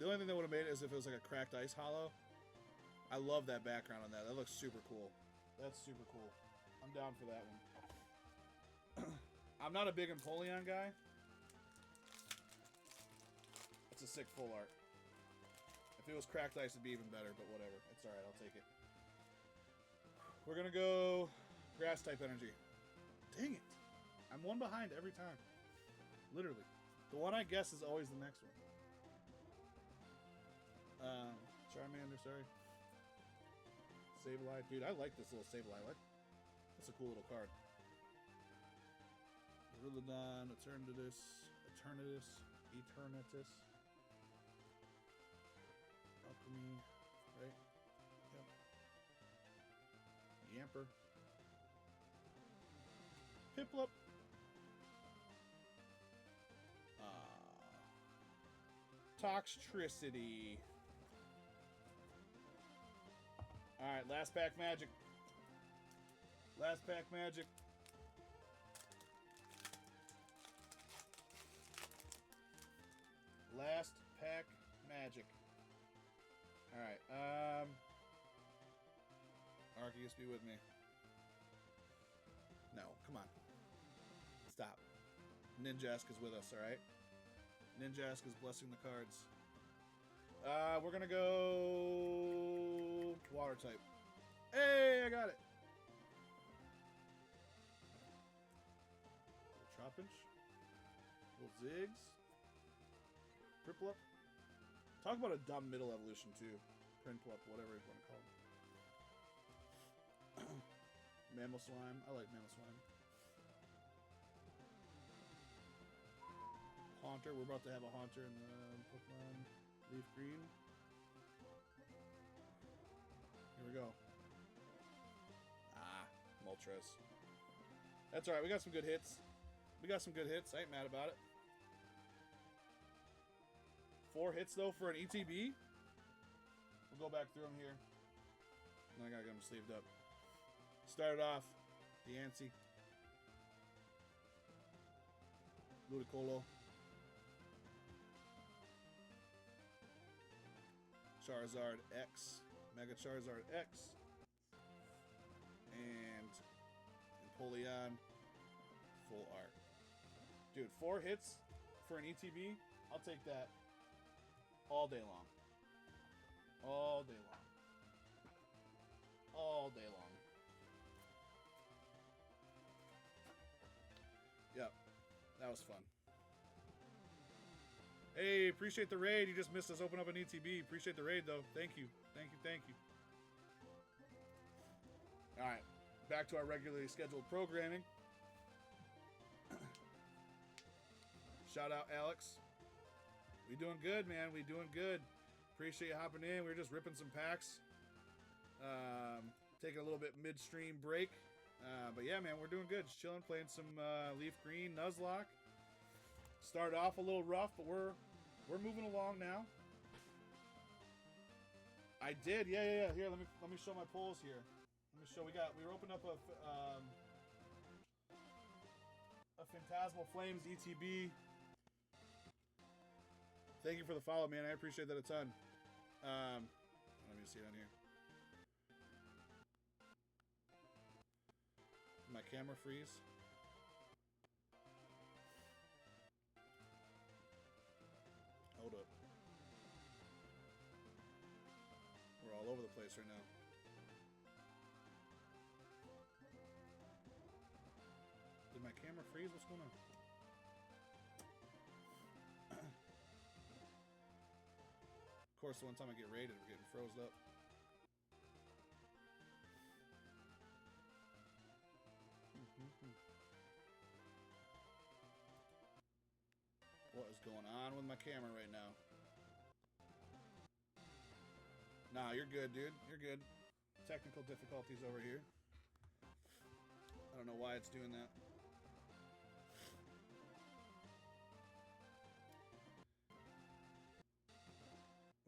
Speaker 1: The only thing that would have made it is if it was like a cracked ice hollow. I love that background on that. That looks super cool. That's super cool. I'm down for that one. I'm not a big Empoleon guy. It's a sick full art. If it was cracked ice, it'd be even better, but whatever. It's alright, I'll take it. We're gonna go grass type energy. Dang it. I'm one behind every time. Literally. The one I guess is always the next one. Charmander, sorry. Sableye. Dude, I like this little Sableye. That's a cool little card. Rilladon, Eternatus. Alchemy, right? Yep. Yamper. Piplup. Toxtricity. Alright, last pack magic. Last pack magic. Last pack magic. Alright, Arceus, be with me. No, come on. Stop. Ninjask is with us, alright? Ninjask is blessing the cards. We're gonna go water type. Hey, I got it. Little Trapinch. Little Ziggs. Prinplup. Talk about a dumb middle evolution too. Prinplup, whatever you want to call it. Mammoslime. I like Mammoslime. Haunter. We're about to have a Haunter in the Pokemon Leaf Green. Here we go. Moltres. That's alright. We got some good hits. I ain't mad about it. 4 hits though for an ETB. We'll go back through them here. And I gotta get them sleeved up. Started off Diancie, Ludicolo, Charizard X, Mega Charizard X, and Empoleon full art. Dude, 4 hits for an ETB. I'll take that all day long. All day long. All day long. Yep. That was fun. Hey, appreciate the raid. You just missed us open up an ETB. Appreciate the raid, though. Thank you. Thank you. Thank you. All right. Back to our regularly scheduled programming. Shout out, Alex. We doing good, man. We doing good. Appreciate you hopping in. We were just ripping some packs. Taking a little bit midstream break. But yeah, man, we're doing good. Just chilling, playing some Leaf Green, Nuzlocke. Started off a little rough, but we're moving along now. I did, yeah. Here, let me show my polls here. Let me show. We were opening up a Phantasmal Flames ETB. Thank you for the follow, man. I appreciate that a ton. Let me see it on here. My camera freeze. Hold up. We're all over the place right now. Did my camera freeze? What's going on? Of course, the one time I get raided, we're getting froze up. What is going on with my camera right now? Nah, you're good, dude. You're good. Technical difficulties over here. I don't know why it's doing that.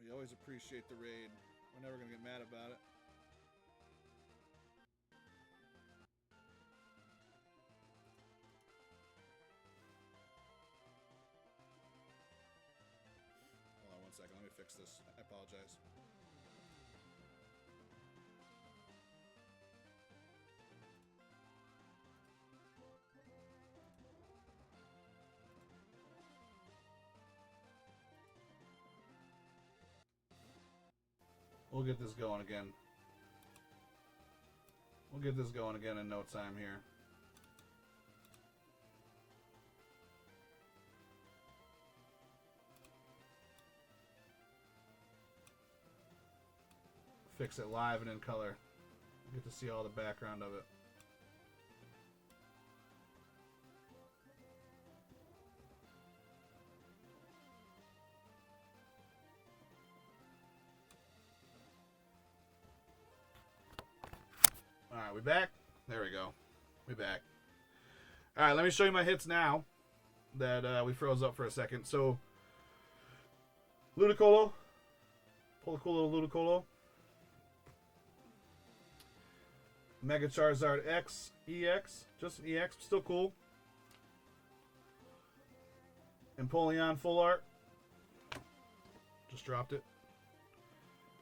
Speaker 1: We always appreciate the raid. We're never going to get mad about it. Hold on one second. Let me fix this. I apologize. We'll get this going again. We'll get this going again in no time here. Fix it live and in color. You get to see all the background of it. Alright, we back? There we go. We back. Alright, let me show you my hits now that we froze up for a second. So, Ludicolo. Pull a cool little Ludicolo. Mega Charizard X, EX. Just an EX, still cool. Empoleon Full Art. Just dropped it.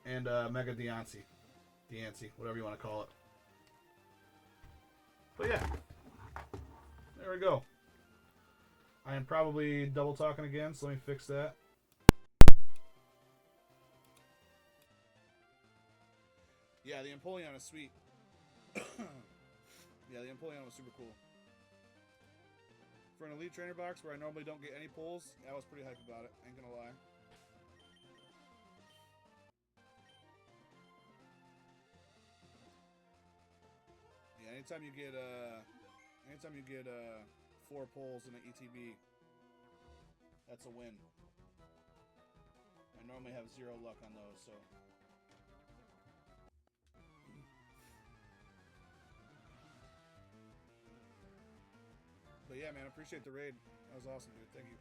Speaker 1: And Mega Deancey. Deancey, whatever you want to call it. But yeah, there we go. I am probably double talking again, so let me fix that. Yeah, the Empoleon is sweet. Yeah, the Empoleon was super cool. For an Elite Trainer box where I normally don't get any pulls, I was pretty hyped about it, ain't gonna lie. Yeah, anytime you get 4 pulls in an ETB, that's a win. I normally have 0 luck on those, so. But yeah, man, I appreciate the raid. That was awesome, dude. Thank you.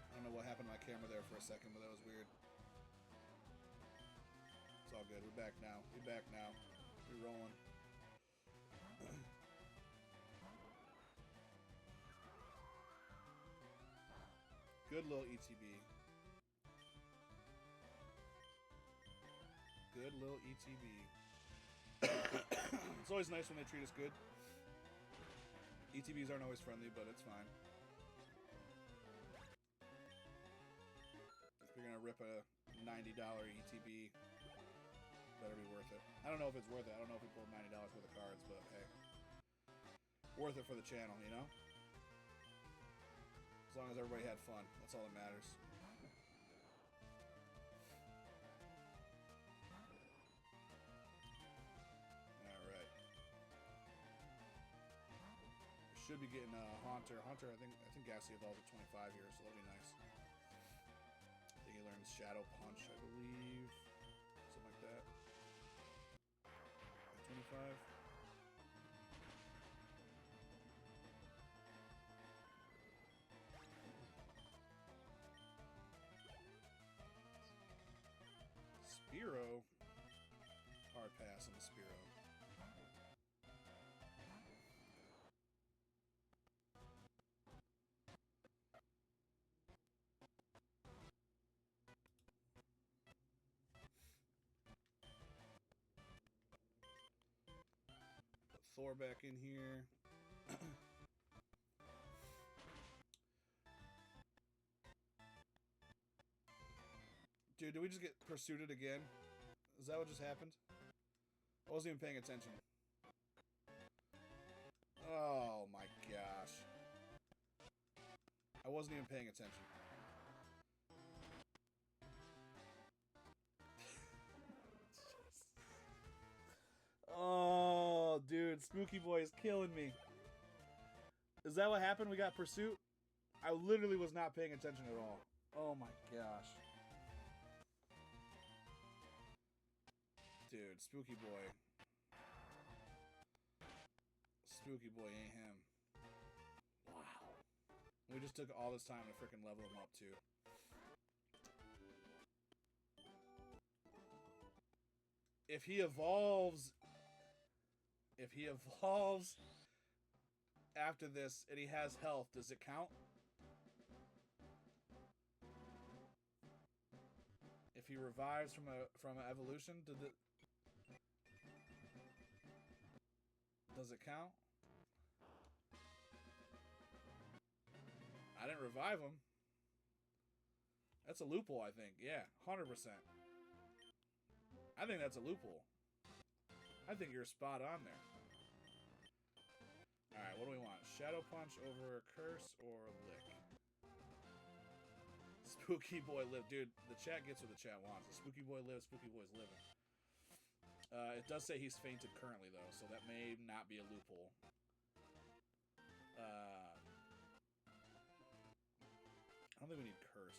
Speaker 1: I don't know what happened to my camera there for a second, but that was weird. It's all good. We're back now. We're back now. We're rolling. Good little ETB. Good little ETB. It's always nice when they treat us good. ETBs aren't always friendly, but it's fine. If you're gonna rip a $90 ETB, better be worth it. I don't know if it's worth it. I don't know if we pulled $90 worth of cards, but hey. Worth it for the channel, you know? As long as everybody had fun. That's all that matters. Alright. Should be getting Haunter. Haunter, I think Gassy evolved at 25 here, so that'll be nice. I think he learns Shadow Punch, I believe. Something like that. 25. Spearow. Hard pass on the Spearow. Thor back in here. Dude, did we just get pursued again? Is that what just happened? I wasn't even paying attention. Oh my gosh. I wasn't even paying attention. Oh, dude, Spooky Boy is killing me. Is that what happened? We got pursuit? I literally was not paying attention at all. Oh my gosh. Dude, Spooky Boy. Spooky Boy ain't him. Wow. We just took all this time to freaking level him up, too. If he evolves after this and he has health, does it count? If he revives from an evolution, does it count? I didn't revive him. That's a loophole, I think. Yeah, 100%. I think that's a loophole. I think you're spot on there. Alright, what do we want? Shadow Punch over Curse or Lick? Spooky Boy live. Dude, the chat gets what the chat wants. The Spooky Boy lives, Spooky Boy's living. It does say he's fainted currently, though, so that may not be a loophole. I don't think we need Curse.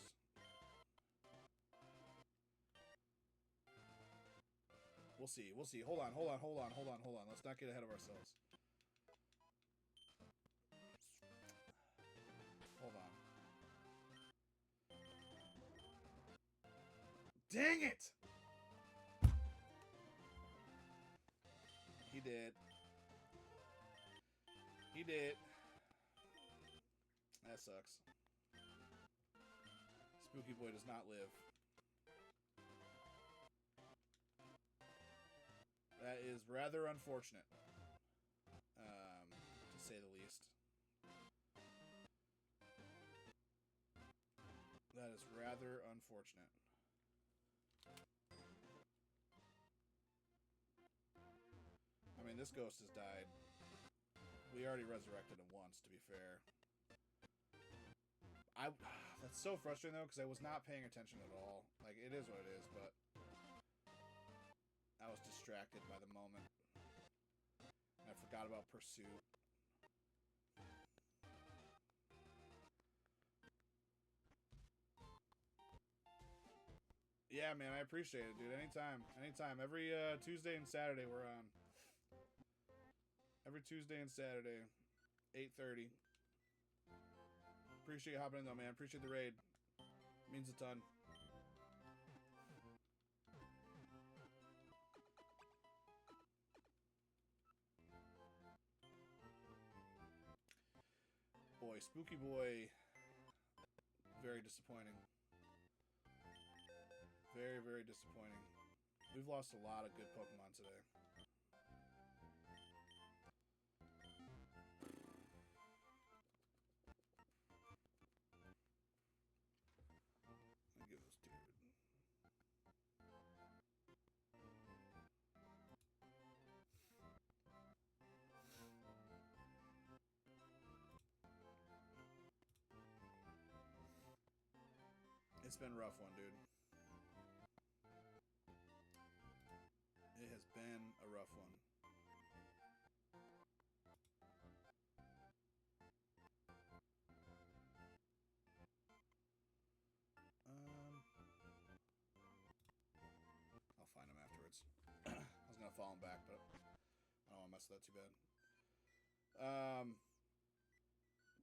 Speaker 1: We'll see. We'll see. Hold on. Let's not get ahead of ourselves. Hold on. Dang it! He did. He did. That sucks. Spooky Boy does not live. That is rather unfortunate, to say the least. That is rather unfortunate. I mean, this ghost has died. We already resurrected him once, to be fair. That's so frustrating, though, because I was not paying attention at all. Like, it is what it is, but I was distracted by the moment. And I forgot about Pursuit. Yeah, man, I appreciate it, dude. Anytime. Anytime. Every Tuesday and Saturday we're on. Every Tuesday and Saturday. 8:30. Appreciate you hopping in, though, man. Appreciate the raid. Means a ton. Boy, Spooky Boy. Very disappointing. Very, very disappointing. We've lost a lot of good Pokemon today. Let me give this dude. It's been a rough one, dude. It has been a rough one. I'll find him afterwards. I was gonna follow him back, but I don't want to mess with that too bad.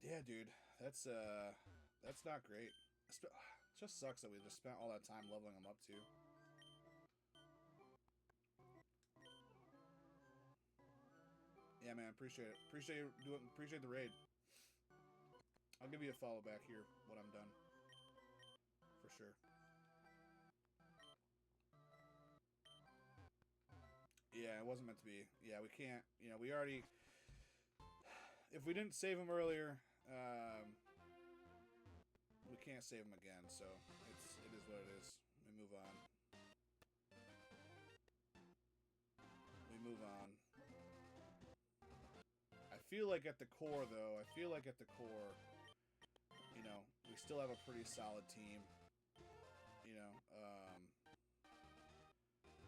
Speaker 1: Yeah, dude, that's not great. It just sucks that we just spent all that time leveling him up too. Yeah, man, appreciate it. Appreciate the raid. I'll give you a follow back here when I'm done. For sure. Yeah, it wasn't meant to be. Yeah, we can't. You know, we already. If we didn't save him earlier, we can't save him again. So it is what it is. We move on. We move on. I feel like at the core, though, you know, we still have a pretty solid team. You know,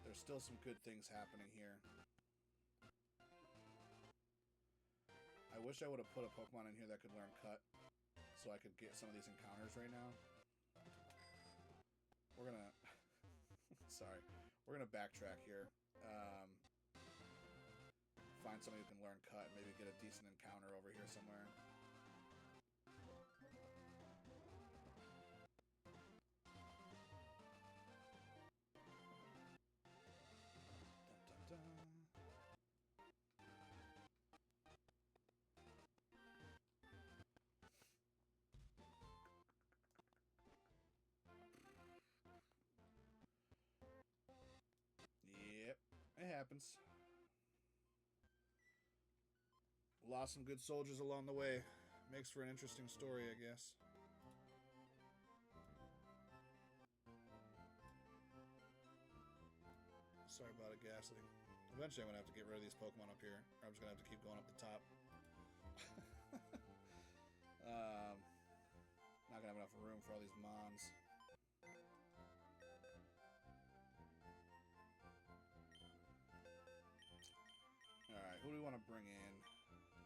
Speaker 1: there's still some good things happening here. I wish I would have put a Pokemon in here that could learn Cut, so I could get some of these encounters right now. We're gonna... Sorry. We're gonna backtrack here. Find somebody who can learn Cut and maybe get a decent encounter over here somewhere. Dun, dun, dun. Yep, it happens. Lost some good soldiers along the way. Makes for an interesting story, I guess. Sorry about it, Ghastly. Eventually I'm going to have to get rid of these Pokemon up here. Or I'm just going to have to keep going up the top. Not going to have enough room for all these Mons. Alright, who do we want to bring in?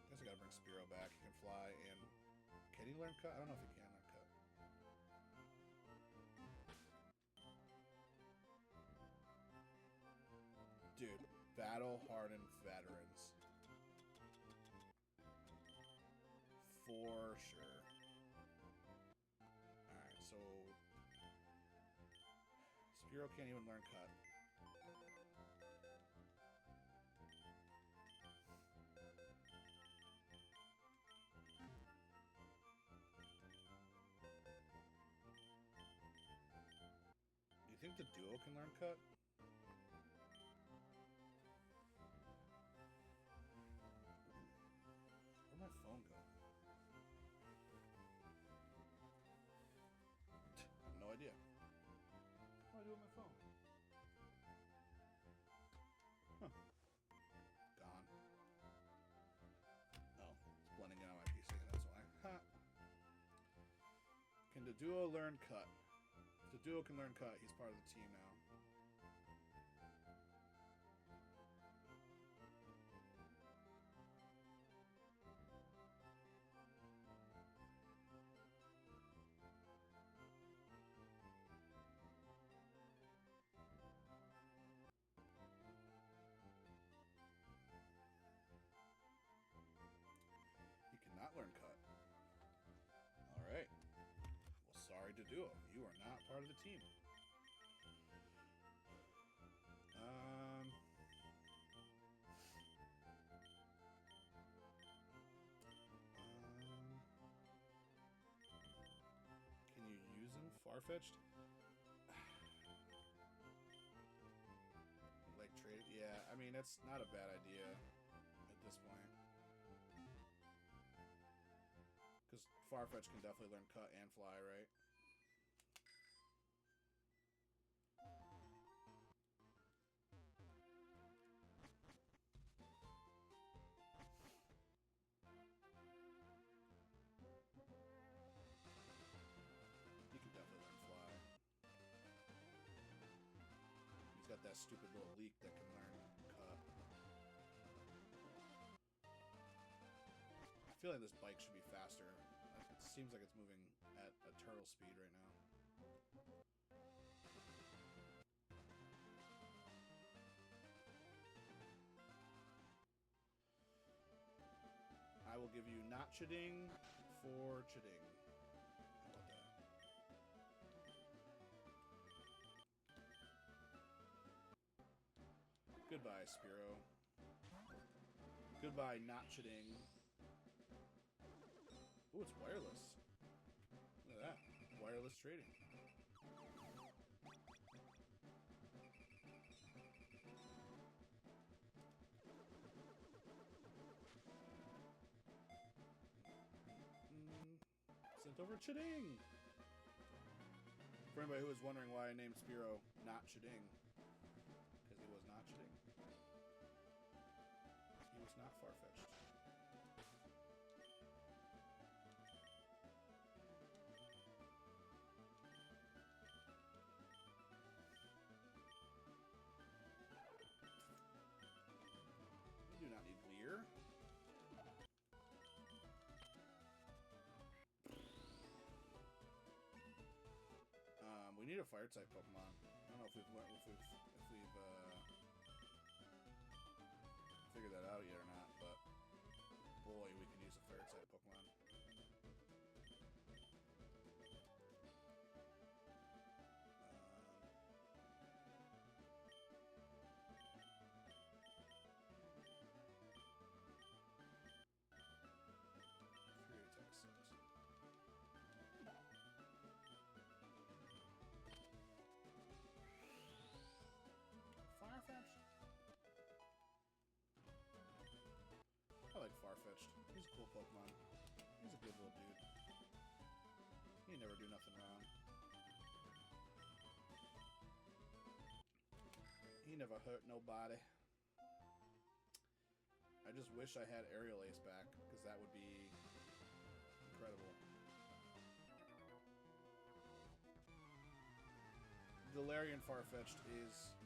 Speaker 1: I guess I gotta bring Spearow back. He can fly, and... Can he learn Cut? I don't know if he can learn Cut. Dude, battle-hardened veterans. For sure. Alright, so... Spearow can't even learn Cut. You think the duo can learn Cut? Where'd my phone go? I have no idea. What do I do with my phone? Huh. Gone. Oh, it's blending in on my PC, that's why. Huh. Can the duo learn Cut? If the duo can learn Cut, he's part of the team now. He cannot learn Cut. Alright. Well, sorry to duo. You are not part of the team. Can you use him? Far-fetched? Like trade? Yeah, I mean, that's not a bad idea at this point. Because Farfetch can definitely learn Cut and Fly, right? He can definitely learn Fly. He's got that stupid little leak that can learn Cut. I feel like this bike should be faster. It seems like it's moving at a turtle speed right now. I will give you not Chiding for Chiding. How about that? Goodbye, Spearow. Goodbye, not Chiding. Ooh, it's wireless. Look at that. Wireless trading. Sent over Chiding! For anybody who was wondering why I named Spearow not Chiding, because he was not Chiding. He was not far-fetched. We do not need Leer. We need a fire type Pokemon. I don't know if we've figured that out yet or not, but boy, we can use a fire type Pokemon. Three attack sets. Farfetch'd? I like Farfetch'd. He's a cool Pokemon. He's a good little dude. He never do nothing wrong. He never hurt nobody. I just wish I had Aerial Ace back, because that would be incredible. Galarian Farfetch'd is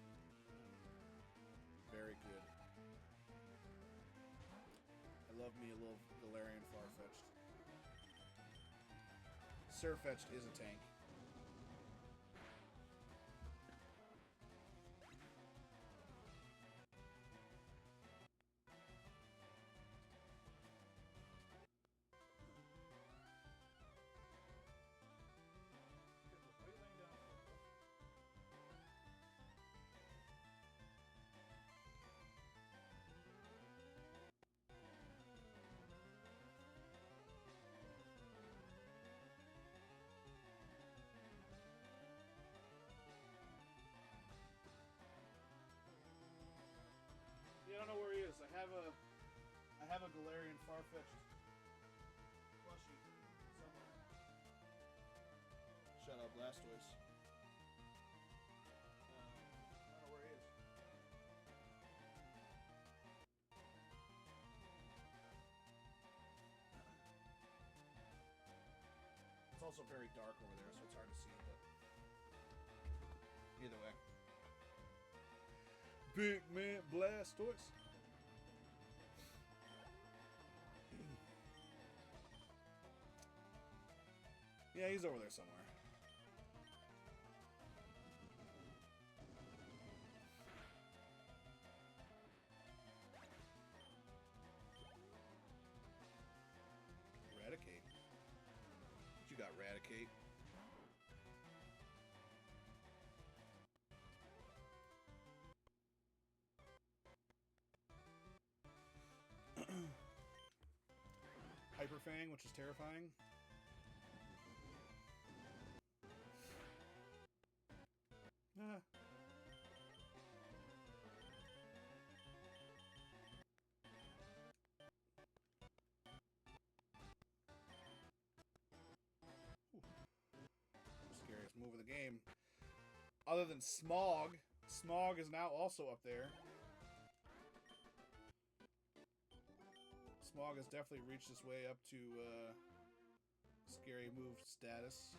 Speaker 1: very good. I love me a little Galarian Farfetch'd. Surfetch'd is a tank. Yeah, I don't know where he is. I have a Galarian Farfetch'd plushie somewhere. Shout out Blastoise. I don't know where he is. It's also very dark over there, so it's hard to see, but either way. Big man Blastoise. Yeah, he's over there somewhere. Raticate. What you got, Raticate? Hyper Fang, which is terrifying. Ah. Scariest move of the game. Other than Smog. Smog is now also up there. Smog has definitely reached his way up to scary move status.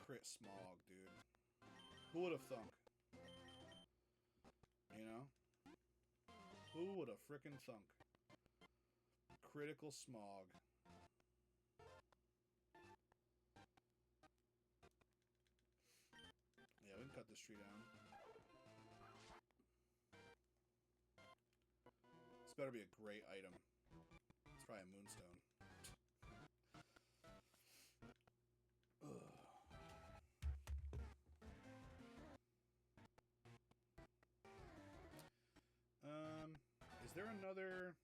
Speaker 1: Crit Smog, dude. Who would have thunk? You know? Who would have frickin' thunk? Critical Smog. Yeah, we can cut this tree down. This better be a great item. It's probably a Moonstone. Is there another...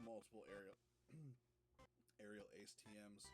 Speaker 1: multiple aerial ace TMs.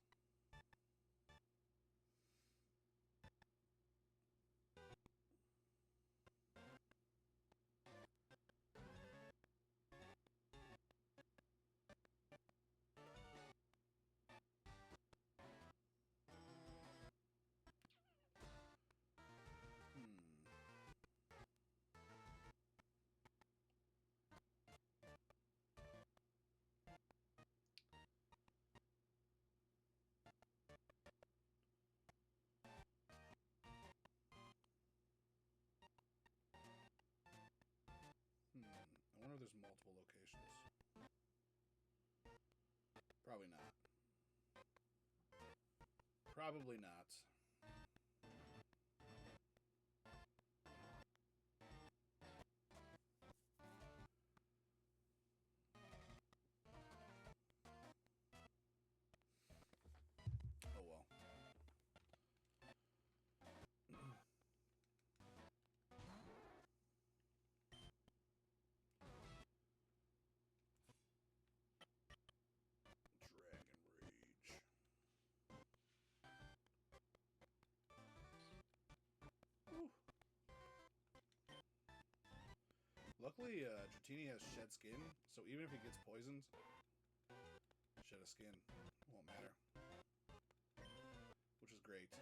Speaker 1: I wonder if there's multiple locations. Probably not. Probably not. Oh well. Dragon Rage. Whew. Luckily, Dratini has shed skin, so even if he gets poisoned, shed a skin won't matter. Which is great. Do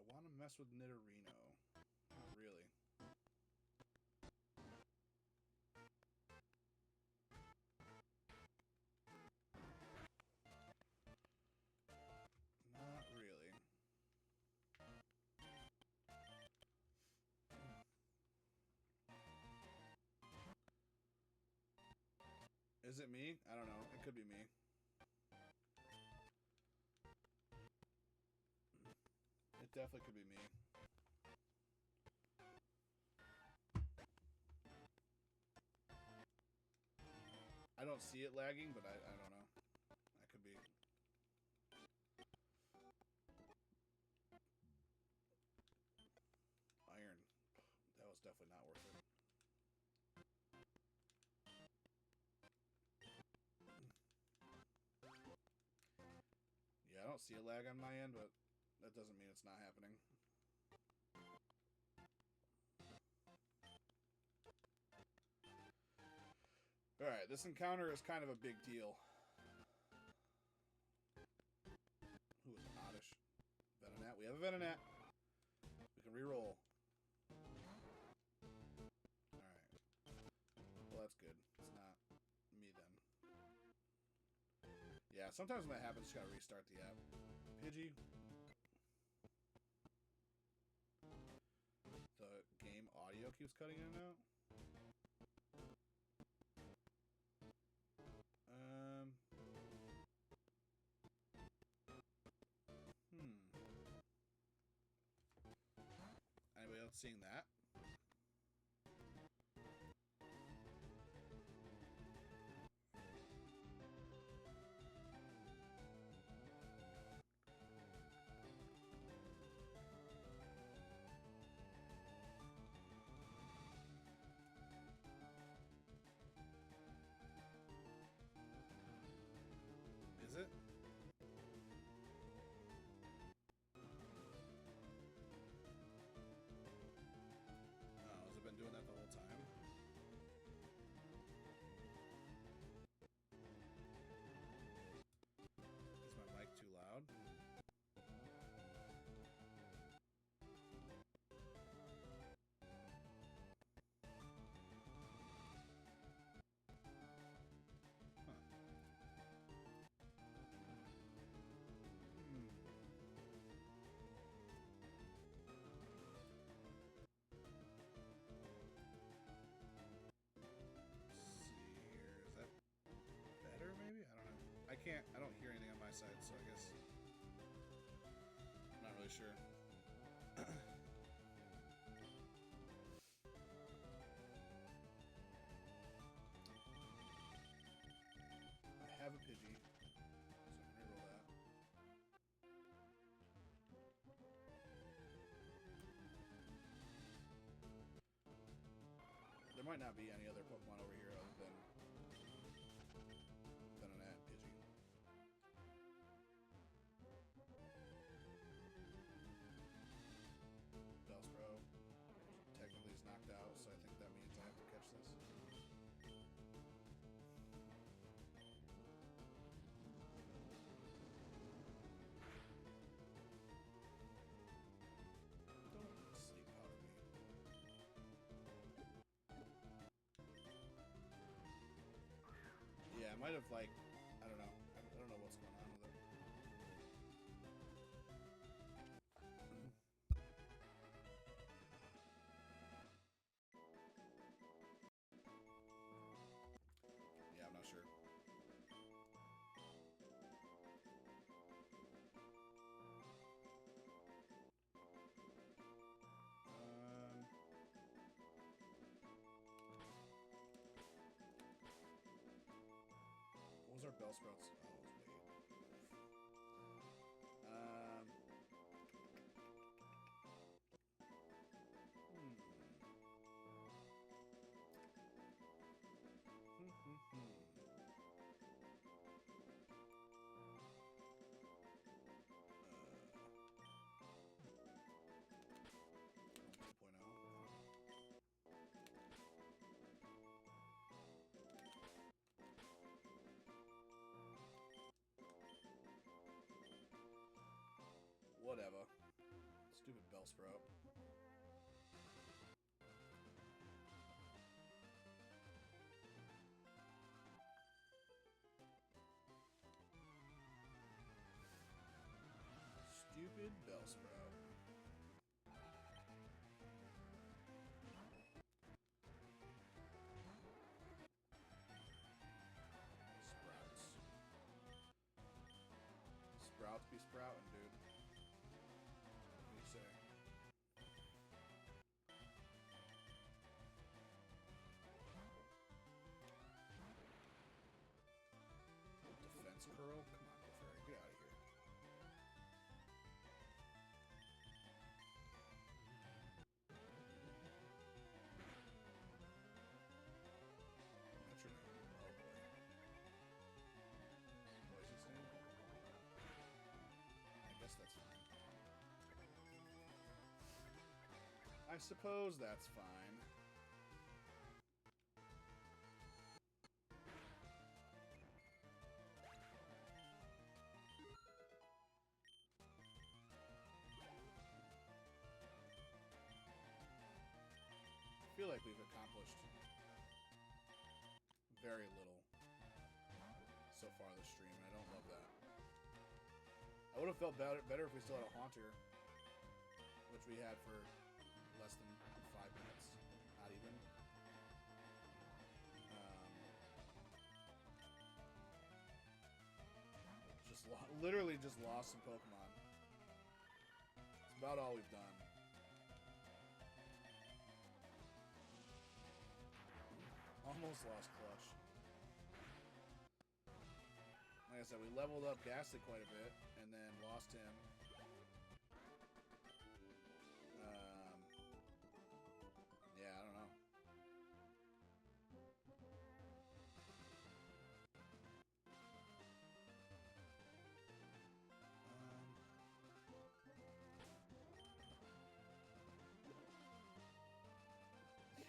Speaker 1: I want to mess with Nidorino? Not really. Not really. Is it me? I don't know. It could be me. It definitely could be me. I don't see it lagging, but I don't know. That could be. Iron. That was definitely not worth it. Yeah, I don't see a lag on my end, but that doesn't mean it's not happening. Alright, this encounter is kind of a big deal. Who is Oddish? Venonat. We have a Venonat. We can reroll. Alright. Well, that's good. It's not me then. Yeah, sometimes when that happens, you just gotta restart the app. Pidgey. The game audio keeps cutting in and out. Anybody else seeing that? Is it? Oh, has it been doing that the whole time? Is my mic too loud? I don't hear anything on my side, so I guess I'm not really sure. I have a Pidgey, so I'm gonna reroll that. There might not be any other Pokemon over here other than an Pidgey. Bellsprout technically is knocked out, so I think that means I have to catch this. Don't sleep powder me. Yeah, I might have, like, I don't know. I don't know what's going on with it. Yeah, I'm not sure. What was our Bellsprouts? Oh, it was Wade. Whatever. Stupid Bellsprout. Stupid Bellsprout. Sprouts. Sprouts be sprouting, dude. What do you say? Defense curl? Come on, Clefairy. Get out of here. Metronome. Oh boy. Poison Sting? I guess that's fine. I suppose that's fine. I feel like we've accomplished very little so far this stream, and I don't love that. I would have felt better if we still had a Haunter, which we had for less than 5 minutes, not even. Literally just lost some Pokemon. It's about all we've done. Almost lost Clutch. Like I said, we leveled up Ghastly quite a bit, and then lost him. Yeah, I don't know.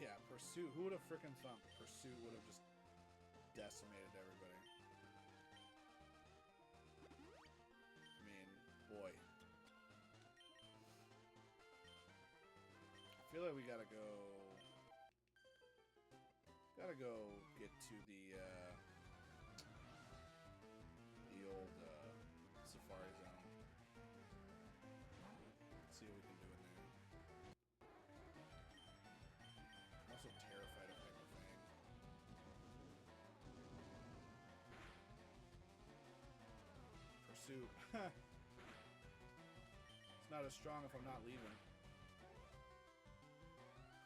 Speaker 1: Yeah, Pursuit. Who would have frickin' thought Pursuit would have just decimated everybody? I mean, boy. I feel like we gotta go get to the old Safari Zone. Let's see what we can do in there. I'm also terrified of Hyper Fang. Pursuit. It's not as strong if I'm not leaving.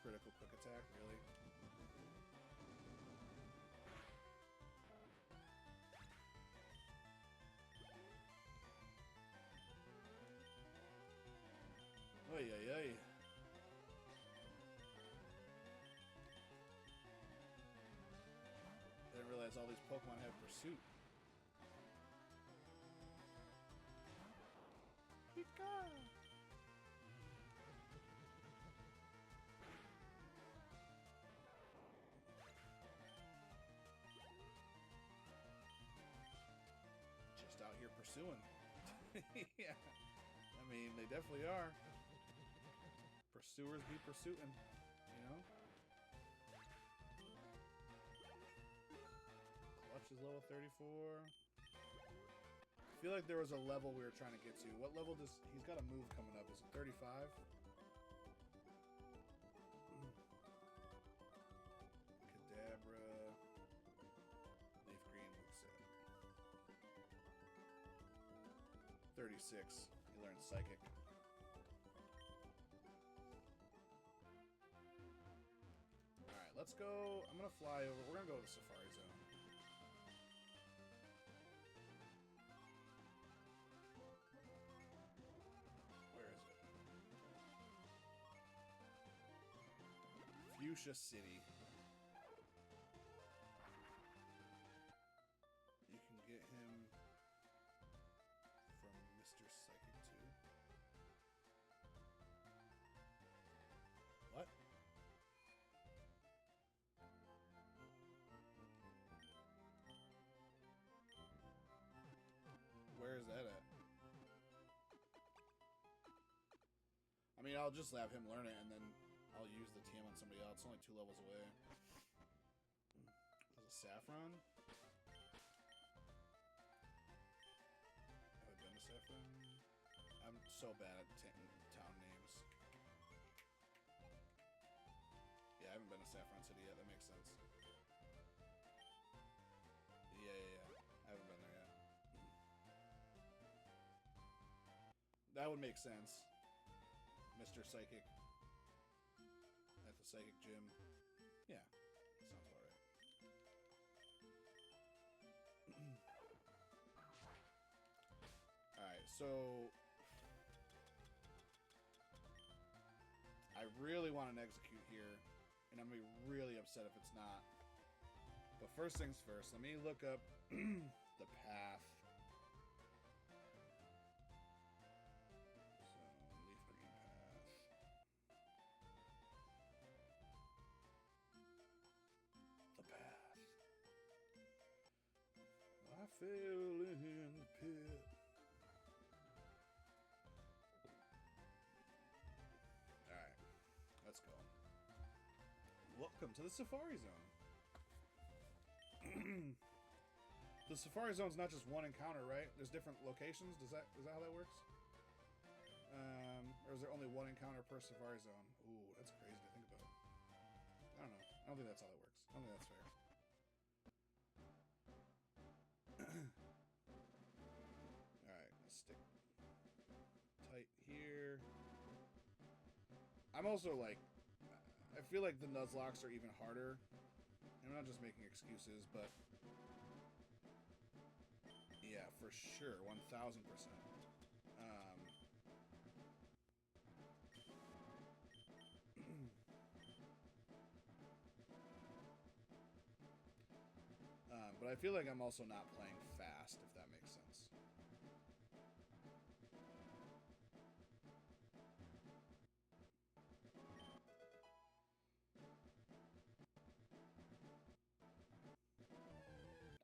Speaker 1: Critical quick attack, really? Ay, ay, ay. realize all these Pokemon have Pursuit. Pika! Just out here pursuing. Yeah. I mean, they definitely are. Pursuers be pursuing, you know? Clutch is level 34. I feel like there was a level we were trying to get to. What level does... He's got a move coming up. Is it 35? Kadabra. Leaf Green moveset. 36. He learns Psychic. Alright, let's go. I'm going to fly over. We're going to go to the Safari Zone. Fuchsia City. You can get him from Mr. Psychic 2. What? Where is that at? I mean, I'll just have him learn it and then I'll use the TM on somebody else. It's only 2 levels away. There's a Saffron. Have I been to Saffron? I'm so bad at town names. Yeah, I haven't been to Saffron City yet. That makes sense. Yeah. I haven't been there yet. That would make sense. Mr. Psychic. At the Psychic Gym. Yeah, that sounds alright. Alright, so... I really want an Execute here, and I'm going to be really upset if it's not. But first things first, let me look up the path. I fell in the pit. Alright, let's go. Welcome to the Safari Zone. The Safari Zone's not just one encounter, right? There's different locations. Is that how that works? Or is there only one encounter per Safari Zone? Ooh, that's crazy to think about. I don't know. I don't think that's how that works. I don't think that's fair. Alright, let's stick tight here. I'm also like, I feel like the Nuzlocks are even harder. I'm not just making excuses, but yeah, for sure, 1000%. But I feel like I'm also not playing fast, if that makes sense.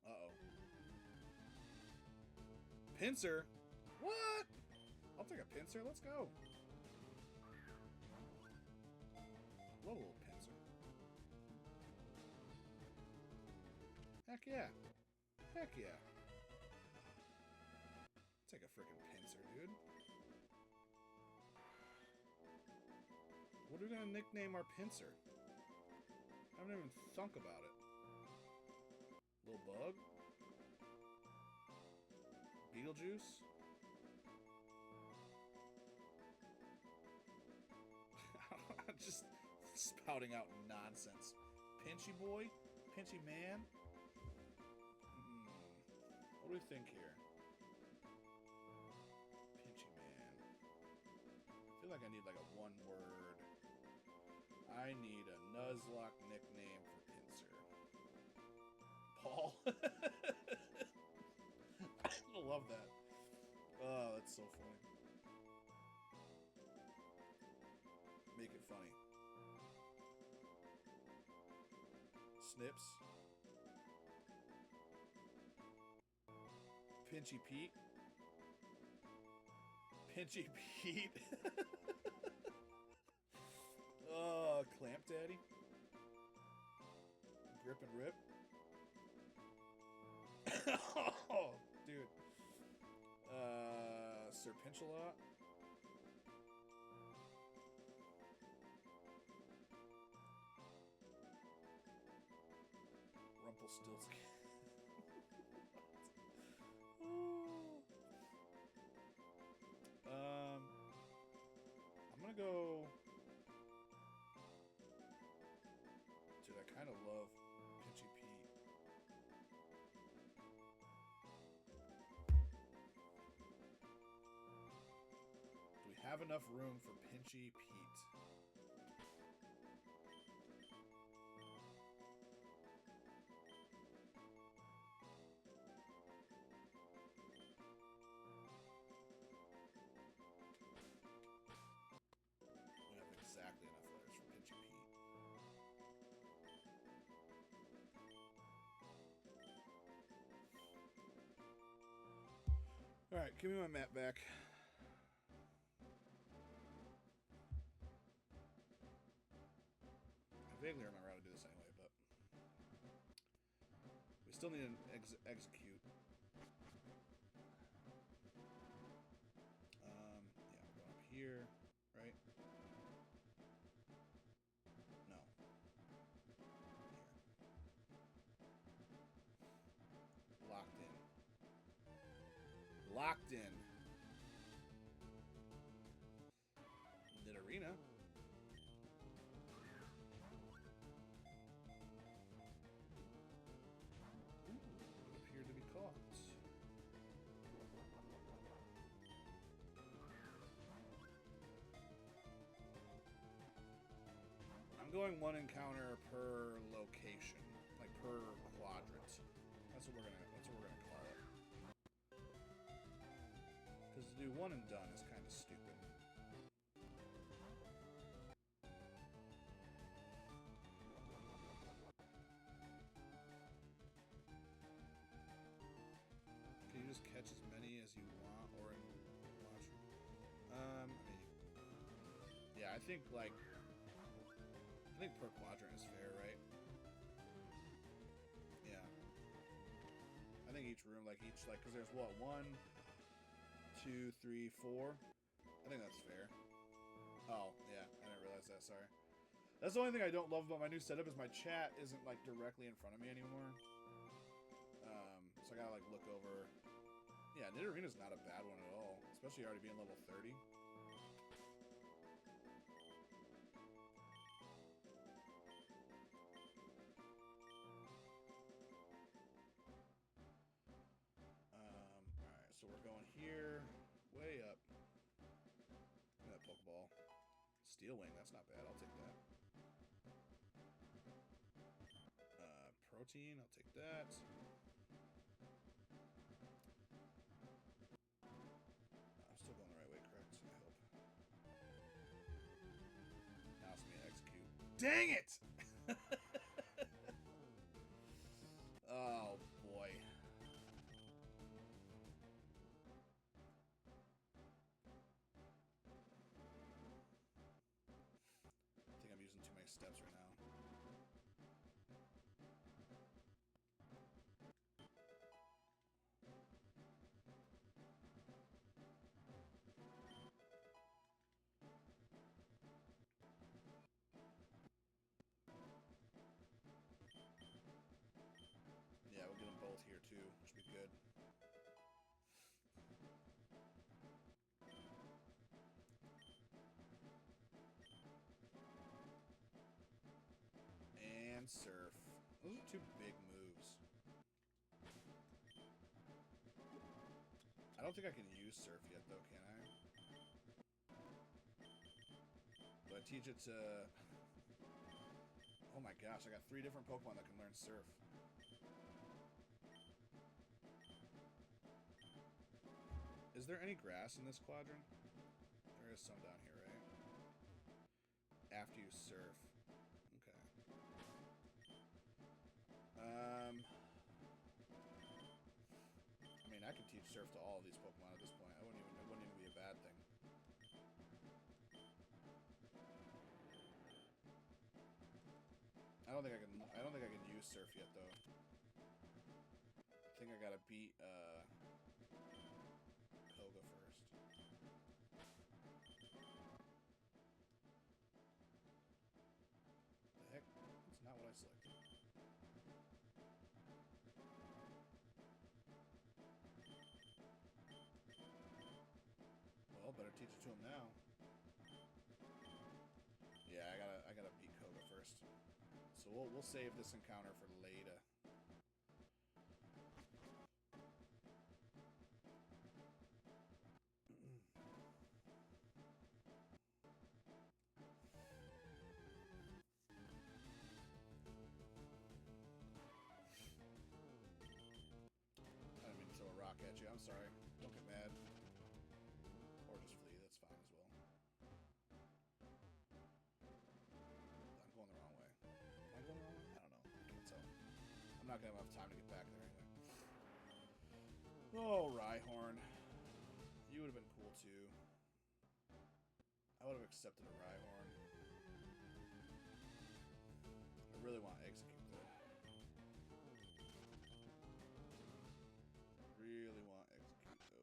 Speaker 1: Uh-oh. Pinsir? What? I'll take a Pinsir. Let's go. Love a little Pinsir. Heck yeah. Heck yeah. Take a freaking Pinsir, dude. What are we gonna nickname our Pinsir? I haven't even thunk about it. Little bug? Beetlejuice? Just spouting out nonsense. Pinchy boy? Pinchy man? What do we think here? Pinchy man. I feel like I need like a one word. I need a Nuzlocke nickname for Pinsir. Paul. I love that. Oh, that's so funny. Make it funny. Snips. Pinchy Pete. Pinchy Pete. Oh, Clamp Daddy. Grip and Rip. Oh, dude. Sir Pinchalot. Rumpelstiltskin. I'm gonna go. Dude, I kind of love Pinchy Pete. Do we have enough room for Pinchy Pete? We have exactly enough letters for Pinchy Pete. Alright, give me my map back. I vaguely remember how to do this anyway, but we still need an execute. Yeah, we're going up here, right? No. Here. Locked in. Locked in. Nidorina. Appeared to be caught. I'm going one encounter per location, like per quadrant. That's what we're gonna call it. Because to do one and done is kind of stupid. Can you just catch as many as you want, or in launch? Yeah, I think per quadrant is fair, right? Yeah. I think each room, because there's what, 1, 2, 3, 4. I think that's fair. Oh, yeah, I didn't realize that, sorry. That's the only thing I don't love about my new setup is my chat isn't, directly in front of me anymore. So I gotta, look over. Yeah, Nidorina's not a bad one at all, especially already being level 30. Alright, so we're going here, way up. Look at that Pokeball. Steel Wing, that's not bad, I'll take that. Protein, I'll take that. I'm still going the right way, correct? I hope. Now it's me to execute. Dang it! Oh, boy. I think I'm using too many steps right now. Yeah, we'll get them both here too, which would be good. And Surf. Those are two big moves. I don't think I can use Surf yet though, can I? Do I teach it to... Oh my gosh, I got 3 different Pokemon that can learn Surf. Is there any grass in this quadrant? There is some down here, right? After you surf. Okay. I mean, I could teach surf to all of these Pokemon at this point. It wouldn't even be a bad thing. I don't think I can use surf yet though. I think I gotta beat Koga first. The heck? That's not what I selected. Well, better teach it to him now. Yeah, I gotta beat Koga first. So we'll save this encounter for later. I didn't mean to throw a rock at you. I'm sorry. Don't get mad. Or just flee. That's fine as well. I'm going the wrong way. Am I going the wrong way? I don't know. I can't tell. I'm not going to have enough time to get back there anyway. Oh, Rhyhorn. You would have been cool too. I would have accepted a Rhyhorn. I really want to execute though. Really want to execute though.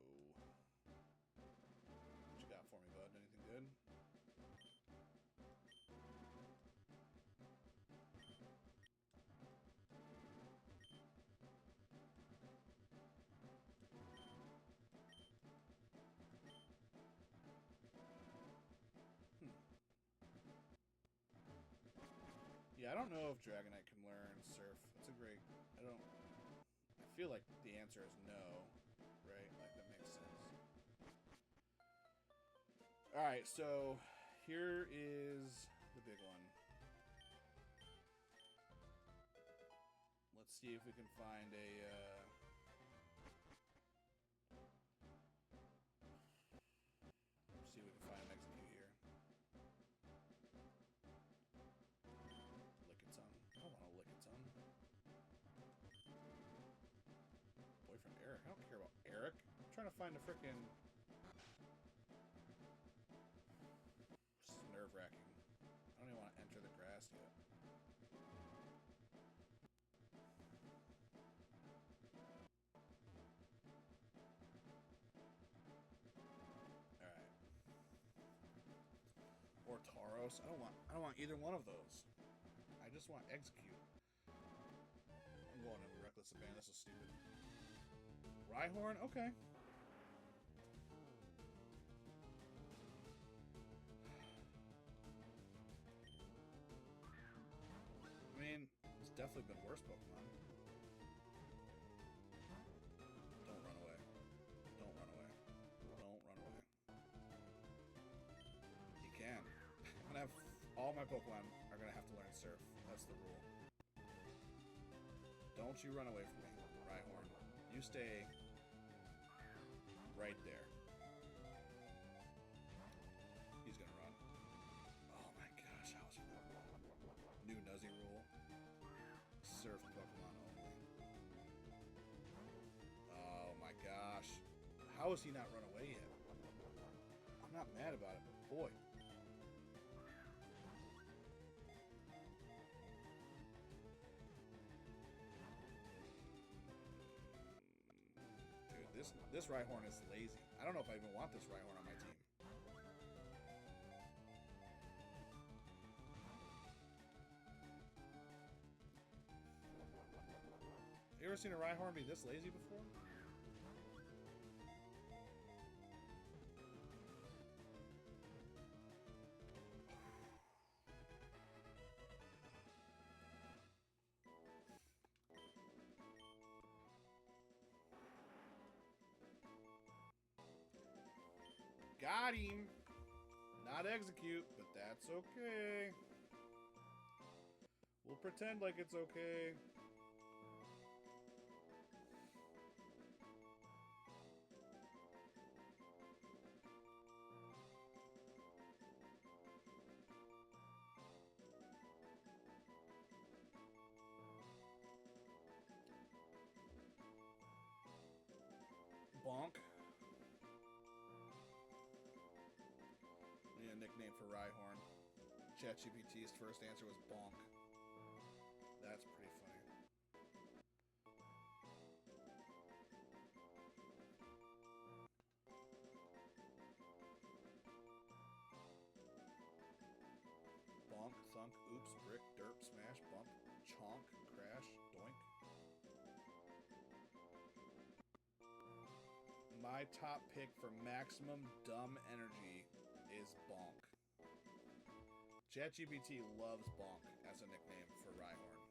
Speaker 1: What you got for me, bud? Anything good? Yeah, I don't know if Dragonite can learn Surf. That's a great... I feel like the answer is no, right? Like, that makes sense. Alright, so here is the big one. Let's see if we can find a... see if we can find an execute here. I don't want to lick its tongue. Boyfriend Eric. I don't care about Eric. I'm trying to find a frickin'... This is nerve-wracking. I don't even want to enter the grass yet. Alright. Or Tauros. I don't want either one of those. I just want execute. I'm going in reckless abandon. This is stupid. Rhyhorn? Okay. I mean, it's definitely been worse Pokemon. Don't run away. Don't run away. Don't run away. You can. I'm gonna have all my Pokemon are gonna have to learn Surf. That's the rule. Don't you run away from me, Rhyhorn. You stay right there. He's gonna run. Oh my gosh, how is he not running? New Nuzzy rule. Surf Pokemon only. Oh my gosh. How has he not run away yet? I'm not mad about it, but boy. This Rhyhorn is lazy. I don't know if I even want this Rhyhorn on my team. You ever seen a Rhyhorn be this lazy before? Got him! Not execute, but that's okay. We'll pretend like it's okay. nickname for Rhyhorn. ChatGPT's first answer was bonk. That's pretty funny. Bonk, thunk, oops, brick, derp, smash, bump, chonk, crash, doink. My top pick for maximum dumb energy is bonk. ChatGPT loves bonk as a nickname for Rhyhorn.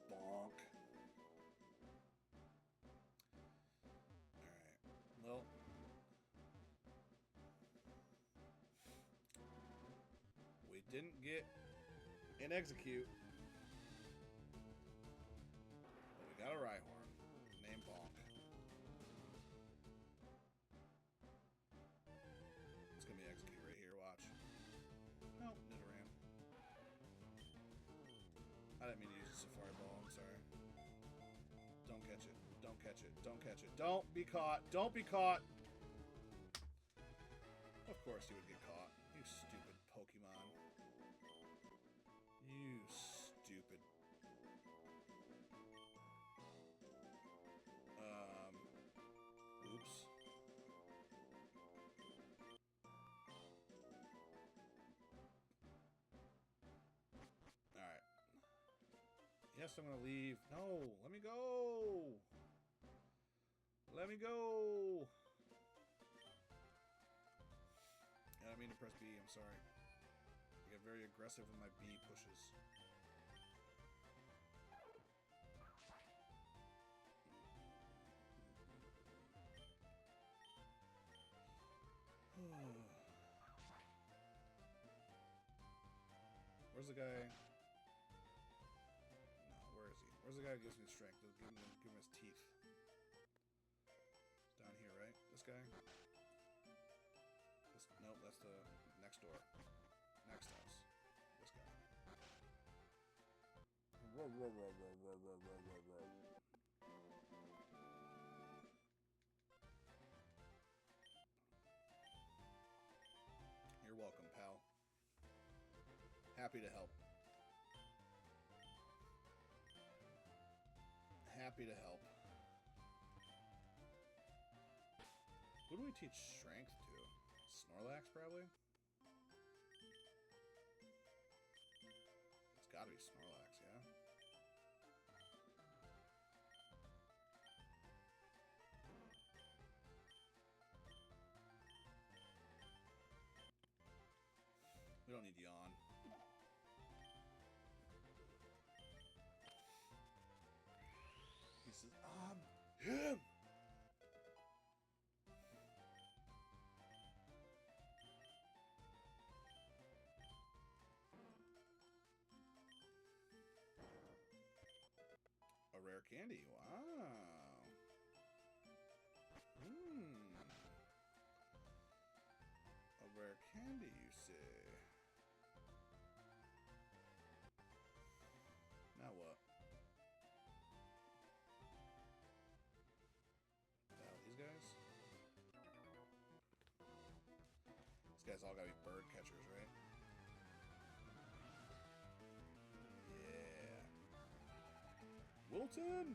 Speaker 1: Bonk. Alright. Well. We didn't get an execute. But we got a Rhyhorn. Named Bonk. It's gonna be execute right here, watch. Nope, Nidoran. I didn't mean to use a Safari Ball, I'm sorry. Don't catch it. Don't catch it. Don't catch it. Don't be caught. Don't be caught! Of course you would get caught. You stupid Pokemon. You stupid. Oops. Alright. Yes, I'm gonna leave. No, let me go! Let me go! I didn't mean to press B, I'm sorry. I get very aggressive with my B pushes. Where's the guy? No, where is he? Where's the guy who gives me strength? Give him his teeth. It's down here, right? This guy? Nope, that's the next door. Next house. This guy. You're welcome, pal. Happy to help. Happy to help. Who do we teach strength to? Snorlax, probably? It's gotta be Snorlax, yeah? We don't need yawn. He says, him! A rare candy, wow. A rare candy, you say? Now what? These guys? These guys all gotta be bird catchers, right? Yeah. Wilton!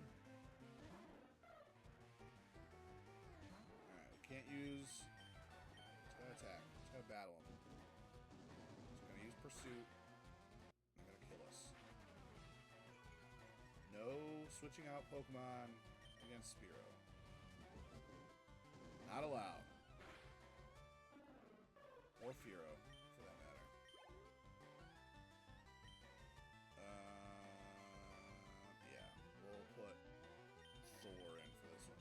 Speaker 1: Alright, we can't use... Just gotta attack. Just gotta battle him. Just gonna use Pursuit. They're gonna kill us. No switching out Pokemon against Spearow. Not allowed. Or Fearow, for that matter. Yeah, we'll put Thor in for this one.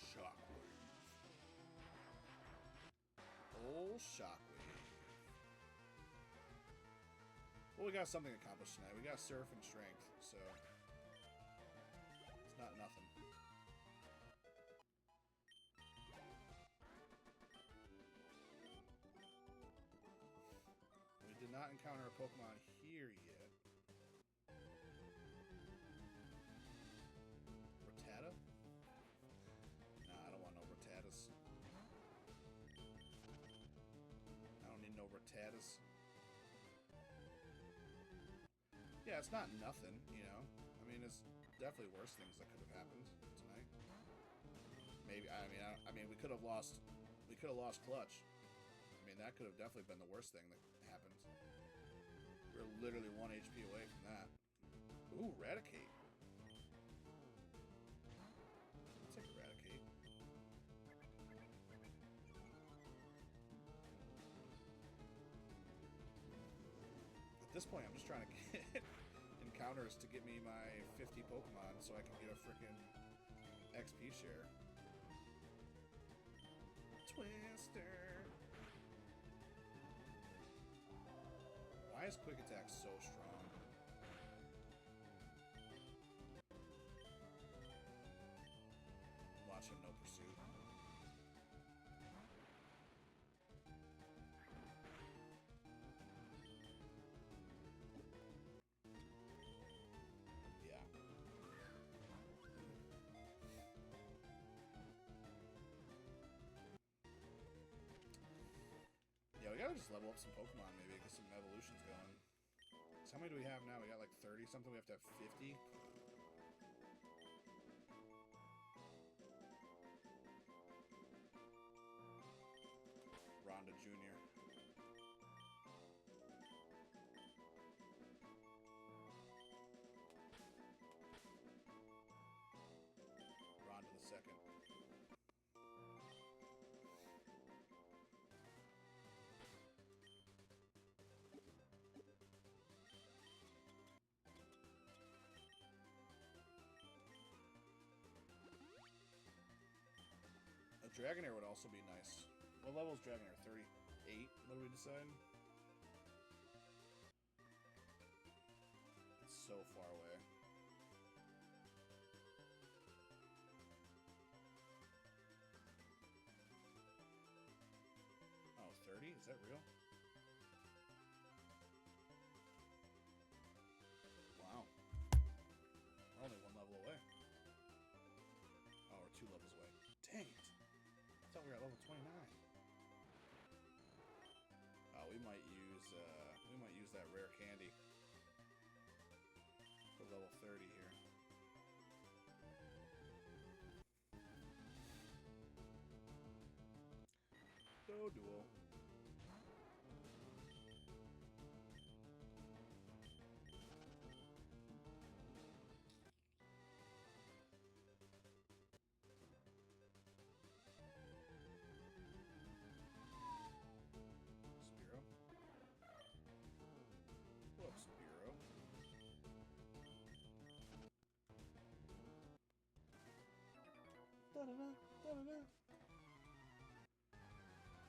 Speaker 1: Shockwave. Oh, Shockwave. Well, we got something accomplished tonight. We got Surf and Strength, so it's not nothing. not encounter a Pokemon here yet. Rattata? Nah, I don't want no Rattatas. I don't need no Rattatas. Yeah, it's not nothing, you know. I mean, it's definitely worse things that could have happened tonight. Maybe. I mean, we could have lost. We could have lost Clutch. I mean, that could have definitely been the worst thing that happened. We're literally 1 HP away from that. Ooh, Raticate. I'll take Eradicate. At this point, I'm just trying to get encounters to get me my 50 Pokemon so I can get a freaking XP share. Twister. Why is Quick Attack so strong? Watch him, no pursuit. Yeah. Yeah, we gotta just level up some Pokemon maybe, get some evolutions going. So how many do we have now? We got like 30 something, we have to have 50. Rhonda Jr. Rhonda the second. A Dragonair would also be nice. What level is Dragonair? 38? What do we decide? It's so far away. Oh, 30? Is that real? Wow. We're only 1 level away. Oh, we're 2 levels away. Dang it! I thought we were at level 29. Oh, we might use that rare candy for level 30 here. Doduo. Spearow. Whoops, Spearow. Da-da-da, da-da-da.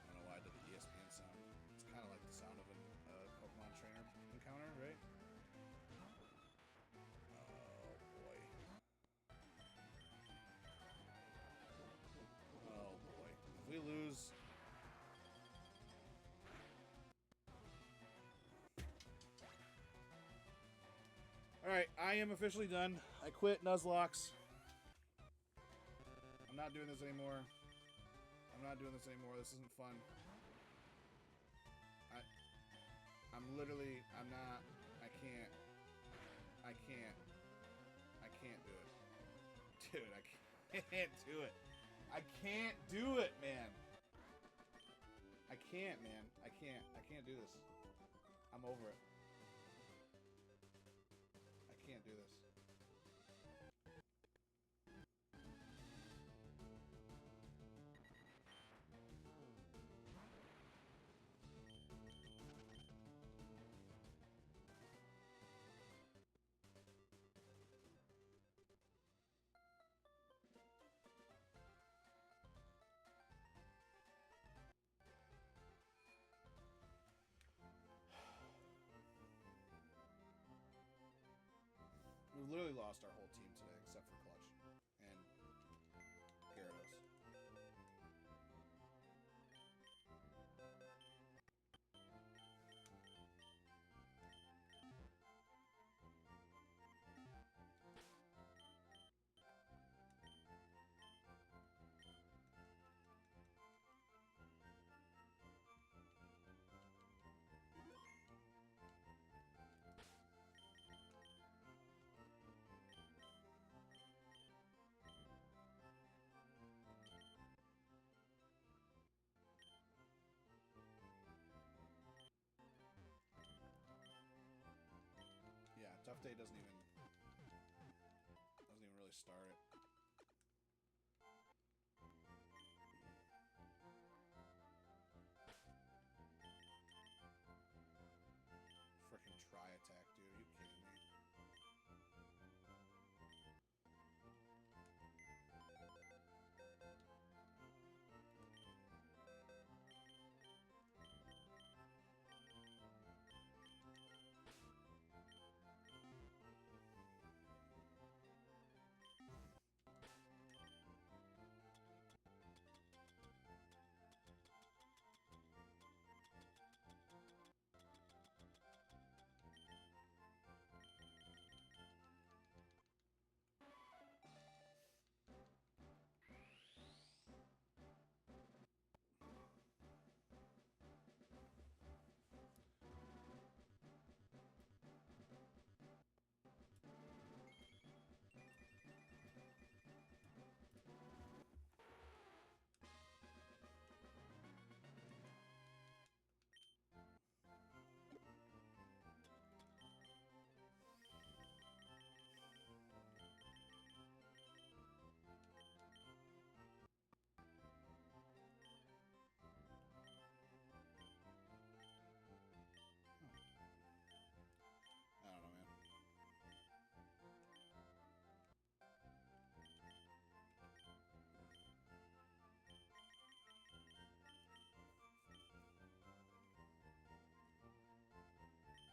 Speaker 1: I don't know why I did the ESPN sound. It's kind of like the sound of a Pokemon trainer encounter, right? Oh boy. Oh boy. If we lose... Alright, I am officially done. I quit Nuzlocke. I'm not doing this anymore. I'm not doing this anymore. This isn't fun. I'm literally, I'm not, I can't do it. Dude, I can't do it. I can't do it, man. I can't, man. I can't do this. I'm over it. I can't do this. We've literally lost our whole team today, except for Clutch and Gyarados. day doesn't even really start it. Freaking tri-attack, dude. Are you kidding me? I don't know, man.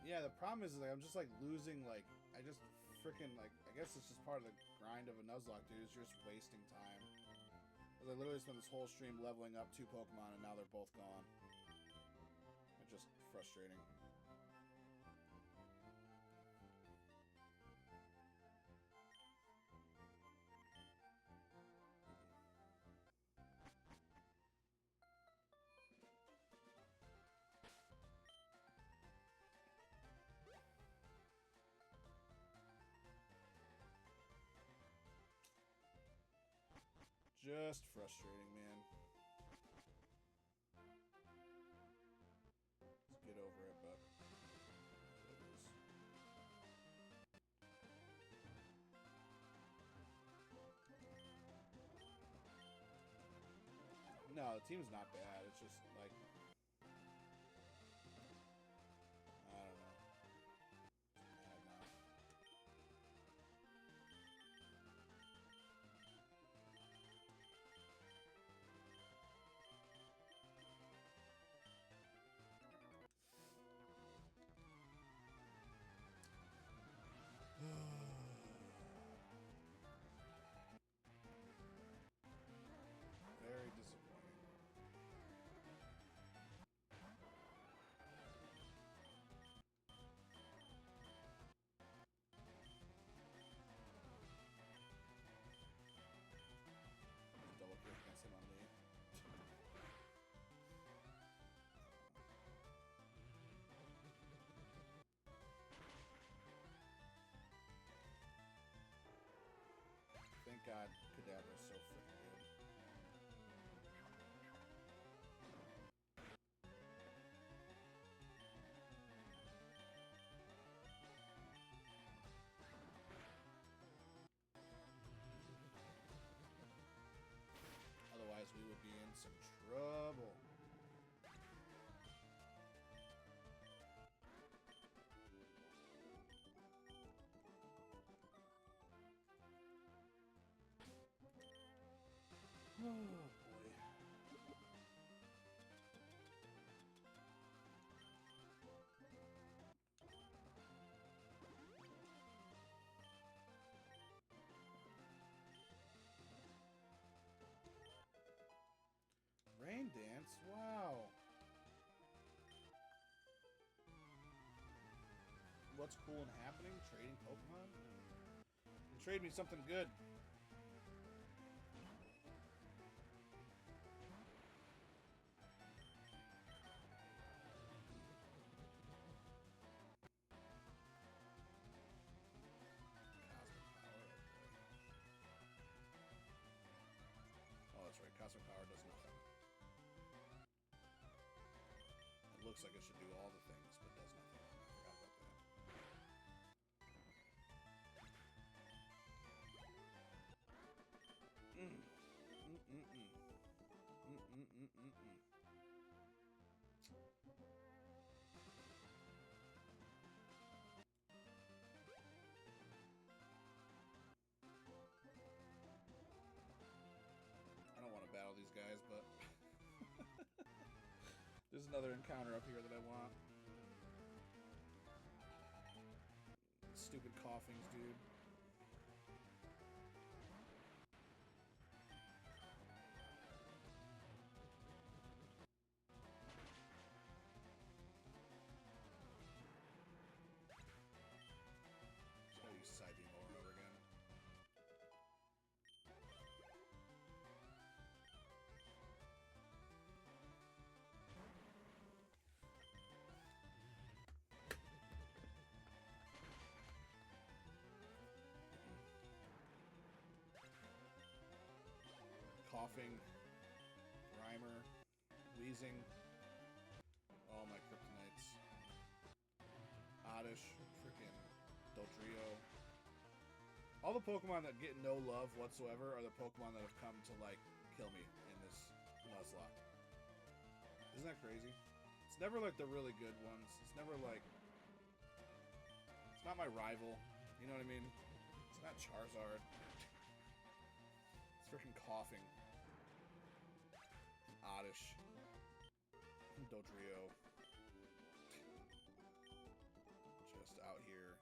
Speaker 1: Yeah, the problem is like I'm just like losing like I just freaking like I guess it's just part of the grind of a Nuzlocke, dude. Is you're just wasting time. Because I literally spent this whole stream leveling up 2 Pokemon and now they're both gone. It's just frustrating. Just frustrating, man. Let's get over it, but it is. No, the team's not bad. It's just like I don't know. Mad now. Very disappointing. Double kick against him on me. Thank God Kadabra is so freaking good. Otherwise, we would be in some trouble. Oh, boy. Rain dance? Wow. What's cool and happening? Trading Pokemon? Trade me something good. Oh, that's right. Cosmic Power does nothing. It looks like it should do all the things, but does nothing. I forgot about that. There's another encounter up here that I want. Stupid coughings, dude. Just gotta use side beam over and over again. Coughing, Grimer, wheezing, all my kryptonites, Oddish, freaking Dodrio. All the Pokemon that get no love whatsoever are the Pokemon that have come to, like, kill me in this Nuzlocke. Isn't that crazy? It's never, like, the really good ones. It's never, like... It's not my rival. You know what I mean? It's not Charizard. It's freaking coughing. Oddish. Dodrio. Just out here.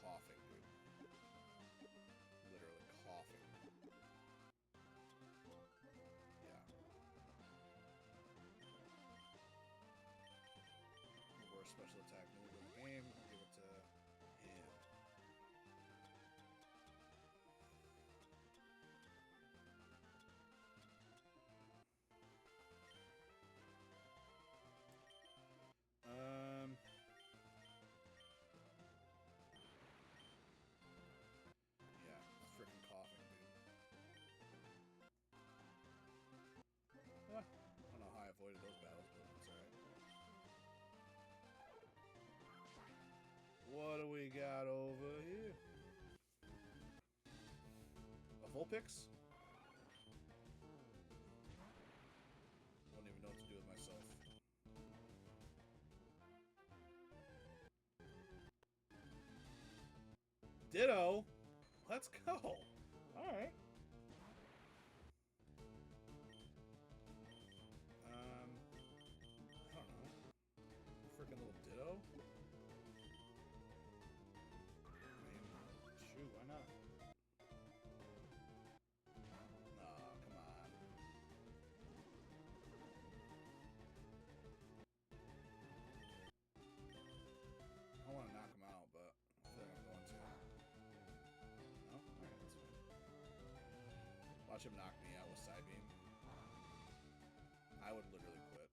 Speaker 1: Coughing, dude. Literally coughing. Yeah. Reverse special attack move of the game. I'll give it to him. Yeah, freaking coughing, dude. I don't know how I avoided those battles, but it's alright. What do we got over here? A Vulpix? I don't even know what to do with myself. Ditto? Let's go. Alright. I don't know. Freaking little Ditto? I mean, shoot, why not? Nah, come on. I want to knock him out, but I feel like I'm going to. No? Alright, that's fine. Watch him knock me out with side beam. I would literally quit.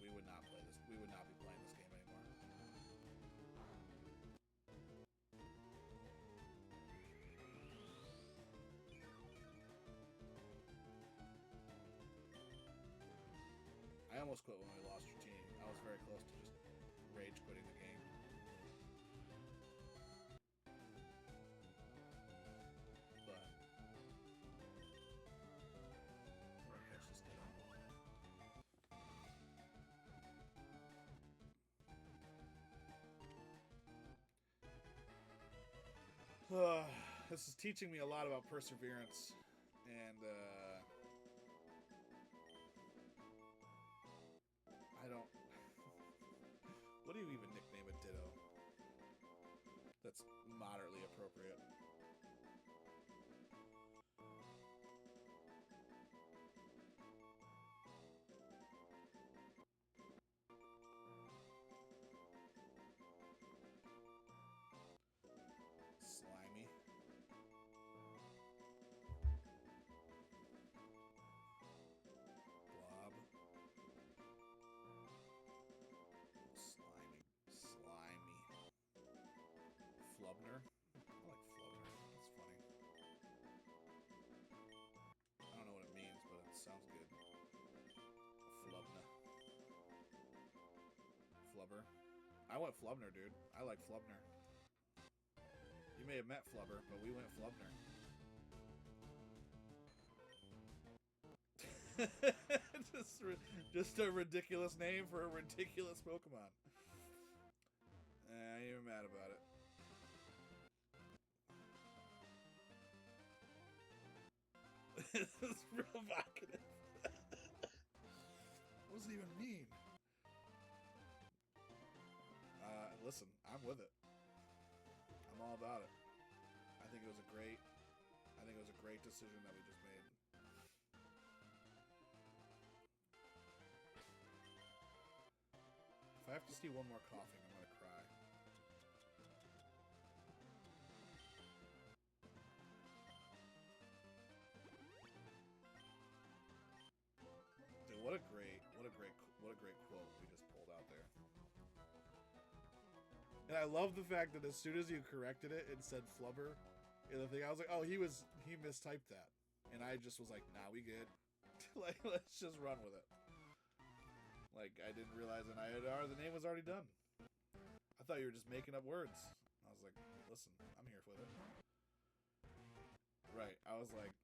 Speaker 1: We would not play this. We would not be playing this game anymore. I almost quit when we lost routine. I was very close to just rage quitting the game. But we're gonna catch this Ditto. This is teaching me a lot about perseverance, and I don't... What do you even nickname a Ditto that's moderately appropriate? Slimy. Blob. Slimy. Flubner. I like Flubner. That's funny. I don't know what it means, but it sounds good. Flubna. Flubber. I went Flubner, dude. I like Flubner. You may have met Flubber, but we went Flubner. just a ridiculous name for a ridiculous Pokemon. I ain't even mad about it. It's provocative. What does it even mean? Listen, I'm with it. I'm all about it. I think it was a great decision that we just made. If I have to see one more coughing, I'm gonna cry. Dude, what a great quote we just pulled out there. And I love the fact that as soon as you corrected it and said flubber in the thing, I was like, oh, he mistyped that. And I just was like, nah, we good. Like, let's just run with it. Like, I didn't realize the name was already done. I thought you were just making up words. I was like, listen, I'm here for it. Right. I was like,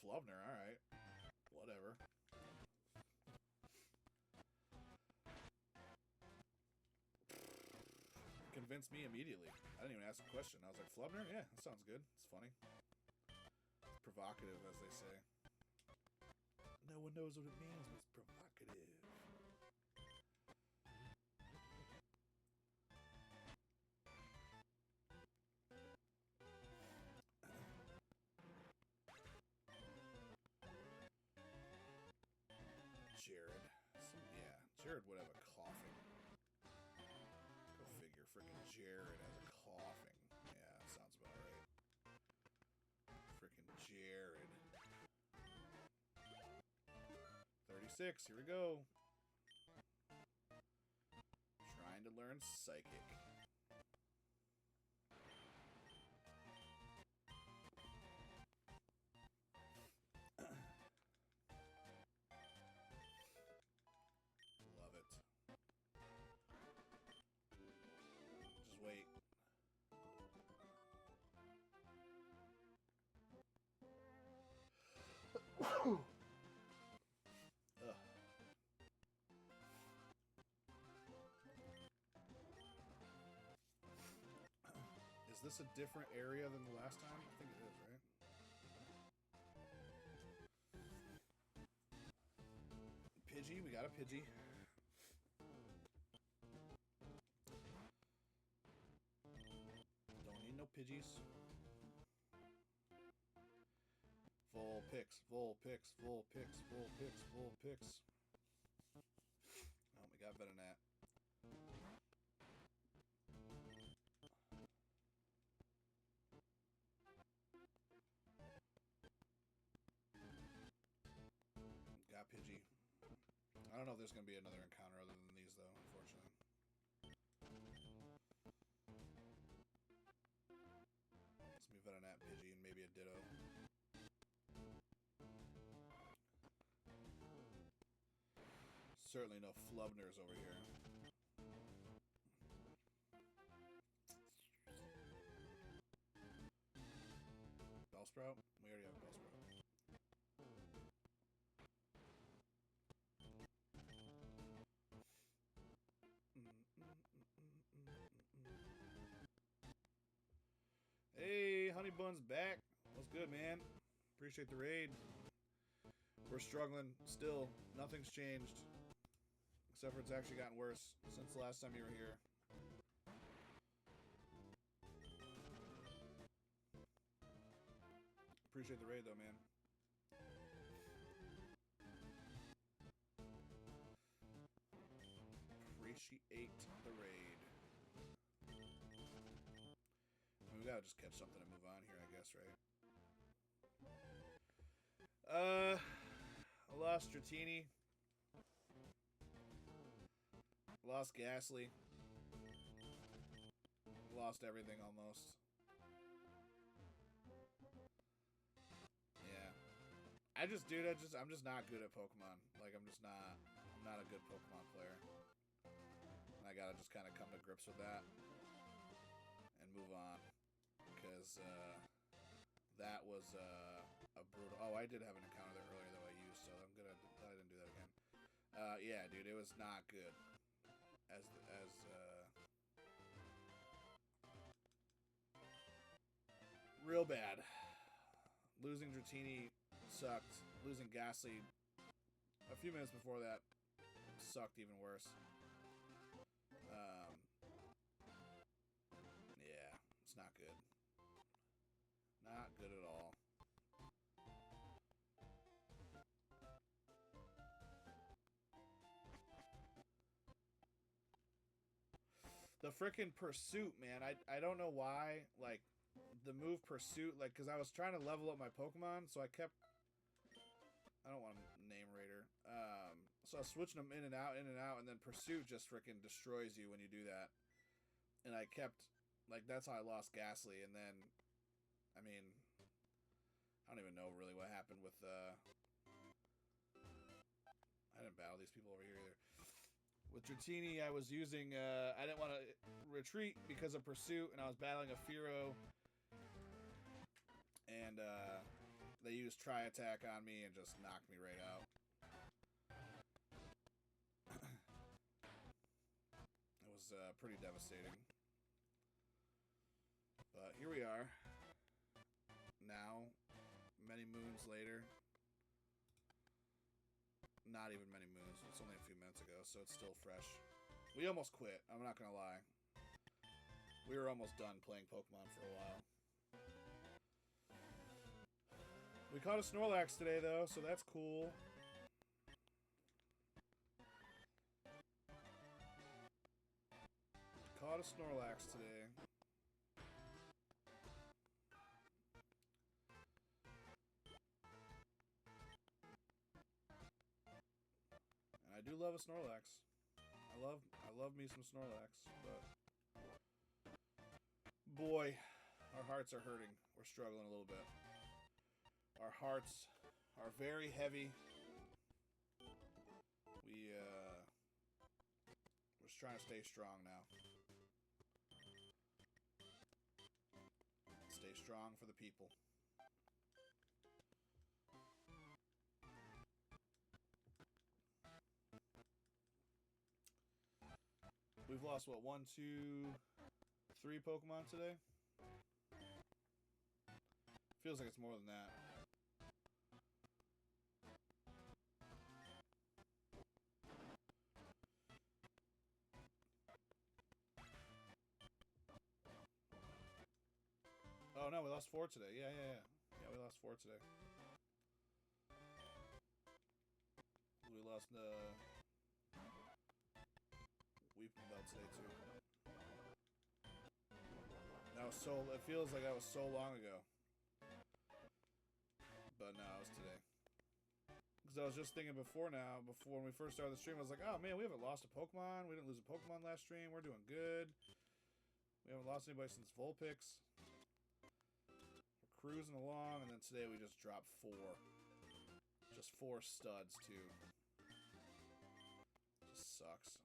Speaker 1: Flubner, alright. Whatever. Convinced me immediately. I didn't even ask a question. I was like, Flubner? Yeah, that sounds good. It's funny. It's provocative, as they say. No one knows what it means, but it's provocative. Jared. Yeah, Jared would have a coughing. Go figure. Freaking Jared has a coughing. Yeah, that sounds about right. Freaking Jared. 36. Here we go. Trying to learn Psychic. Love it. Just wait. Is this a different area than the last time? I think it is, right? Pidgey, we got a Pidgey. Don't need no Pidgeys. Vulpix, Vulpix, Vulpix, Vulpix, Vulpix. Oh, we got Venonat. Got Pidgey. I don't know if there's going to be another encounter other than these, though, unfortunately. Let's move Venonat, Pidgey, and maybe a Ditto. Certainly no Flubners over here. Bellsprout? We already have Bellsprout. Hey, Honeybun's back. What's good, man? Appreciate the raid. We're struggling still. Nothing's changed. Except for it's actually gotten worse since the last time you were here. Appreciate the raid, though, man. Appreciate the raid. We gotta just catch something and move on here, I guess, right? I lost Dratini. Lost Ghastly. Lost everything almost. Yeah. I'm just not good at Pokemon. Like, I'm not a good Pokemon player. And I gotta just kind of come to grips with that and move on. Because, that was, a brutal... Oh, I did have an encounter there earlier that I used, so I'm glad I didn't do that again. Yeah, dude, it was not good. Real bad. Losing Dratini sucked. Losing Ghastly a few minutes before that sucked even worse. Yeah, it's not good. Not good at all. The frickin' Pursuit, man. I don't know why. Like, the move Pursuit, like, because I was trying to level up my Pokemon, so I kept... I don't want to name Raider. So I was switching them in and out, and then Pursuit just frickin' destroys you when you do that. And I kept... Like, that's how I lost Ghastly, and then... I mean... I don't even know really what happened with... I didn't battle these people over here either. With Dratini, I was using... I didn't want to retreat because of Pursuit, and I was battling a Fearow. And they used Tri-Attack on me and just knocked me right out. It was pretty devastating. But here we are. Now, many moons later. Not even many moons. It's only a few minutes ago, so it's still fresh. We almost quit. I'm not gonna lie. We were almost done playing Pokemon for a while. We caught a Snorlax today, though, so that's cool. Caught a Snorlax today. And I do love a Snorlax. I love me some Snorlax, but boy, our hearts are hurting. We're struggling a little bit. Our hearts are very heavy. We're just trying to stay strong now. Stay strong for the people. We've lost, what, 1, 2, 3 Pokemon today? Feels like it's more than that. Oh no, we lost 4 today. Yeah, we lost 4 today. We lost the Weeping Bell today too. That was so. It feels like that was so long ago. But no, it was today. Because I was just thinking before when we first started the stream, I was like, oh man, we haven't lost a Pokemon. We didn't lose a Pokemon last stream. We're doing good. We haven't lost anybody since Vulpix. We're cruising along, and then today we just dropped 4. Just 4 studs, too. Just sucks.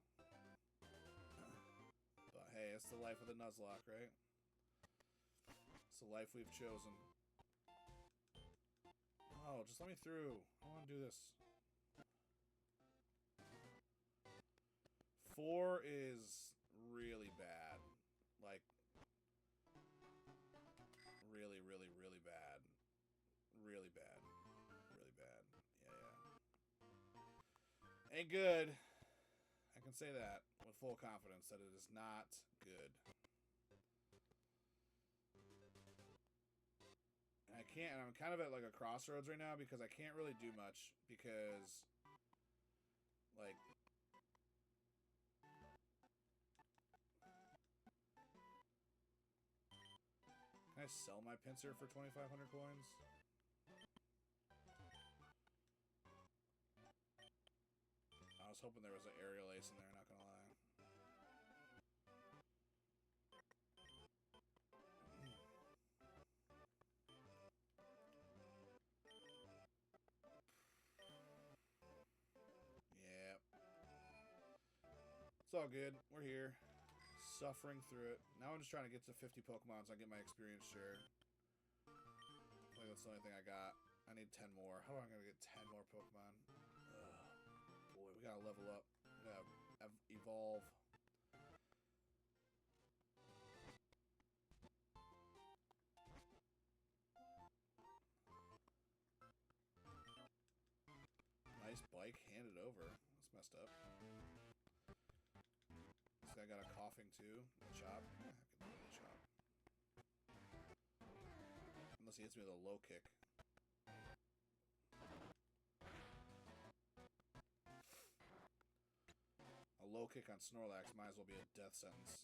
Speaker 1: But hey, it's the life of the Nuzlocke, right? It's the life we've chosen. Oh, just let me through. I want to do this. 4 is really bad. Like, really, really, really bad. Really bad. Really bad. Yeah. Ain't good. I can say that with full confidence that it is not good. And I can't, and I'm kind of at like a crossroads right now because I can't really do much because, like, can I sell my Pinsir for 2,500 coins? I was hoping there was an aerial ace in there, not gonna lie. Yeah. It's all good. We're here. Suffering through it. Now I'm just trying to get to 50 Pokemon so I get my experience share. I feel like that's the only thing I got. I need 10 more. How am I going to get 10 more Pokemon? Ugh. Boy, we gotta level up. We gotta evolve. mic handed over. That's messed up. This guy got a coughing too. A chop. I can do a chop. Unless he hits me with a low kick. A low kick on Snorlax might as well be a death sentence.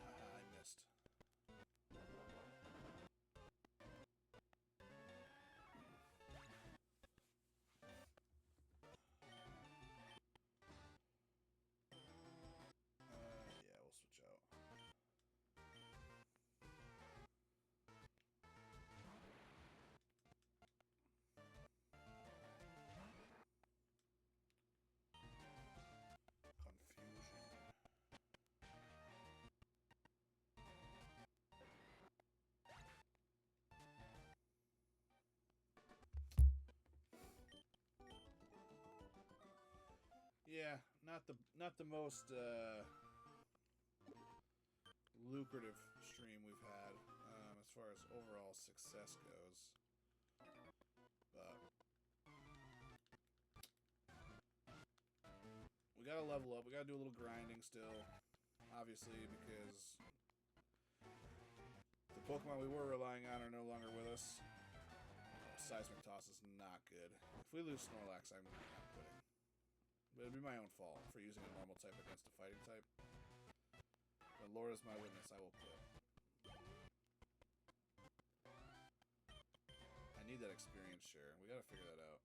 Speaker 1: I missed. Yeah, we'll switch out. Confusion. Yeah, not the most lucrative stream we've had as far as overall success goes, but we gotta level up. We gotta do a little grinding still, obviously, because the Pokemon we were relying on are no longer with us. Seismic Toss is not good. If we lose Snorlax, I'm quitting. But it'd be my own fault for using a normal type against a fighting type. But Lord is my witness, I will quit. I need that experience share. We gotta figure that out.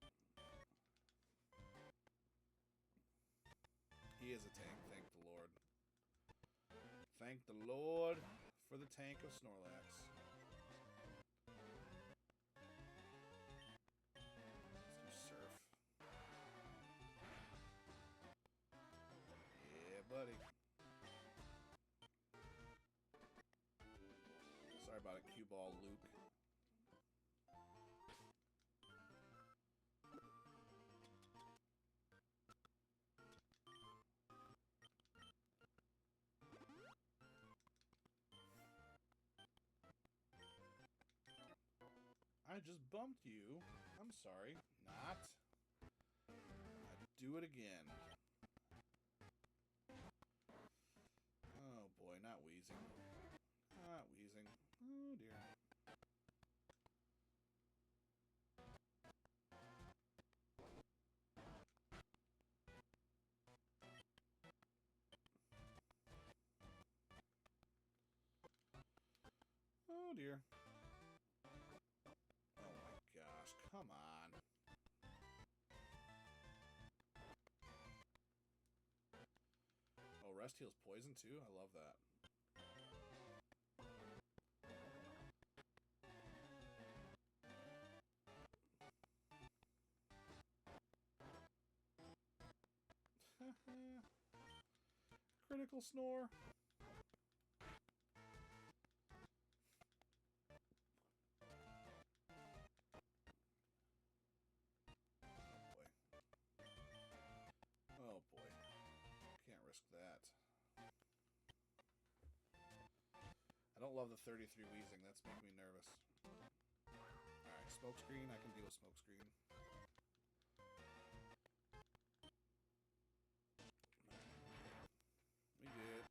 Speaker 1: He is a tank, thank the Lord. Thank the Lord for the tank of Snorlax. Let's do Surf. Yeah, buddy. Sorry about a cue ball, Luke. I just bumped you. I'm sorry. Not. I'd do it again. Oh boy, not wheezing. Not wheezing. Oh dear. Oh dear. Oh my gosh, come on. Oh, Rest Heals poison too? I love that. Critical Snore. Oh boy. Can't risk that. I don't love the 33 wheezing. That's making me nervous. Alright, Smokescreen. I can deal with Smokescreen. We did.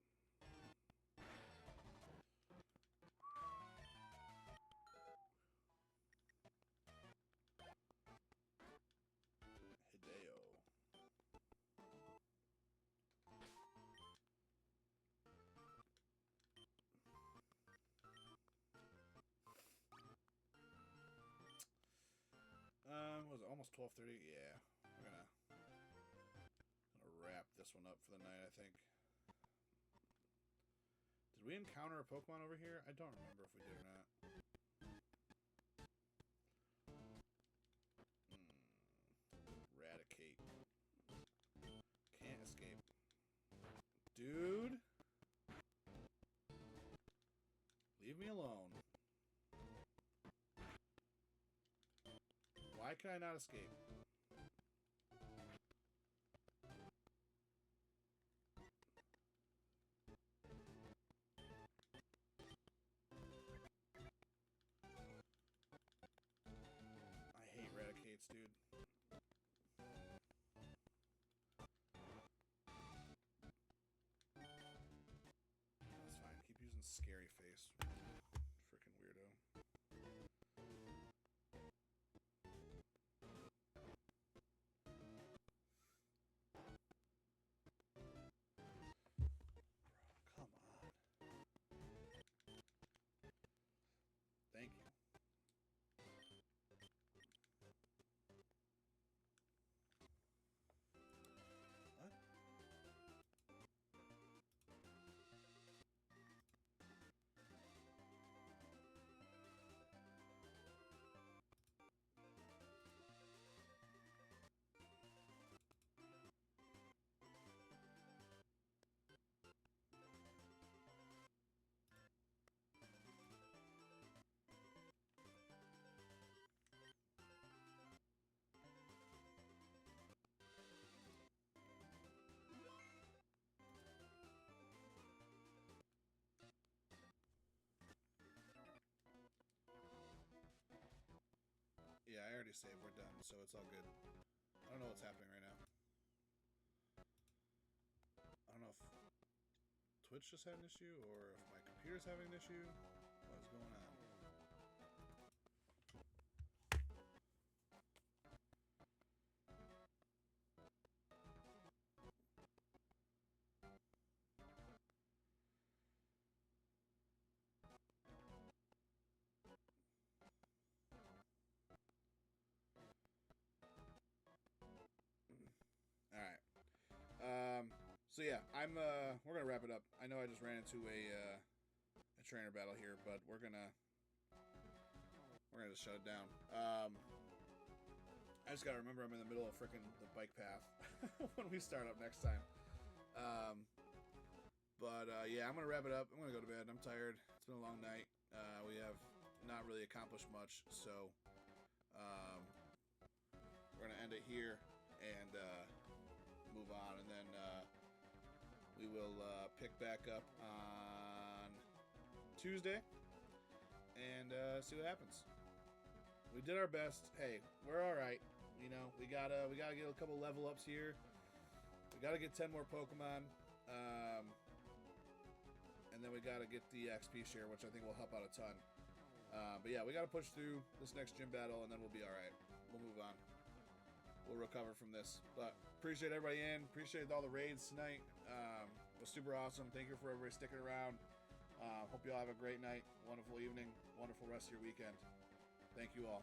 Speaker 1: Hideo. Was it almost 12:30? Yeah. We're gonna wrap this one up for the night, I think. Did we encounter a Pokemon over here? I don't remember if we did or not. Eradicate. Can't escape. Dude! Leave me alone. Why can I not escape? scary face. Freaking weirdo. Come on. Thank you. What? Yeah, I already saved. We're done, so it's all good. I don't know what's happening right now. I don't know if Twitch just had an issue or if my computer's having an issue. What's going on? All right. So yeah, we're gonna wrap it up. I know I just ran into a trainer battle here, but we're gonna just shut it down. I just gotta remember I'm in the middle of freaking the bike path when we start up next time. Yeah, I'm gonna wrap it up. I'm gonna go to bed. I'm tired. It's been a long night. We have not really accomplished much, so we're gonna end it here and move on, and then we will pick back up on Tuesday and see what happens. We did our best. Hey, we're all right. You know, we gotta get a couple level ups here. We gotta get 10 more Pokemon, and then we gotta get the XP share, which I think will help out a ton. But yeah, we gotta push through this next gym battle, and then we'll be all right. We'll move on. We'll recover from this. But appreciate everybody in. Appreciate all the raids tonight. It was super awesome. Thank you for everybody sticking around. Hope you all have a great night, wonderful evening, wonderful rest of your weekend. Thank you all.